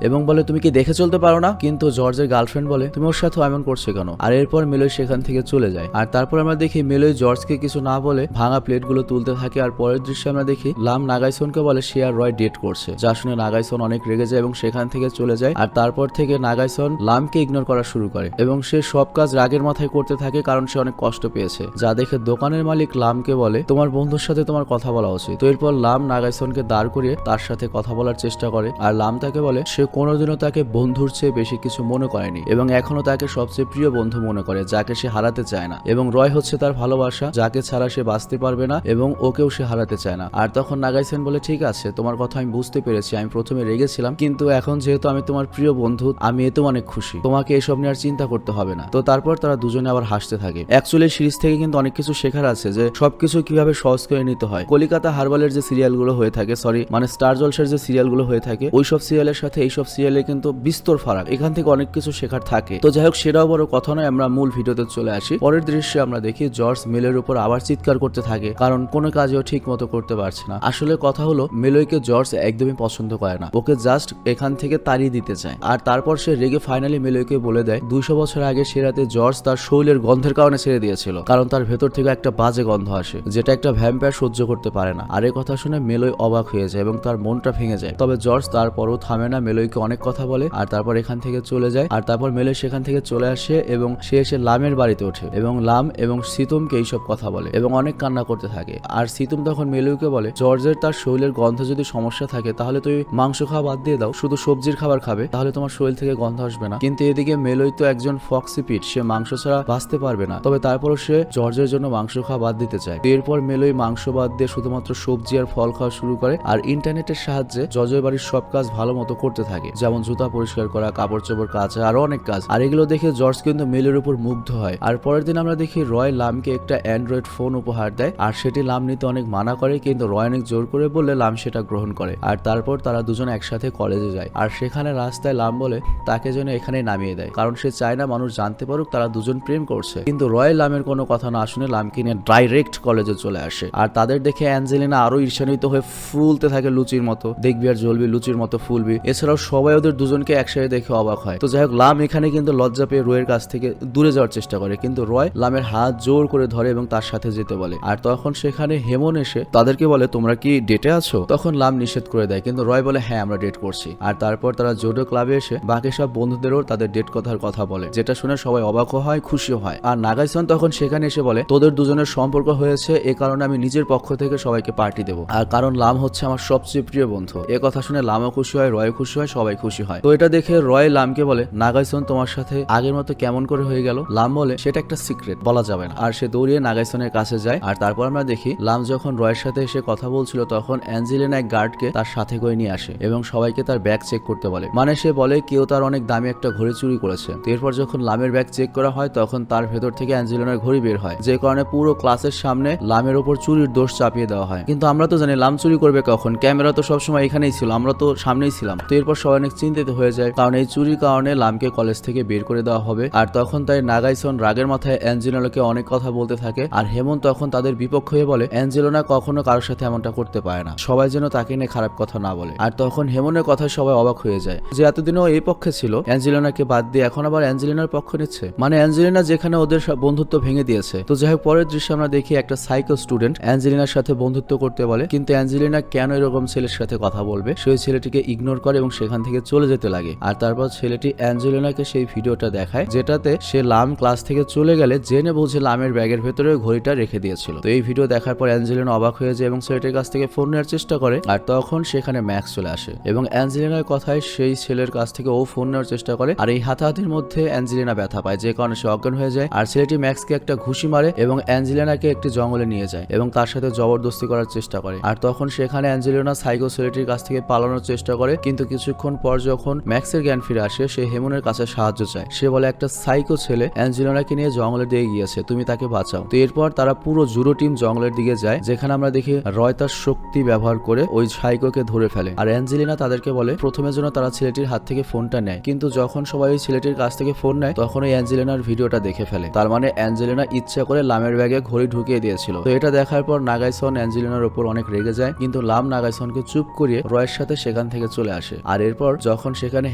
এবং বলে তুমি কি দেখে চলতে পারো না? কিন্তু জর্জের গার্লফ্রেন্ড বলে তুমি ওর সাথে এমন করছে কেন? আর এরপর মেলোই সেখান থেকে চলে যায়। আর তারপর আমরা দেখি মেলোই জর্জকে কিছু না বলে ভাঙা প্লেটগুলো তুলতে থাকে। আর পরের দৃশ্যে আমরা দেখি লাম নাগাইসনকে বলে সে আর রয় ডেট করছে, যা শুনে নাগাইসন অনেক রেগে যায় এবং সেখান থেকে চলে যায়। আর তারপর থেকে নাগাইসন লামকে ইগনোর করা শুরু করে এবং সে সব কাজ রাগের মাথায় করতে থাকে কারণ সে অনেক কষ্ট পেয়েছে, যা দেখে দোকানের মালিক লামকে বলে তোমার বন্ধুর সাথে তোমার কথা বলা উচিত। তো এরপর লাম নাগাইসনকে দাঁড় করিয়ে তার সাথে কথা বলার চেষ্টা করে আর লাম তাকে বলে সে কোনোদিনও তাকে বন্ধুর চেয়ে বেশি কিছু মনে করেনি এবং এখনো তাকে সবচেয়ে প্রিয় বন্ধু মনে করে, যাকে সে হারাতে চায় না। এবং রয় হচ্ছে তার ভালোবাসা, যাকে ছাড়া সে বাঁচতে পারবে না এবং ওকেও সে হারাতে চায় না। আর তখন নাগাইসেন বলে ঠিক আছে, তোমার কথা আমি বুঝতে পেরেছি, আমি প্রথমে রেগেছিলাম কিন্তু এখন যেহেতু আমি তোমার প্রিয় বন্ধু আমি এতেও অনেক খুশি, তোমাকে এসব নিয়ে আর চিন্তা করতে হবে না। তো তারপর তারা দুজনে আবার হাসতে থাকে। অ্যাকচুয়ালি সিরিজ থেকে কিন্তু অনেক কিছু শেখার আছে, যে সবকিছু কিভাবে সহজ করে নিতে হয়। কলিকাতা হারবালের যে সিরিয়ালগুলো হয়ে থাকে, মানে স্টার জলসার যে সিরিয়ালগুলো হয়ে থাকে, ওইসব সিরিয়ালের সাথে এইসব সিরিয়ালে কিন্তু বিস্তর ফারাক, এখান থেকে অনেক কিছু শেখার থাকে। তো যাই হোক, সেটাও বড় কথা নয়, আমরা মূল ভিডিওতে চলে আসি। পরের দৃশ্যে আমরা দেখি জর্জ মেলের উপর আবার চিৎকার করতে থাকে কারণ কোনো কাজও ঠিক মতো করতে পারছে না। আসলে কথা হলো মেলোইকে জর্জ একদমই পছন্দ করে না, ওকে জাস্ট এখান থেকে তাড়িয়ে দিতে চায়। আর তারপর সে রেগে ফাইনালি মেলোইকে বলে দেয় 200 বছর আগে সে রাতে জর্জ তার শরীরের গন্ধের কারণে ছেড়ে দিয়েছিল, কারণ তার ভেতর থেকে একটা বাজে গন্ধ আসে যেটা একটা ভ্যাম্পায়ার সহ্য করতে পারে না। আর এই কথা শুনে মেলোই অবাক হয়ে যায় এবং তার মনটা ভেঙে যায়। তবে জর্জ তারপরও থামে না, মেলোইকে অনেক কথা বলে আর তারপর এখান থেকে চলে যায়। আর তারপর মেলোই সেখান থেকে চলে আসে এবং সে এসে লামের বাড়িতে ওঠে এবং লাম এবং সিতুমকে এইসব কথা বলে এবং অনেক কান্না করতে থাকে। আর সিতুম তখন মেলোইকে বলে জর্জের তার শরীরের গন্ধ যদি সমস্যা থাকে তাহলে তুমি মাংস খাওয়া বাদ দিয়ে দাও, শুধু সবজির খাবার খাবে, তাহলে তোমার শরীর থেকে গন্ধ আসবে না। কিন্তু এদিকে মেলোই তো একজন ফক্সিপিট, সে মাংস ছাড়া বাঁচতে পারবে না। তবে তারপরও সে জর্জের জন্য মাংস খাওয়া বাদ দিতে চায়। এরপর মেলোই মাংস বাদ দিয়ে শুধুমাত্র সবজি আর ফল খাওয়া শুরু করে আর ইন্টারনেটের সাহায্যে জর্জের বাড়ির সব কাজ ভালো মতো করতে থাকে, যেমন জুতা পরিষ্কার করা, কাপড় চোপড় কাচা, আরো অনেক কাজ। আর এগুলো দেখে জর্জ কিন্তু মেলোর উপর মুগ্ধ হয়। আর পরের দিন আমরা দেখি রয় লামকে একটা অ্যান্ড্রয়েড ফোন উপহার দেয় আর সেটি লাম নিতে অনেক মানা করে, কিন্তু রয় অনেক জোর করে বললে লাম সেটা গ্রহণ করে। আর তারপর তারা দুজন একসাথে কলেজে যায় আর সেখানে রাস্তায় লাম বলে তাকে যেন এখানে নামিয়ে দেয়, কারণ সে চায় না মানুষ জানতে পারুক তারা দুজন প্রেম করছে। কিন্তু রয় লামের কোনো কথা না শুনে লামকে নিয়ে ডাইরেক্ট কলেজে চলে আসে। আর তাদের দেখে অ্যাঞ্জেলিনা আরো ঈর্ষান্বিত হয়ে ফুলতে থাকে লুচির মতো, দেখবি আর জ্বলবি, লুচির মতো ফুলবি। এছাড়াও সবাই ওদের দুজনকে একসাথে দেখে অবাক হয়। তো যাই হোক, লাম এখানে কিন্তু লজ্জা পেয়ে রয়ের কাছ থেকে দূরে যাওয়ার চেষ্টা করে, কিন্তু রয় লামের হাত জোর করে ধরে এবং তার সাথে যেতে বলে। আর তখন সেখানে হেমন এসে তাদেরকে বলে তোমরা কি ডেটে আছো? তখন লাম নিষেধ করে দেয়, কিন্তু রয় বলে হ্যাঁ আমরা ডেট করছি। আর তারপর তারা জোডো ক্লাবে এসে বাকি সব বন্ধুদেরও তাদের ডেট কথার কথা বলে, যেটা শুনে সবাই অবাকও হয়, খুশিও হয়। আর নাগাইসন তখন সেখানে এসে বলে তোদের দুজনের সম্পর্ক হয়েছে, এ কারণে আমি নিজের পক্ষ থেকে সবাইকে পার্টি দেবো, আর কারণ লাম হচ্ছে আমার সবচেয়ে প্রিয় বন্ধু। এ কথা শুনে লামও খুশি হয়, রয় খুশি হয়, সবাই খুশি হয়। তো এটা দেখে রয় লামকে বলে নাগাইসন তোমার সাথে আগের মতো কেমন করে হয়ে গেল? লাম বলে সেটা একটা সিক্রেট, বলা যাবে না। আর সে দৌড়িয়ে নাগাইসনের কাছে যায়। আর তারপর আমরা দেখি লাম যখন রয়ের সাথে এসে কথা বলছিল তখন অ্যাঞ্জেলিনা এক গার্ডকে তার সাথে করে নিয়ে আসে এবং সবাইকে তার ব্যাগ চেক করতে বলে, মানে সে বলে কেউ তার অনেক দামি একটা ঘড়ি চুরি করেছে। তো এরপর যখন লামের ব্যাগ চেক করা হয় তখন তার ভেতর থেকে অ্যাঞ্জেলিনার ঘড়ি বের হয়, যে কারণে পুরো ক্লাসের সামনে লামের উপর চুরির দোষ চাপিয়ে দেওয়া হয়। কিন্তু আমরা তো জানি লাম চুরি করবে কখন, ক্যামেরা তো সবসময় এখানেই ছিল, আমরা তো সামনেই ছিলাম। তো এরপর সবাই অনেক চিন্তিত হয়ে যায়, কারণ এই চুরির কারণে লামকে কলেজ থেকে বের করে দেওয়া হবে। আর তখন তাই নাগাইসন রাগের মাথায় অ্যাঞ্জেলিনাকে অনেক কথা বলতে থাকে। আর হেমন তখন তাদের বিপক্ষ হয়ে বলে অ্যাঞ্জেলিনা কখনো কারোর সাথে এমনটা করতে পারে না, সবাই যেন তাকে নিয়ে খারাপ কথা না বলে। আর তখন হেমনের কথায় সবাই অবাক হয়ে যায়, যে এতদিনও এই পক্ষে ছিল অ্যাঞ্জেলিনাকে বাদ দিয়ে এখন আবার অ্যাঞ্জেলিনার পক্ষ নিচ্ছে, মানে অ্যাঞ্জেলিনা যেখানে ওদের বন্ধুত্ব ভেঙে দিয়েছে। তো যাই হোক, পরের দৃশ্যে আমরা দেখি একটা সাইকো স্টুডেন্ট অ্যাঞ্জেলিনার সাথে বন্ধুত্ব করতে বলে, কিন্তু অ্যাঞ্জেলিনা কেন এরকম ছেলের সাথে কথা বলবে, সেই ছেলেটিকে ইগনোর করে এবং সেখান থেকে চলে যেতে লাগে। আর তারপর ছেলেটি অ্যাঞ্জেলিনাকে সেই ভিডিওটা দেখায় যেটাতে সে লাম ক্লাস থেকে চলে গেলে জেনে বুঝে লামের ব্যাগের ভেতরে ঘড়িটা রেখে দিয়েছিল। তো এই ভিডিও দেখার পর অ্যাঞ্জেলিনা অবাক হয়ে যায় এবং ছেলেটির কাছ থেকে ফোন নেওয়ার চেষ্টা করে। আর তখন সেখানে ম্যাক্স চলে আসে এবং অ্যাঞ্জেলিনার কথায় সেই ছেলের কাছ থেকে ও ফোন নেওয়ার চেষ্টা করে। আর এই হাতাহাতির মধ্যে অ্যাঞ্জেলিনা ব্যথা পায়, যে কারণে সে অজ্ঞান হয়ে যায়। আর ছেলেটি ম্যাক্সকে একটা ঘুষি মারে এবং অ্যাঞ্জেলিনাকে একটি জঙ্গলে নিয়ে যায় এবং তার সাথে জবরদস্তি করার চেষ্টা করে। আর তখন সেখানে অ্যাঞ্জেলিনা সাইকো ছেলেটির কাছ থেকে পালানোর চেষ্টা করে, কিন্তু কিছুক্ষণ পর যখন ম্যাক্সের জ্ঞান ফিরে আসে সে হেমনের কাছে সাহায্য চায়। সে বলে একটা সাইকো ছেলে অ্যাঞ্জেলিনাকে নিয়ে জঙ্গলের দিকে গিয়েছে, তুমি তাকে বাঁচাও। তো এরপর তারা পুরো জুডো টিম জঙ্গলের দিকে যায়, যেখানে আমরা দেখি রয় তার শক্তি ব্যবহার করে ওই সাইকোকে ধরে ফেলে। আর অ্যাঞ্জেলিনা তাদেরকে বলে প্রথমে যেন তারা ছেলেটির হাত থেকে ফোনটা নেয়, কিন্তু যখন সবাই ওই ছেলেটির কাছ থেকে ফোন নেয় তখন ওই অ্যাঞ্জেলিনার ভিডিওটা দেখে ফেলে। তার মানে অ্যাঞ্জেলিনা ইচ্ছা করে লামের ব্যাগে ঘড়ি ঢুকিয়ে দিয়েছিল। তো এটা দেখার পর নাগাইসন অ্যাঞ্জেলিনার উপর অনেক রেগে যায়, কিন্তু লাম নাগাইসনকে চুপ করিয়ে রয়ের সাথে সেখান থেকে চলে আসে। আর এরপর যখন সেখানে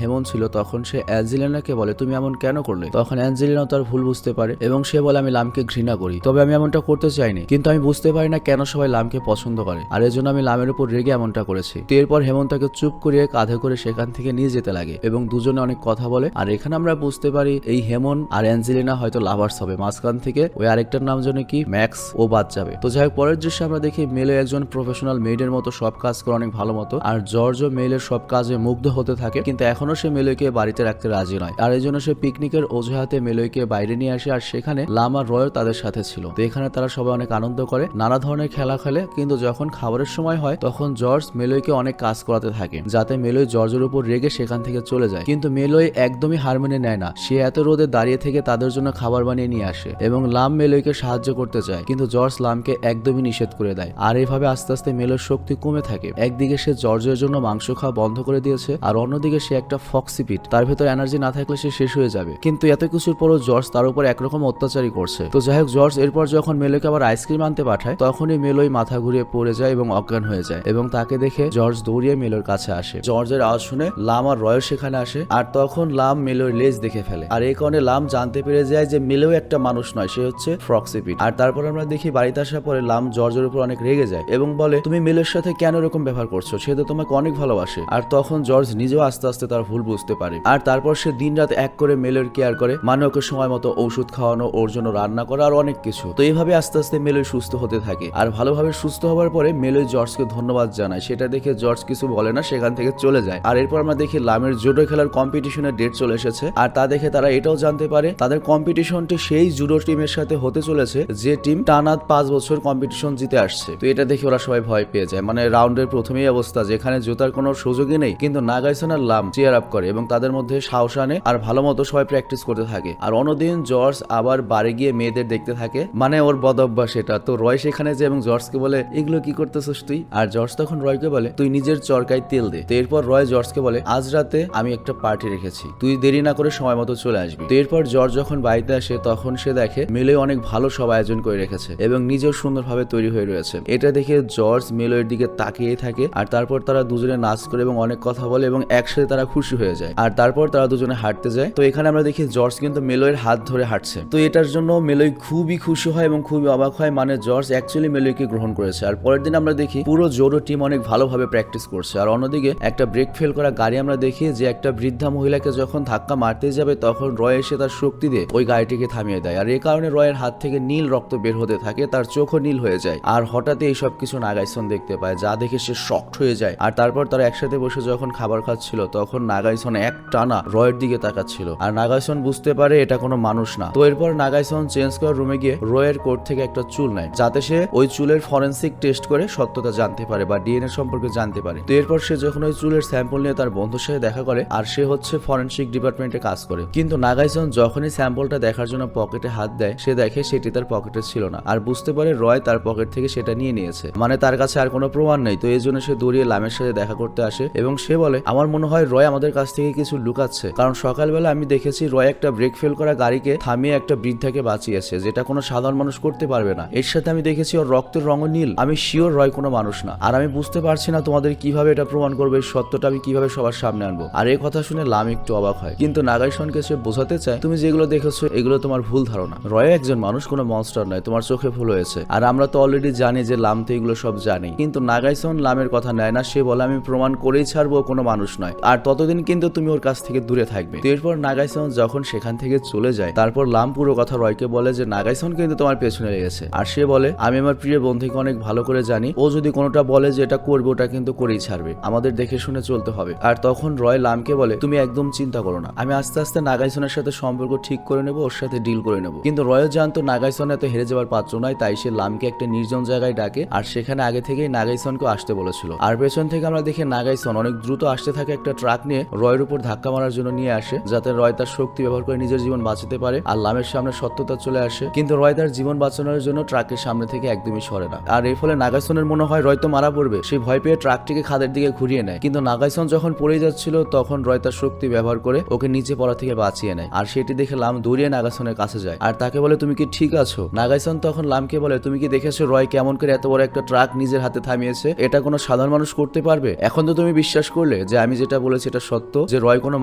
হেমন ছিল তখন সে অ্যাঞ্জেলিনাকে বলে তুমি এমন কেন করলে। তখন অ্যাঞ্জেলিনা তার ভুল বুঝতে পারে এবং সে বলে আমি লামকে ঘৃণা করি, তবে আমি এমনটা করতে চাইনি, কিন্তু আমি বুঝতে পারি না কেন সবাই লামকে পছন্দ করে, আর এর জন্য আমি লামের উপর রেগে এমনটা করেছি। তো এরপর হেমন তাকে চুপ করিয়ে কাঁধে করে সেখান থেকে নিয়ে যেতে লাগে এবং দুজনে অনেক কথা বলে। আর এখানে আমরা বুঝতে পারি এই হেমন আর অ্যাঞ্জেলিনা হয়তো লাভার্স হবে। মাঝখান থেকে ওই আরেকটার নাম যেন কি ম্যাক্স, ও বাদ যাবে। তো যাই হোক, পরের দৃশ্যে আমরা দেখি মেলে একজন প্রফেশনাল মেইডের মতো সব কাজ করে অনেক ভালো মতো, আর জর্জও মেলের সব কাজে মুগ্ধ হতে থাকে, কিন্তু এখনো সে মেলইকে বাড়িতে রাখতে রাজি নয়। আর এই জন্য সে পিকনিকের অজুহাতে মেলইকে বাইরে নিয়ে আসে, আর সেখানে লাম আর রয় তাদের সাথে ছিল। তো এখানে তারা সবাই অনেক আনন্দ করে, নানা ধরনের খেলা খেলে, কিন্তু যখন খাবারের সময় হয় তখন জর্জ মেলইকে অনেক কাজ করাতে থাকে যাতে মেলই জর্জের উপর রেগে সেখান থেকে চলে যায়। কিন্তু মেলই একদমই হার মেনে নেয় না, সে এত রোদে দাঁড়িয়ে থেকে তাদের জন্য খাবার বানিয়ে নিয়ে আসে এবং লাম মেলইকে সাহায্য করতে চায়, কিন্তু জর্জ লামকে একদমই নিষেধ করে দেয়। আর এইভাবে আস্তে আস্তে মেলইর শক্তি কমে থাকে। একদিকে সে জর্জের জন্য মাংস খাওয়া বন্ধ করে দিয়েছে, আর অন্যদিকে সে একটা ফক্সিপিট, তার ভেতর এনার্জি না থাকলে সে শেষ হয়ে যাবে। কিন্তু এত কিছুর পরও জর্জ তার উপর একরকম অত্যাচারই করছে। তো যাই হোক, জর্জ এরপর যখন মেলইকে আবার আইসক্রিম আনতে পাঠায় তখনই মেলই মাথা ঘুরিয়ে পড়ে যায় এবং অজ্ঞান হয়ে যায়, এবং তাকে দেখে জর্জ দৌড়িয়ে মেলইর কাছে আসে। জর্জের আওয়াজ শুনে লাম আর রয় সেখানে আসে, আর তখন লাম মেলইর লেজ দেখে ফেলে। আর এই কারণে লাম জানতে পেরে যায় যে মেলই একটা মানুষ নয়, সে হচ্ছে ফক্সিপিট। আর তারপর আমরা দেখি বাড়িতে আসার পরে লাম জর্জের উপর অনেক রেগে যায় এবং বলে তুমি মেলের সাথে কেন এরকম ব্যবহার করছো, সে তো তোমাকে অনেক ভালোবাসে। আর তখন জর্জ নিজেও আস্তে আস্তে তার ভুল বুঝতে পারে, আর তারপর সে দিনরাত এক করে মেলের কেয়ার করে, মানে ওকে সময় মতো ঔষধ খাওয়ানো, ওর জন্য রান্না করা, আর অনেক কিছু। তো এইভাবে আস্তে আস্তে মেলই সুস্থ হতে থাকে, আর ভালোভাবে সুস্থ হওয়ার পরে মেলই জর্জকে ধন্যবাদ জানায়। সেটা দেখে জর্জ কিছু বলে না, সেখান থেকে চলে যায়। আর এরপর আমরা দেখি লামের জুডো খেলার কম্পিটিশনের ডেট চলে এসেছে, আর তা দেখে তারা এটাও জানতে পারে তাদের কম্পিটিশনটি সেই জুডো টিমের সাথে হতে চলেছে যে টিম টানা 5 বছর কম্পিটিশন জিতে আসছে। তো এটা দেখে ওরা সবাই ভয় পেয়ে যায়, মানে রাউন্ডের প্রথমেই অবস্থা যেখানে জেতার কোনো সুযোগই নেই, কিন্তু নাগাইসন আর লাম চিয়ার আপ করে এবং তাদের মধ্যে সাহস আনে, আর ভালো মতো সবাই প্র্যাকটিস করতে থাকে। আর অন্যদিন জর্জ আবার বাড়ি গিয়ে মেয়েদের দেখতে থাকে, মানে ওর বদ অভ্যাস এটা। তো রয় সেখানে যায় এবং জর্জকে বলে এগুলো কি করতেছিস তুই, আর জর্জ তখন রয়কে বলে তুই নিজের চরকায় তেল দে। তো এরপর রয় জর্জকে বলে আজ রাতে আমি একটা পার্টি রেখেছি, তুই দেরি না করে সময় মতো চলে আসবি। তো এরপর জর্জ যখন বাড়িতে আসে তখন সে দেখে মেলই অনেক ভালো সব আয়োজন করে রেখেছে এবং নিজেও সুন্দরভাবে তৈরি হয়ে রয়েছে। এটা দেখে জর্জ মেলইর দিকে তাকিয়ে থাকে, আর তারপর তারা দুজনে নাচ করে এবং অনেক কথা বলে এবং একসাথে তারা খুশি হয়ে যায়। আর তারপর তারা দুজনে হাঁটতে যায়। তো এখানে আমরা দেখি জর্জ কিন্তু মেলইর হাত ধরে হাঁটছে। তো এটার জন্য মেলই খুবই খুশি হয় এবং খুবই অবাক হয়, মানে জর্জ অ্যাকচুয়ালি মেলইকে গ্রহণ করেছে। আর পরের দিন আমরা দেখি পুরো জোডো টিম অনেক ভালোভাবে প্র্যাকটিস করছে। আর অন্যদিকে একটা ব্রেক ফেল করা গাড়ি আমরা দেখি যে একটা বৃদ্ধা মহিলাকে যখন ধাক্কা মারতে যাবে তখন রয় এসে তার শক্তি দিয়ে ওই গাড়িটিকে থামিয়ে দেয়। আর এই কারণে রয়ের হাত থেকে নীল রক্ত বের হতে থাকে, তার চোখও নীল হয়ে যায়। আর হঠাৎ এই সব কিছু নাগাইসন দেখতে পায়, যা দেখে সে শকড হয়ে যায়। আর তারপর তারা একসাথে বসে যখন খাবার খাচ্ছিল তখন নাগাইসন এক টানা রয়ের দিকে তাকাচ্ছিল, আর নাগাইসন বুঝতে পারে এটা কোনো মানুষ না। তো এরপর নাগাইসন চেঞ্জ করার রুমে গিয়ে রয়ের কোট থেকে একটা চুল নেয়, যাতে সে ওই চুলের ফরেন্সিক টেস্ট করে সত্যতা জানতে পারে বা ডিএনএ সম্পর্কে জানতে পারে। তো এরপর সে যখন ওই চুলের স্যাম্পল নিয়ে তার বন্ধুর সাথে দেখা করে, আর সে হচ্ছে ফরেন্সিক ডিপার্টমেন্টে কাজ করে। কিন্তু নাগাইসন যখনই স্যাম্পলটা দেখার জন্য পকেটে হাত দেয় সে দেখে সেটি তার পকেটে ছিল না, আর বুঝতে পারে রয় তার পকেট থেকে সেটা নিয়ে নিয়েছে, মানে তার কাছে আর কোনো প্রমাণ নেই। তো এই জন্য সে দৌড়িয়ে লামের সাথে দেখা করতে আসে এবং সে বলে আমার মনে হয় রয় আমাদের কাছ থেকে কিছু লুকাচ্ছে, কারণ সকালবেলা আমি দেখেছি রয় একটা ব্রেক ফেল করা গাড়িকে থামিয়ে একটা বৃদ্ধাকে বাঁচিয়েছে, যেটা কোনো সাধারণ মানুষ করতে পারবে না। এর সাথে আমি দেখেছি ওর রক্তের রঙও নীল। আমি শিওর রয় কোনো মানুষ না, আর আমি বুঝতে পারছি না তোমাদের কিভাবে এটা প্রমাণ করবে, এই সত্যটা আমি কিভাবে সবার সামনে আনবো। আর এই কথা শুনে লাম একটু অবাক হয়, কিন্তু নাগাইসনকে সে বোঝাতে চায় তুমি যেগুলো দেখেছো এগুলো তোমার ভুল ধারণা, রয় একজন মানুষ, কোনো মনস্টার নয়, তোমার চোখে ভুল হয়েছে। আর আমরা তো অলরেডি জানি যে লাম তো এগুলো সব জানে, কিন্তু নাগাইসন লামের কথা নেয় না, সে বলে আমি প্রমাণ করেই ছাড়বো কোনো মানুষ নয়, আর ততদিন কিন্তু তুমি ওর কাছ থেকে দূরে থাকবে। তো এরপর নাগাইসন যখন সেখান থেকে চলে যায় তারপর লাম পুরো কথা রয়কে বলে যে নাগাইসন কিন্তু তোমার পেছনে লেগেছে। আর সে বলে আমি আমার প্রিয় বন্ধুকে অনেক ভালো করে জানি, ও যদি কোনোটা বলে যে এটা করবে ওটা কিন্তু করেই ছাড়বে, আমাদের দেখে শুনে চলতে হবে। আর তখন রয় লামকে বলে তুমি একদম চিন্তা করো না, আমি আস্তে আস্তে নাগাইসনের সাথে সম্পর্ক ঠিক করে নেবো, ওর সাথে ডিল করে নেবো। কিন্তু রয়ও জানতো নাগাইসন এত হেরে যাওয়ার পাত্র নয়, তাই সে লামকে একটা নির্জন জায়গায় ডাকে আর সেখানে আগে থেকেই নাগাইসনকে আসতে বলেছিল। আর পেছন থেকে আমরা দেখি নাগাইসন অনেক দ্রুত আসতে থাকে একটা ট্রাক নিয়ে রয়ের উপর ধাক্কা মারার জন্য নিয়ে আসে, যাতে রয় তার শক্তি ব্যবহার করে নিজের জীবন বাঁচাতে পারে আর লামের সামনে সত্যতা চলে আসে। কিন্তু রয় তার জীবন বাঁচানোর জন্য ট্রাকের সামনে থেকে একদমই সরে না। আর এর ফলে নাগাইসনের মনে হয় রয় তো মারা পড়বে, সে ভয় পেয়ে ট্রাকটিকে খাদের দিকে ঘুরিয়ে নেয়। কিন্তু নাগাইসন যখন পড়ে যাচ্ছিল তখন রয় তার শক্তি ব্যবহার করে ওকে নিচে পড়া থেকে বাঁচিয়ে নেয়। আর সেটি দেখে লাম দৌড়িয়ে নাগাইসনের কাছে যায় আর তাকে বলে তুমি কি ঠিক আছো? নাগাইসন তখন লামকে বলে তুমি কি দেখেছো রয় কেমন করে এত বড় একটা ট্রাক নিজের হাতে থামিয়েছে? এটা কোনো সাধারণ মানুষ করতে পারবে? এখন তো তুমি বিশ্বাস করলে যে আমি যেটা বলেছি এটা সত্য, যে রয় কোনো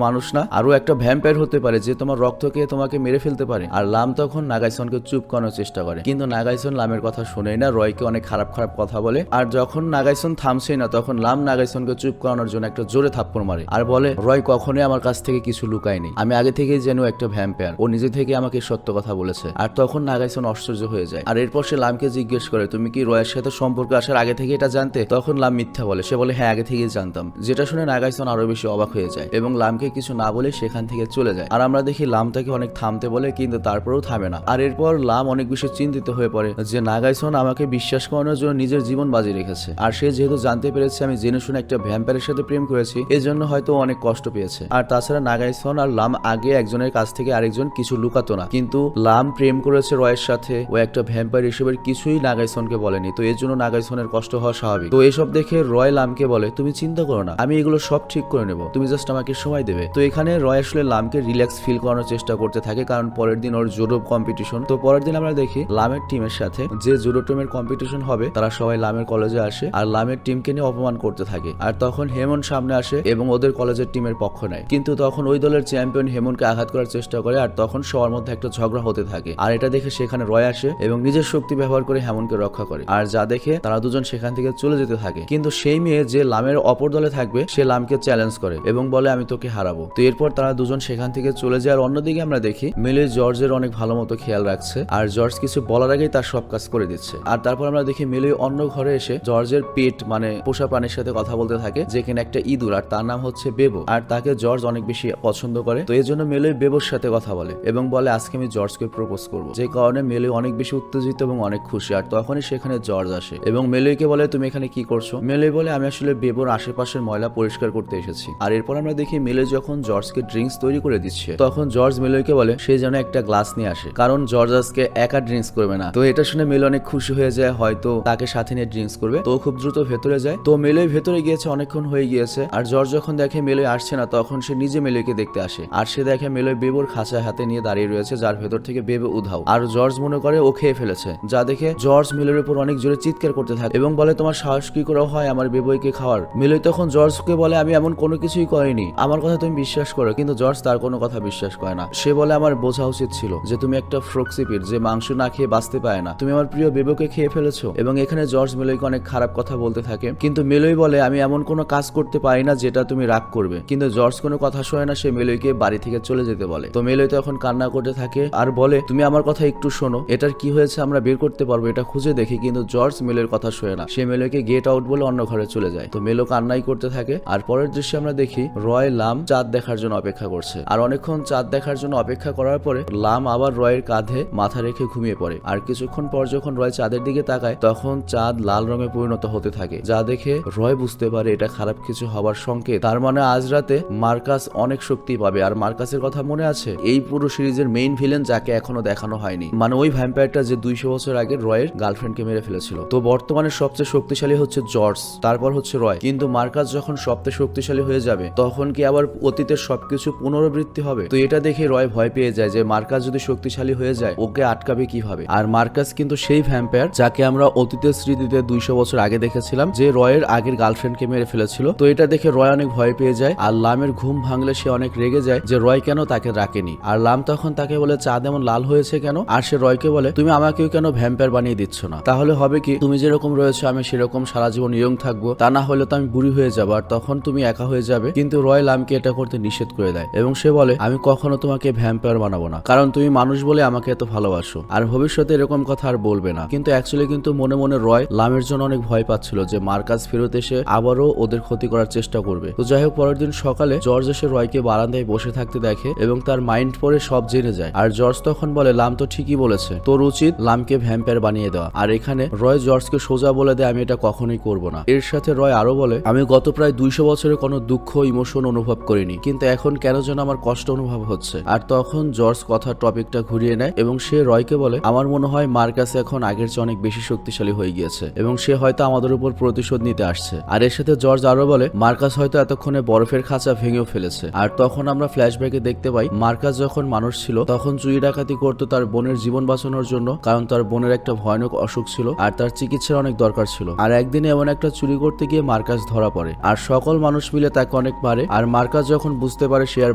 মানুষ না, আরো একটা ভ্যাম্পায়ার হতে পারে যে তোমার রক্ত খেয়ে তোমাকে মেরে ফেলতে পারে। আর লাম তখন নাগাইসনকে চুপ করানোর চেষ্টা করে, কিন্তু নাগাইসন লামের কথা শোনেই না, রয়কে অনেক খারাপ খারাপ কথা বলে। আর যখন নাগাইসন থামছেই না তখন লাম নাগাইসনকে চুপ করানোর জন্য একটা জোরে থাপ্পড় মারে আর বলে রয় কখনোই আমার কাছ থেকে কিছু লুকায়নি, আমি আগে থেকেই যেন একটা ভ্যাম্পায়ার, ও নিজে থেকে আমাকে সত্য কথা বলেছে। আর তখন নাগাইসন আশ্চর্য হয়ে যায়। আর এরপর সে লামকে জিজ্ঞেস করে তুমি কি রয়ের সাথে সম্পর্ক আসার আগে থেকে এটা জানতে? তখন লাম মিথ্যা বলে, সে বলে হ্যাঁ আগে থেকেই জানতাম। যেটা শুনে নাগাইসন আরো বেশি অবাক হয়ে যায় এবং লামকে কিছু না বলে সেখান থেকে চলে যায়। আর আমরা দেখি লাম তাকে অনেক থামতে বলে, কিন্তু তারপরেও থামে না। আর এরপর লাম অনেক বেশি চিন্তিত হয়ে পড়ে যে নাগাইসন আমাকে বিশ্বাস করানোর জন্য নিজের জীবন বাজি রেখেছে, আর সে যেহেতু জানতে পেরেছে আমি জেনে শুনে একটা ভ্যাম্পায়ারের সাথে প্রেম করেছি, এজন্য হয়তো অনেক কষ্ট পেয়েছে। আর তাছাড়া নাগাইসন আর লাম আগে একজনের কাছ থেকে আরেকজন কিছু লুকাতো না, কিন্তু লাম প্রেম করেছে রয়ের সাথে, ও একটা ভ্যাম্পায়ার হিসেবে কিছুই নাগাইসনকে বলেনি, তো এর জন্য নাগাইসনের কষ্ট হওয়া স্বাভাবিক। তো এসব দেখে রয় লামকে বলে তুমি চিন্তা করো না, আমি এগুলো সব ঠিক করে নেব, তুমি জাস্ট আমাকে সময় দেবে। তো এখানে রয় আসলে লামকে রিল্যাক্স ফিল করানোর চেষ্টা করতে থাকে, কারণ পরের দিন ওর জুডো কম্পিটিশন। তো পরের দিন আমরা দেখি লামের টিমের সাথে যে জুডো টিমের কম্পিটিশন হবে তারা সবাই লামের কলেজে আসে আর লামের টিমকে নিয়ে অপমান করতে থাকে। আর তখন হেমন সামনে আসে এবং ওদের কলেজের টিমের পক্ষ নেয়, কিন্তু তখন ওই দলের চ্যাম্পিয়ন হেমনকে আঘাত করার চেষ্টা করে আর তখন সবার মধ্যে একটা ঝগড়া হতে থাকে। আর এটা দেখে সেখানে রয় আসে এবং নিজের শক্তি ব্যবহার করে হেমনকে রক্ষা করে। আর যা দেখে তারা দুজন সেখান থেকে চলে যেতে থাকে, কিন্তু সেই মেয়ে যে লামের অপর দলে থাকবে সে লামকে চ্যালেঞ্জ করে এবং বলে আমি তোকে হারাবো। তো এরপর তারা দুজন সেখান থেকে চলে যায়। আর অন্যদিকে আমরা দেখি মিলি জর্জের অনেক ভালো মতো খেয়াল রাখছে আর জর্জ কিছু বলার আগেই তার সব কাজ করে দিচ্ছে। আর তারপর আমরা দেখি মিলি অন্য ঘরে এসে জর্জের পেট মানে পোষা প্রাণীর সাথে কথা বলতে থাকে, যেখানে একটা ইঁদুর আর তার নাম হচ্ছে বেবো, আর তাকে জর্জ অনেক বেশি পছন্দ করে। তো এই জন্য মিলি বেবোর সাথে কথা বলে এবং বলে আজকে আমি জর্জকে প্রপোজ করবো, যে কারণে মিলি অনেক বেশি উত্তেজিত এবং অনেক খুশি। আর তখনই সেখানে জর্জ আসে এবং মিলিকে বলে তুমি এখানে কি করছো? মিলি বলে আমি আসলে বেবোর আশেপাশের ময়লা পরিষ্কার করতে এসেছি। আর এরপর আমরা দেখি মিলি যখন জর্জকে ড্রিঙ্কস তৈরি করে দিচ্ছে তখন জর্জ মিলিকে বলে সে যেন একটা গ্লাস নিয়ে আসে, কারণ জর্জ আজকে একা ড্রিঙ্কস করবে না। তো এটা শুনে মিলি অনেক খুশি হয়ে যায়, হয়তো তাকে সাথে নিয়ে ড্রিঙ্কস করবে। তো খুব দ্রুত ভেতরে যায়। তো মিলি ভেতরে গিয়েছে, অনেকক্ষণ হয়ে গিয়েছে। আর জর্জ যখন দেখে মিলি আসছে না তখন সে নিজে মিলিকে দেখতে আসে আর সে দেখে মিলি বেবোর খাঁচা হাতে নিয়ে দাঁড়িয়ে রয়েছে, যার ভেতর থেকে বেবো উধাও। আর জর্জ মনে করে ও খেয়ে ফেলেছে, যা দেখে জর্জ মিলির উপর অনেক জোরে চিৎকার করতে থাকে এবং বলে তোমার সাহস কি করে হয় আমার বেবোকে খাওয়ার? মিলি তখন জর্জকে বলে আমি এমন কোনো কিছুই করিনি, আমার কথা তুমি বিশ্বাস করো। কিন্তু জর্জ তার কোনো কথা বিশ্বাস করে না। সে বলে আমার বোঝা উচিত ছিল যে তুমি একটা ফ্রক্সিপিড যে মাংস না খেয়ে বাঁচতে পারে না, তুমি আমার প্রিয় বেবোকে খেয়ে ফেলেছো। এবং এখানে জর্জ মিলিকে অনেক খারাপ কথা বলতে থাকে, কিন্তু মিলি বলে আমি এমন কোনো কাজ করতে পারি না যেটা তুমি রাগ করবে। কিন্তু জর্জ কোনো কথা শোনে না, সে মিলিকে বাড়ি থেকে চলে যেতে বলে। তো মিলি তখন কান্না করতে থাকে আর বলে তুমি আমার কথা একটু শোনো, এটার কি হয়েছে আমরা বের করতে পারবো, এটা খুঁজে দেখি। কিন্তু জর্জ মিলির কথা শোনে না, সে মিলিকে গেট আউট বলে অন্য ঘরে চলে যায়। তো মিলো কান্নাই করতে থাকে। আর পরের দৃশ্যে আমরা দেখি রয় লাম চাঁদ দেখার জন্য অপেক্ষা করছে। আর অনেকক্ষণ চাঁদ দেখার জন্য অপেক্ষা করার পরে লাম আবার রয়ের কাঁধে মাথা রেখে ঘুমিয়ে পড়ে। আর কিছুক্ষণ পর যখন রয় চাঁদের দিকে তাকায় তখন চাঁদ লাল রঙে পরিণত হতে থাকে, যা দেখে রয় বুঝতে পারে এটা খারাপ কিছু হবার সংকেত। তার মানে আজ রাতে মার্কাস অনেক শক্তি পাবে। আর মার্কাসের কথা মনে আছে, এই পুরো সিরিজের মেইন ভিলেন যাকে এখনো দেখানো হয়নি, মানে ওই ভ্যাম্পায়ারটা যে 200 বছর আগে রয়ের গার্লফ্রেন্ডকে মেরে ফেলেছিল। তো বর্তমানে সবচেয়ে শক্তিশালী হচ্ছে জর্জ, তারপর হচ্ছে রয়। কিন্তু মার্কাস যখন সবচেয়ে শক্তিশালী হয়ে যাবে তখন কি আবার অতীতের সবকিছু পুনরাবৃত্তি হবে? তো এটা দেখে রয় ভয় পেয়ে যায় যে মার্কাস যদি শক্তিশালী হয়ে যায় ওকে আটকাবে কিভাবে। আর মার্কাস কিন্তু সেই ভ্যাম্পায়ার যাকে আমরা অতীতের স্মৃতিতে 200 বছর আগে দেখেছিলাম, যে রয়ের আগের গার্লফ্রেন্ডকে মেরে ফেলেছিল। তো এটা দেখে রয় অনেক ভয় পেয়ে যায় আর লামের ঘুম ভাঙলে সে অনেক রেগে যায় যে রয় কেন তাকে রাখেনি। আর লাম তখন তাকে বলে চাঁদ এমন লাল হয়েছে কেন? আর সে রয়কে বলে তুমি আমাকেও কেন ভ্যাম্পায়ার বানিয়ে দিচ্ছ না? তাহলে হবে কি, তুমি যেরকম রয়েছো আমি সেরকম সারা জীবন ইয়ং থাকবো, তা না হলে তো আমি বুড়ি হয়ে যাবো আর তখন তুমি একা হয়ে যাবে। কিন্তু রয় লামকে এটা করতে নিষেধ করে দেয় এবং সে বলে আমি কখনো তোমাকে ভ্যাম্পায়ার বানাবো না, কারণ তুমি মানুষ বলে আমাকে এত ভালোবাসো আর ভবিষ্যতে এরকম কথা আর বলবে না। কিন্তু অ্যাকচুয়ালি কিন্তু মনে মনে রয় লামের জন্য অনেক ভয় পাচ্ছিল যে মার্কাস ফিরত ফেরত এসে আবারও ওদের ক্ষতি করার চেষ্টা করবে। তো যাই হোক, পরের দিন সকালে জর্জ এসে রয়কে বারান্দায় বসে থাকতে দেখে এবং তার মাইন্ড পরে সব জেনে যায়। আর জর্জ তখন বলে, লাম তো ঠিকই বলেছে, তোর উচিত লামকে ভ্যাম্পায়ার বানিয়ে দেওয়া। আর এখানে রয় জর্জকে সোজা বলে দেয়, আমি এটা কখনোই করব না। এর সাথে রয় আরো বলে, আমি গত প্রায় 200 বছরে কোনো দুঃখ ইমোশন অনুভব করিনি, কিন্তু এখন কেন যেন আমার কষ্ট অনুভব হচ্ছে। আর তখন জর্জ কথার টপিকটা ঘুরিয়ে নেয় এবং সে রয়কে বলে, আমার মনে হয় মার্কাস এখন আগের চেয়ে অনেক বেশি শক্তিশালী হয়ে গিয়েছে এবং সে হয়তো আমাদের উপর প্রতিশোধ নিতে আসছে। আর এর সাথে জর্জ আরো বলে, মার্কাস হয়তো এতক্ষণে বরফের খাঁচা ভেঙেও ফেলেছে। আর তখন আমরা ফ্ল্যাশব্যাকে দেখতে পাই মার্কাস যখন মানুষ ছিল তখন চুরি ডাকাতি করতো তার বোনের জীবন বাঁচানোর জন্য, কারণ তার বোনের একটা ভয়ানক অসুখ ছিল আর তার চিকিৎসার অনেক দরকার ছিল। আর একদিনে এমন একটা চুরি করতে গিয়ে মার্কাস ধরা পড়ে আর সকল মানুষ মিলে তাকে অনেক মারে। আর মার্কাস যখন বুঝতে পারে সে আর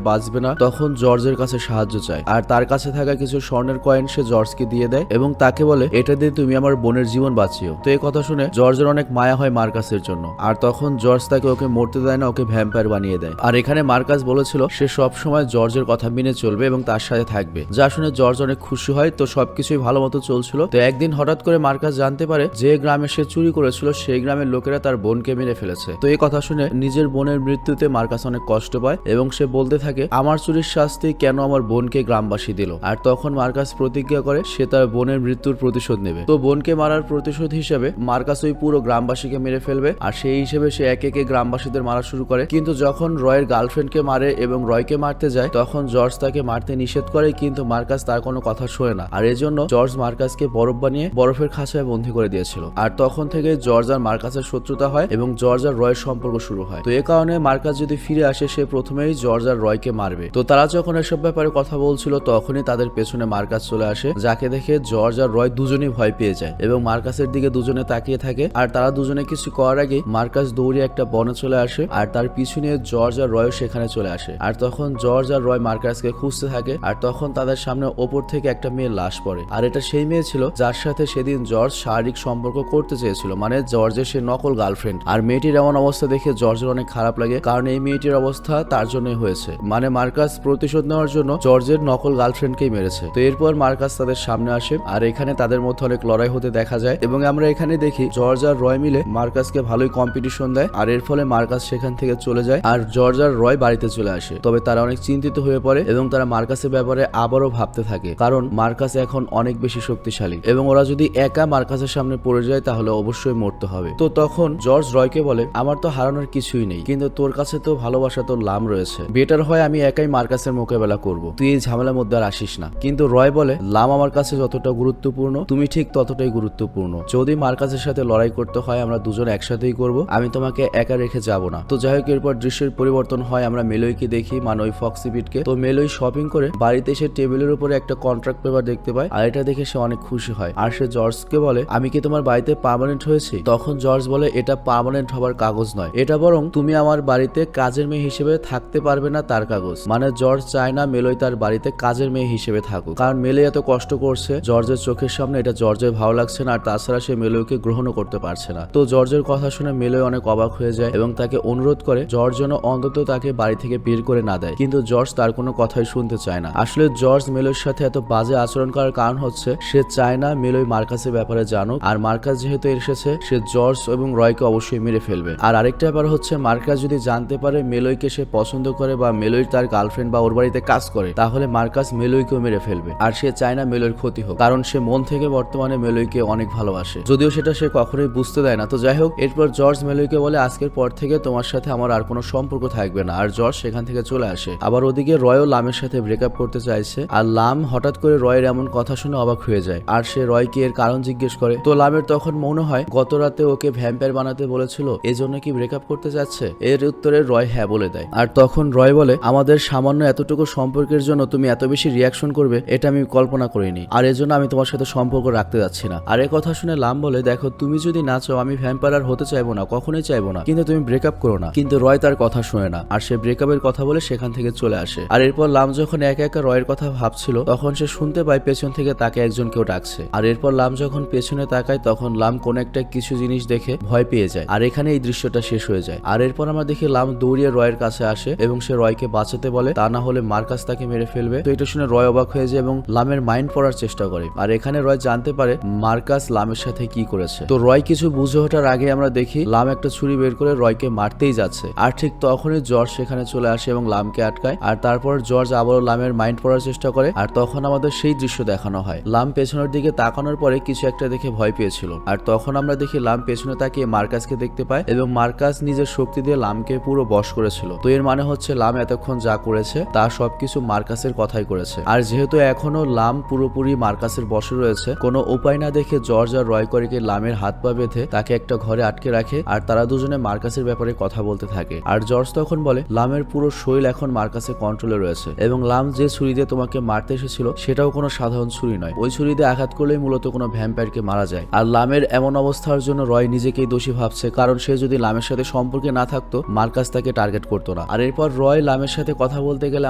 বাঁচবে না তখন জর্জের কাছে সাহায্য চায় আর তার কাছে থাকা কিছু স্বর্ণের কয়েন সে জর্জকে দিয়ে দেয় এবং তাকে বলে, এটা দিয়ে তুমি আমার বোনের জীবন বাঁচিও। তো এই কথা শুনে জর্জের অনেক মায়া হয় মার্কাসের জন্য। আর তখন জর্জ তাকে ওকে মরতে দেয় না, ওকে ভ্যাম্পায়ার বানিয়ে দেয়। আর এখানে মার্কাস বলেছিল সে সব সময় জর্জের কথা মেনে চলবে এবং তার সাথে থাকবে, যা শুনে জর্জ অনেক খুশি হয়। তো সবকিছুই ভালো মতো চলছিল। তো একদিন হঠাৎ করে মার্কাস জানতে পারে যে গ্রামে সে চুরি করেছিল সেই গ্রামের লোকেরা তার বোনকে মেরে ফেলেছে। তো এই কথা শুনে নিজের বোনের মৃত্যুতে মার্কাস অনেক কষ্ট পায় এবং সে বলতে থাকে, আমার চুরির শাস্তি কেন আমার বোনকে গ্রামবাসী দিল। আর তখন মার্কাস প্রতিজ্ঞা করে সে তার বোনের মৃত্যুর প্রতিশোধ নেবে। তো বোনকে মারার প্রতিশোধ হিসেবে মার্কাস ওই পুরো গ্রামবাসীকে মেরে ফেলবে আর সেই হিসেবে সে একে একে গ্রামবাসীদের মারা শুরু করে। কিন্তু যখন রয়ের গার্লফ্রেন্ডকে মারে এবং রয়কে মারতে যায় তখন জর্জ তাকে মারতে নিষেধ করে, কিন্তু মার্কাস তার কোনো কথা শোনে না। আর এজন্য জর্জ মার্কাসকে বরফ বানিয়ে বরফের খাঁচায় বন্দী করে দিয়েছিল। আর তখন থেকে জর্জ আর মার্কাসের শত্রুতা হয় এবং জর্জ আর রয়ের সম্পর্ক শুরু হয়। তো এ কারণে মার্কাস যদি ফিরে আসে সে প্রথমেই জর্জ আর রয়কে মারবে। তো তারা যখন এসব ব্যাপারে কথা বলছিল তখনই তাদের পেছনে মার্কাস চলে আসে, যাকে দেখে জর্জ আর রয় দুজনেই ভয় পেয়ে যায় এবং মার্কাসের দিকে দুজনে তাকিয়ে থাকে। আর তারা দুজনে কিছু করার আগে মার্কাস দৌড়ে একটা বনে চলে আসে আর তার পিছু নিয়ে জর্জ আর রয় সেখানে চলে আসে। আর তখন জর্জ আর রয় মার্কাসকে খুঁজতে থাকে আর তখন তাদের সামনে ওপর থেকে একটা মেয়ে লাশ পড়ে। আর এটা সেই মেয়ে ছিল যার সাথে সেদিন জর্জ শারীরিক সম্পর্ক করতে চেয়েছিল, মানে জর্জের সে নকল গার্লফ্রেন্ড। আর মেয়েটির এমন অবস্থা দেখে জর্জের অনেক খারাপ লাগে, কারণ এই মেয়েটির অবস্থা তার জন্যই হয়েছে, মানে মার্কাস প্রতিশোধ নেওয়ার জন্য জর্জের নকল গার্লফ্রেন্ডকেই মেরেছে। তো এরপর মার্কাস তাদের সামনে আসে আর এখানে তাদের মধ্যে অনেক লড়াই হতে দেখা যায় এবং আমরা এখানে দেখি জর্জ আর রয় মিলে মার্কাসকে ভালোই কম্পিটিশন দেয়। আর এর ফলে মার্কাস সেখান থেকে চলে যায় আর জর্জ আর রয় বাড়িতে চলে আসে। তবে তারা অনেক চিন্তিত হয়ে পড়ে এবং তারা মার্কাসের ব্যাপারে আবারও ভাবতে থাকে, কারণ মার্কাস এখন অনেক বেশি শক্তিশালী এবং ওরা যদি একা মার্কাসের সামনে পড়ে যায় তাহলে অবশ্যই মরতে হবে। তো তখন জর্জ রয়কে বলে, আমার তো হারানোর কিছুই নেই, কিন্তু তোর কাছে তো ভালোবাসা তোর লাম রয়েছে, বেটার হয় আমি একাই মার্কাসের মোকাবেলা করব, তুই এই ঝামেলার মধ্যে আর আসিস না। কিন্তু রয় বলে, লাম আমার কাছে যতটা গুরুত্বপূর্ণ তুমি ঠিক ততটাই গুরুত্বপূর্ণ, যদি মার্কাসের সাথে লড়াই করতে হয় আমরা দুজন একসাথেই করব, আমি তোমাকে একা রেখে যাব না। তো যাই হোক, এরপর দৃশ্যের পরিবর্তন হয়, আমরা মেলোইকে দেখি, মানে ওই ফক্সি বিটকে। তো মেলোই শপিং করে বাড়িতে এসে টেবিলের উপরে একটা কন্ট্রাক্ট পেপার দেখতে পায় আর এটা দেখে সে অনেক খুশি হয় আর সে জর্জকে বলে, আমি কি তোমার বাড়িতে পার্মানেন্ট হয়েছি? তখন জর্জ বলে, এটা পার্মানেন্ট হবার কাগজ নয়, এটা বরং তুমি আমার বাড়িতে কাজের মেয়ে হিসেবে থাকতে পারবে না তার কাগজ। মানে জর্জ চায় না মেলোই তার বাড়িতে কাজের মেয়ে হিসেবে থাকুক, কারণ মেলোই এত কষ্ট করছে জর্জের চোখের সামনে, এটা জর্জের ভালো লাগছে না আর তাছাড়া সে মেলোইকে গ্রহণও করতে পারছে না। তো জর্জের কথা শুনে মেলোই অনেক অবাক হয়ে যায় এবং তাকে অনুরোধ করে জর্জ যেন অন্তত তাকে বাড়ি থেকে বের করে না দেয়, কিন্তু জর্জ তার কোনো কথাই শুনতে চায় না। আসলে জর্জ মেলোইর সাথে এত বাজে আচরণ করার কারণ হচ্ছে সে চায় না মেলোই মার্কাসের ব্যাপারে জানুক, আর মার্কাস যেহেতু এসেছে সে জর্জ এবং রয়কে অবশ্যই মেরে ফেলবে। আর আরেকটা ব্যাপার হচ্ছে মার্কাস যদি জানতে পারে মেলোইকে সে পছন্দ করে বা মেলোই তার গার্লফ্রেন্ড বা ওর বাড়িতে কাজ করে তাহলে মার্কাস মেলোইকেও মেরে ফেলবে, আর সে চায় না মেলোইর ক্ষতি হোক, কারণ সে মন থেকে বর্তমানে মেলোইকে অনেক ভালোবাসে, যদিও সেটা সে কখনোই বুঝতে দেয় না। তো যাই হোক, এরপর জর্জ মেলোইকে বলে, আজকের পর থেকে তোমার সাথে আমার আর কোনো সম্পর্ক থাকবে না, আর জর্জ সেখান থেকে চলে আসে। আবার ওদিকে রয়ও লামের সাথে ব্রেকআপ করতে চাইছে আর লাম হঠাৎ করে রয়ের এমন কথা শুনে অবাক হয়ে যায় আর সে রয়কে এর কারণ জিজ্ঞেস করে। তো লামের তখন মনে হয় গত রাতে ওকে ভ্যাম্পায়ার বানাতে বলেছিল, এজন্য কি ব্রেকআপ করতে যাচ্ছে? এর উত্তরে রয় হ্যাঁ বলে দেয়। আর তখন রয় বলে, আমাদের সামান্য এতটুকু সম্পর্কের জন্য তুমি এত বেশি রিয়াকশন করবে এটা আমি কল্পনা করিনি, আর এজন্য আমি তোমার সাথে সম্পর্ক রাখতে যাচ্ছি না। আর এই কথা শুনে লাম বলে, দেখো তুমি যদি না চাও আমি ভ্যাম্পায়ার হতে চাইবো না, কখনোই চাইবো না, কিন্তু তুমি ব্রেকআপ করো না। কিন্তু রয় তার কথা শুনে না আর সে ব্রেকআপের কথা বলে সেখান থেকে চলে আসে। আর এরপর লাম যখন একা একা রয়ের কথা ভাবছিল তখন সে শুনতে পায় পেছন থেকে তাকে একজন কেউ ডাকছে। আর এরপর লাম যখন পেছনে তাকায় তখন লাম কোন একটা কিছু জিনিস দেখে ভয় পেয়ে যায় আর এখানে এই দৃশ্যটা শেষ হয়ে যায়। আর এরপর আমরা দেখি লাম দৌড়িয়ে রয়ের কাছে আসে এবং সে রয়কে বাঁচাতে বলে, তা না হলে মার্কাস তাকে মেরে ফেলবে। তো এটা শুনে রয় অবাক হয়ে যায় এবং লামের মাইন্ড পড়ার চেষ্টা করে আর এখানে রয় জানতে পারে মার্কাস লামের সাথে কি করেছে। তো রয় কিছু বুঝে ওঠার আগে আমরা দেখি লাম একটা ছুরি বের করে রয়কে মারতেই যাচ্ছে, আর ঠিক তখনই জর্জ সেখানে চলে আসে এবং লামকে আটকায়। আর তারপর জর্জ আবারও লামের মাইন্ড পড়ার চেষ্টা করে, আর তখন আমাদের সেই দৃশ্য দেখানো হয়। লাম পেছনের দিকে তাকানোর পরে কিছু একটা দেখে ভয় পেয়েছিল, আর তখন আমরা দেখি লাম পেছনে তাকিয়ে মার্কাসকে দেখতে পায় এবং মার্কাস নিজের শক্তি দিয়ে লামকে পুরো বশ করেছিল। তো এর মানে হচ্ছে লাম এতক্ষণ যা করেছে তা সবকিছু মার্কাসের কথাই করেছে। আর যেহেতু এখনো লাম পুরোপুরি মার্কাসের বশে রয়েছে, কোনো উপায় না দেখে জর্জ আর রয়করিকে লামের হাত পা বেঁধে তাকে একটা ঘরে আটকে রাখে, আর তারা দুজনে মার্কাসের ব্যাপারে কথা বলতে থাকে। আর জর্জ তখন বলে লামের পুরো শরীর এখন মার্কাসের কন্ট্রোলে রয়েছে এবং লাম যে ছুরি দিয়ে তোমাকে মারতে এসেছিল সেটাও কোনো সাধারণ ছুরি নয়, ওই ছুরি দিয়ে আঘাত করলেই মূলত কোনো ভ্যাম্পায়ারকে মারা যায়। আর লামের এমন অবস্থার জন্য রয় নিজেকেই দোষী ভাবছে, কারণ সে যদি লামের সাথে সম্পর্কে না থাকতো মার্কাস তাকে টার্গেট করতো না। আর এরপর রয় লামের সাথে কথা বলতে গেলে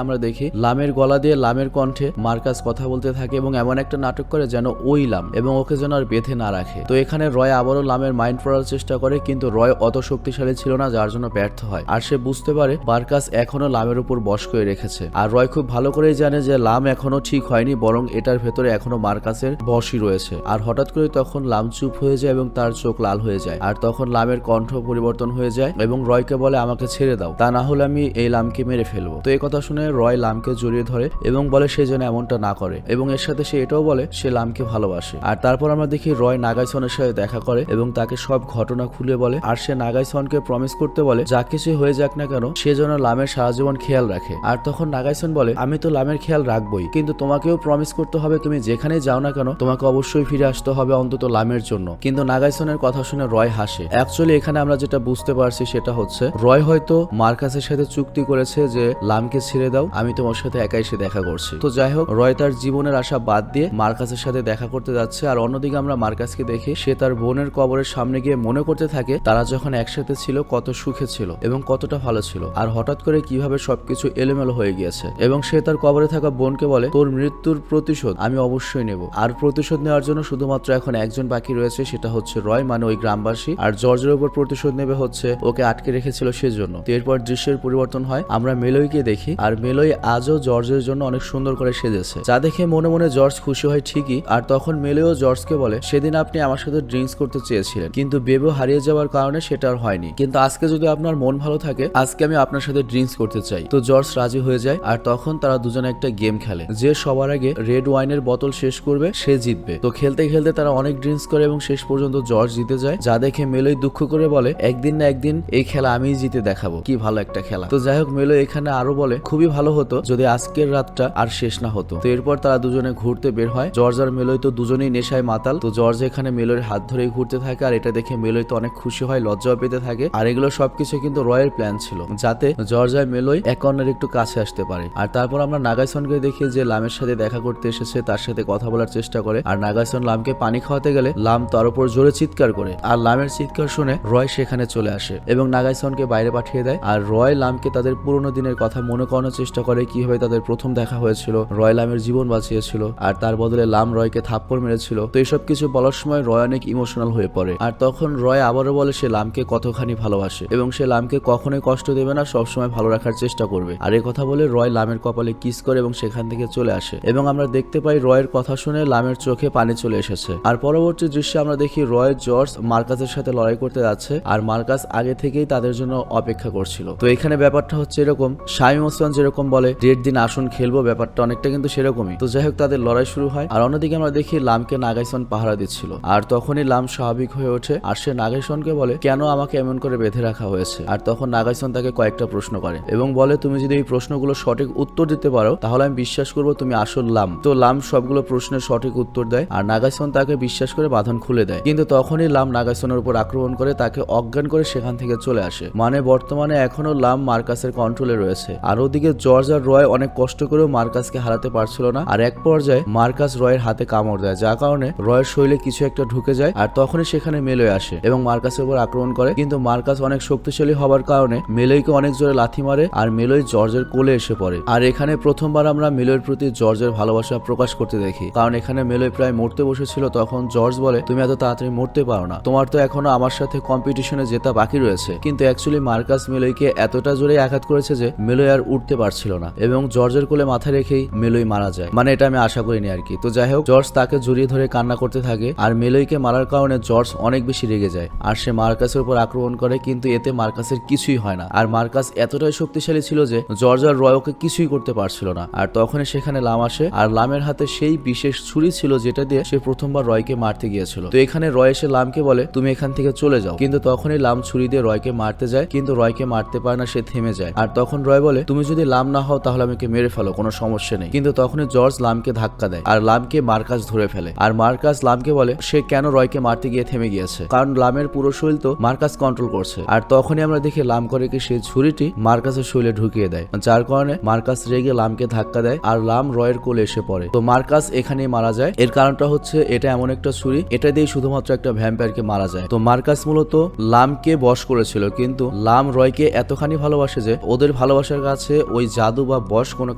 আমরা দেখি লামের গলা দিয়ে লামের কণ্ঠে মার্কাস কথা বলতে থাকে এবং এমন একটা নাটক করে যেন ওই লাম এবং ওকে যেন আর বেঁধে না রাখে। তো এখানে রয় আবারও লামের মাইন্ড পড়ার চেষ্টা করে, কিন্তু রয় অত শক্তিশালী ছিল না, যার জন্য ব্যর্থ হয়। আর সে বুঝতে পারে মার্কাস এখনো লামের উপর বশ করে রেখেছে। আর রয় খুব ভালো করেই জানে যে লাম এখনো ঠিক হয়নি, বরং এটার ভেতরে এখনো মার্কাসের বশই রয়েছে। আর হঠাৎ করে তখন লাম চুপ হয়ে যায় এবং তার চোখ লাল হয়ে যায়, আর তখন লামের কণ্ঠ পরিবর্তন হয়ে যায় এবং রয়কে বলে আমাকে ছেড়ে দাও, তা না হলে আমি এই লামকে মেরে ফেলবো। তো এই কথা শুনে রয় লামকে জড়িয়ে ধরে এবং বলে সে যেন এমনটা না করে, এবং এর সাথে সে এটাও বলে সে লামকে ভালোবাসে। আর তারপর আমরা দেখি রয় নাগাইসনের সাথে দেখা করে এবং তাকে সব ঘটনা খুলে বলে, আর সে নাগাইসনকে প্রমিস করতে বলে যা কিছু হয়ে যাক না কেন সে যেন লামের সারা জীবন খেয়াল রাখে। আর তখন নাগাইসন বলে আমি তো লামের খেয়াল রাখবোই, কিন্তু তোমাকেও প্রমিস করতে হবে তুমি যেখানে যাও না কেন তোমাকে অবশ্যই ফিরে আসতে হবে অন্তত লামের জন্য। কিন্তু নাগাইসনের কথা শুনে রয় হাসে। অ্যাকচুয়ালি এখানে আমরা যেটা বুঝতে পারছি সেটা হচ্ছে রয় হয়তো মার্কাসের সাথে চুক্তি করেছে যে লামকে ছেড়ে দাও, আমি তোমার সাথে একাই সে দেখা করছি। তো যাই হোক, রয় তার জীবনের আশা বাদ দিয়ে মার্কাসের সাথে দেখা করতে যাচ্ছে। আর অন্যদিকে আমরা মার্কাসকে দেখি সে তার বোনের কবরের সামনে গিয়ে মনে করতে থাকে তারা যখন একসাথে ছিল কত সুখে ছিল এবং কতটা ভালো ছিল, আর হঠাৎ করে কিভাবে সবকিছু এলোমেলো হয়ে গিয়েছে। এবং সে তার কবরে থাকা বোনকে বলে তোর মৃত্যুর প্রতিশোধ আমি অবশ্যই নেব। আর প্রতিশোধ নেওয়ার জন্য শুধুমাত্র এখন একজন বাকি রয়েছে, সেটা হচ্ছে রয়, মানে ওই গ্রামবাসী। আর জর্জের উপর প্রতিশোধ নেবে হচ্ছে ওকে আটকে রেখেছিল সেজন্য। তো এরপর দৃশ্যের পরিবর্তন হয়, আমরা মেলোইকে দেখি। আর মেলোই আজও জর্জের জন্য অনেক সুন্দর করে সেজেছে, যা দেখে মনে মনে জর্জ খুশি হয় ঠিকই। আর তখন মেলোইও জর্জকে বলে সেদিন আপনি আমার সাথে ড্রিঙ্কস করতে চেয়েছিলেন, কিন্তু বেবো হারিয়ে যাওয়ার কারণে সেটা আর হয়নি, কিন্তু আজকে যদি আপনার মন ভালো থাকে আজকে আমি আপনার সাথে ড্রিঙ্কস করতে চাই। তো জর্জ রাজি হয়ে যায়। আর তখন তারা দুজনে একটা গেম খেলে, যে সবার আগে রেড ওয়াইনের বোতল শেষ করবে সে জিতবে। তো খেলতে খেলতে তারা অনেক ড্রিঙ্কস করে এবং শেষ পর্যন্ত জর্জ জিতে যায়, যা দেখে মেলোই দুঃখ করে বলে একদিন না একদিন এই খেলা আমিই জিতে দেখাবো, কি ভালো একটা খেলা। তো যাই হোক, মেলোই এখানে আরো বলে খুবই ভালো হতো যদি আজকের রাতটা আর শেষ না হতো। তো এরপর তারা দুজনে ঘুরতে বের হয়। জর্জ আর মেলোই তো দুজনেই নেশায় মাতাল। তো জর্জ এখানে মেলোর হাত ধরেই ঘুরতে থাকে, আর এটা দেখে মেলোই তো অনেক খুশি হয়, লজ্জাও পেতে থাকে। আর এগুলো সবকিছু কিন্তু রয়ের প্ল্যান ছিল, যাতে জর্জ আর মেলোই এক অন্যের একটু কাছে আসতে পারে। আর তারপর আমরা নাগাইসনকে দেখি যে লামের সাথে দেখা করতে এসেছে, তার সাথে কথা বলার চেষ্টা করে। আর নাগাইসন লামকে পানি খাওয়াতে গেলে লাম তার উপর জোরে চিৎকার করে, আর লামের চিৎকার শুনে রয় সেখানে চলে আসে এবং নাগাইসনকে বাইরে পাঠিয়ে দেয়। আর রয় লামকে তাদের পুরোনো দিনের কথা মনে করানোর চেষ্টা করে, কিভাবে তাদের প্রথম দেখা হয়েছিল, রয় লামের জীবন বাঁচিয়েছিল আর তার বদলে লাম রয়কে থাপ্পড় মেরেছিল। তো এইসব কিছু বলার সময় রয় অনেক ইমোশনাল হয়ে পড়ে। আর তখন রয় আবারও বলে সে লামকে কতখানি ভালোবাসে এবং সে লামকে কখনোই কষ্ট দেবে না, সবসময় ভালো রাখার চেষ্টা করবে। আর এই কথা বলে রয় লামের কপালে কিস করে এবং সেখান থেকে চলে আসে এবং আমরা দেখতে পাই রয়ের কথা শুনে লামের চোখে পানি চলে এসেছে। আর পরবর্তী দৃশ্যে আমরা দেখি রয় জর্জ মার্কাসের সাথে লড়াই করতে যাচ্ছে, আর মার্কাস আগে থেকেই তাদের জন্য অপেক্ষা করছিল। তো এখানে ব্যাপারটা হচ্ছে এরকম, শামীম ওসমান যেরকম বলে ডেট দিন আসুন খেলবো, ব্যাপারটা অনেকটা কিন্তু সেরকমই। তো যাই হোক, তাদের লড়াই শুরু হয়। আর অন্যদিকে আমরা দেখি লামকে নাগাইসন পাহারা দিচ্ছিল, আর তখনই লাম স্বাভাবিক হয়ে ওঠে। আর সে নাগাইসনকে বলে কেন আমাকে এমন করে বেঁধে রাখা হয়েছে। আর তখন নাগাইসন তাকে কয়েকটা প্রশ্ন করে এবং বলে তুমি যদি এই প্রশ্নগুলো সঠিক উত্তর দিতে পারো তাহলে আমি বিশ্বাস করবো তুমি আসল লাম। তো লাম সবগুলো প্রশ্নের সঠিক উত্তর দেয়, আর নাগাইসন তাকে বিশ্বাস করে বাঁধন খুলে দেয়। কিন্তু তখনই লাম নাগাইসনের উপর আক্রমণ করে তাকে অজ্ঞান করে সেখান থেকে চলে আসে। মানে বর্তমানে এখনো লাম মার্কাসের কন্ট্রোলে রয়েছে। আর ওদিকে জর্জ আর রয় অনেক কষ্ট করেও মার্কাসকে হারাতে পারছিল না। আর এক পর্যায়ে মার্কাস রয়ের হাতে কামড় দেয়, যার কারণে রয়ের শরীরে কিছু একটা ঢুকে যায়। আর তখনই সেখানে মেলোই আসে এবং মার্কাসের উপর আক্রমণ করে, কিন্তু মার্কাস অনেক শক্তিশালী হবার কারণে মেলোইকে অনেক জোরে লাথি মারে আর মেলোই জর্জের কোলে এসে পড়ে। আর এখানে প্রথমবার আমরা মেলোইর প্রতি জর্জের ভালোবাসা প্রকাশ করতে দেখি, কারণ এখানে মেলোই প্রায় মরতে বসেছিল। তখন জর্জ বলে তুমি এত তাড়াতাড়ি মরতে পারো না, তোমার তো এখনো আমার সাথে কম্পিটিশনে জেতা বাকি রয়েছে। কিন্তু অ্যাকচুয়ালি মার্কাস মেলোইকে এতটা জোরে আঘাত করেছে যে মেলোই আর উঠতে পারছিল না এবং জর্জের কোলে মাথা রেখেই মেলোই মারা যায়। মানে এটা আমি আশা করিনি আর কি। তো যাই হোক, জর্জ তাকে জড়িয়ে ধরে কান্না করতে থাকে, আর মেলোইকে মারার কারণে জর্জ অনেক বেশি রেগে যায়। আর সে মার্কাসের উপর আক্রমণ করে, কিন্তু এতে মার্কাসের কিছুই হয় না। আর মার্কাস এতটাই শক্তিশালী ছিল যে জর্জ আর রয় ওকে কিছুই করতে পারছিল না। আর তখনই সেখানে লাম আসে, আর লামের হাতে সেই বিশেষ ছুরি ছিল যেটা দিয়ে সে প্রথমবার রয়কে মারতে গিয়েছিল। তো এখানে রয় এসে লামকে বলে তুমি এখান থেকে চলে যাও, কিন্তু তখনই লাম ছুরি দিয়ে রয়কে মারতে যায়, কিন্তু রয়কে মারতে পারে না, সে থেমে যায়। আর তখন রয় বলে তুমি যদি লাম না হও তাহলে আমাকে মেরে ফেলো, কোনো সমস্যা নেই। কিন্তু তখনই জর্জ লামকে ধাক্কা দেয় আর লামকে মার্কাস ধরে ফেলে। আর মার্কাস লামকে বলে সে কেন রয়কে মারতে গিয়ে থেমে গিয়েছে, কারণ লামের পুরো শরীর তো মার্কাস কন্ট্রোল করছে। আর তখনই আমরা দেখি লাম করে কি সেই ছুরিটি মার্কাসের শরীরে ঢুকিয়ে দেয়, যার কারণে মার্কাস রেগে লামকে ধাক্কা দেয় আর লাম রয়ের কোলে এসে পড়ে। তো মার্কাস এখানেই মারা যায়। এর কারণটা হচ্ছে এটা এমন একটা ছুরি, এটা দিয়ে শুধুমাত্র একটা ভ্যাম্পায়ারকে মারা যায়। তো মার্কাস মূলত লামকে বশ করেছিল, কিন্তু লাম রয়কে এতখানি ভালোবাসে যে ওদের ভালোবাসার কাছে ওই জাদু বা বশ কোনো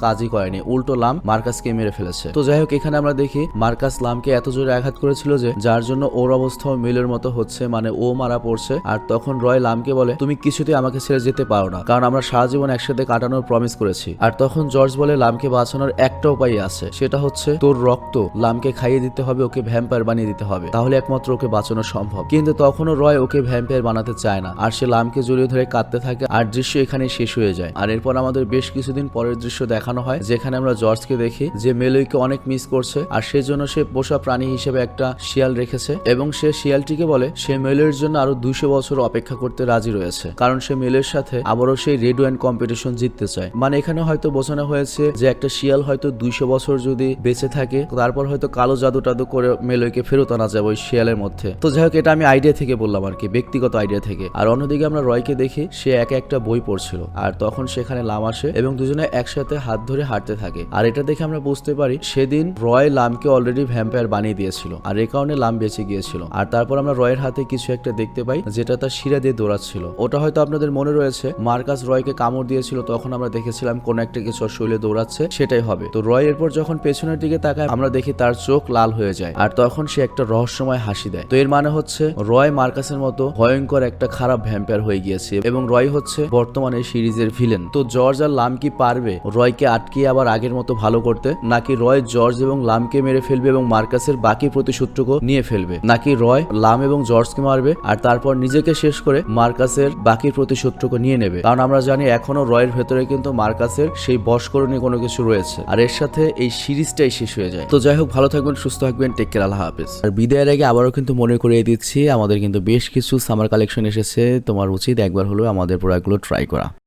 কাজই করেনি, উল্টো লাম মার্কাসকে মেরে ফেলেছে। তো যাই হোক, এখানে আমরা দেখি মার্কাস লামকে এত জোরে আঘাত করেছিল যে যার জন্য ওর অবস্থাও মিলের মতো হচ্ছে, মানে ও মারা পড়ছে। আর তখন রয় লামকে বলে তুমি কিছুতেই আমাকে ছেড়ে যেতে পারো না, কারণ আমরা সারা জীবন একসাথে কাটানোর প্রমিস করেছি। আর তখন জর্জ বলে লামকে বাঁচানোর একটা উপায় আছে, সেটা হচ্ছে তোর রক্ত লামকে খাইয়ে দিতে হবে, ওকে ভ্যাম্পায়ার বানিয়ে দিতে হবে, তাহলে একমাত্র ওকে বাঁচানো সম্ভব। কিন্তু তখনও রয় ওকে ভ্যাম্পায়ার বানাতে চায় না, আর সে লামকে জড়িয়ে ধরে কাঁদতে থাকে। আর দৃশ্য এখানে শেষ হয়ে যায়। আর এরপর আমাদের বেশ কিছুদিন পরের দৃশ্য দেখানো হয়, যেখানে আমরা জর্জকে দেখি যে মেলইকে অনেক মিস করছে, আর সেজন্য সে পোষা প্রাণী হিসেবে একটা শিয়াল রেখেছে, এবং সে শিয়ালটিকে বলে সে মেলের জন্য আরো 200 বছর অপেক্ষা করতে রাজি রয়েছে, কারণ সে মেলের সাথে আবারও সেই রেড ওয়াইন কম্পিটিশন জিততে চায়। মানে এখানে হয়তো বোঝানো হয়েছে যে একটা শিয়াল হয়তো 200 বছর যদি বেঁচে থাকে, তারপর হয়তো কালো জাদু টাদু করে মেলইকে ফেরত আনা যাবে ওই শিয়ালের মধ্যে। তো যাই হোক, এটা আমি আইডিয়া থেকে বললাম আর কি, ব্যক্তিগত আইডিয়া থেকে। আর অন্যদিকে আমরা রয়কে দেখি সে একা একটা বই পড়ছিল, আর তখন সেখানে লাম আসে এবং দুজনে একসাথে হাত ধরে হাঁটতে থাকে। আর এটা দেখে আমরা বুঝতে পারি সেদিন রয় লামকে অলরেডি ভ্যাম্পায়ার বানিয়ে দিয়েছিল, আর এই কারণে লাম বেঁচে গিয়েছিল। আর তারপর আমরা রয়ের হাতে কিছু একটা দেখতে পাই, যেটা তার শিরা দিয়ে দৌড়াচ্ছিল। ওটা হয়তো আপনাদের মনে রয়েছে, মার্কাস রয়কে কামড় দিয়েছিল, তখন আমরা দেখেছিলাম কোন একটা কিছু শরীরে দৌড়াচ্ছে, সেটাই হবে। তো রয় এরপর যখন পেছনের দিকে তাকায়, আমরা দেখি তার চোখ লাল হয়ে যায়, আর তখন সে একটা রহস্যময় হাসি দেয়। তো এর মানে হচ্ছে রয় মার্কাসের মতো ভয়ঙ্কর একটা খারাপ ভ্যাম্পায়ার হয়ে গিয়েছে, এবং রয় হচ্ছে বর্তমানে সিরিজের ভিলেন। তো জর্জ আর লাম কি পারবে রয়কে আটকিয়ে আবার আগের মতো ভালো করতে, নাকি রয় জর্জ এবং লামকে মেরে ফেলবে এবং মার্কাসের বাকি প্রতিশোধটুকু নিয়ে ফেলবে, নাকি রয় লাম এবং জর্জকে মারবে আর তারপর নিজেকে শেষ করে মার্কাসের বাকি প্রতিশোধটুকু নিয়ে নেবে? কারণ আমরা জানি এখনো রয়ের ভেতরে কিন্তু মার্কাসের সেই বশকরণী কোনো কিছু রয়েছে, আর এর সাথে এই সিরিজটাই শেষ হয়ে যায়। তো যাই হোক, ভালো থাকবেন, সুস্থ থাকবেন, টেক কেয়ার, আল্লাহ হাফেজ। আর বিদায়ের আগে আবারও কিন্তু মনে করিয়ে দিচ্ছি, আমাদের কিন্তু বেশ কিছু সামার কালেকশন এসেছে, তোমার উচিত একবার হলেও আমাদের প্রোডাক্টগুলো ট্রাই করা।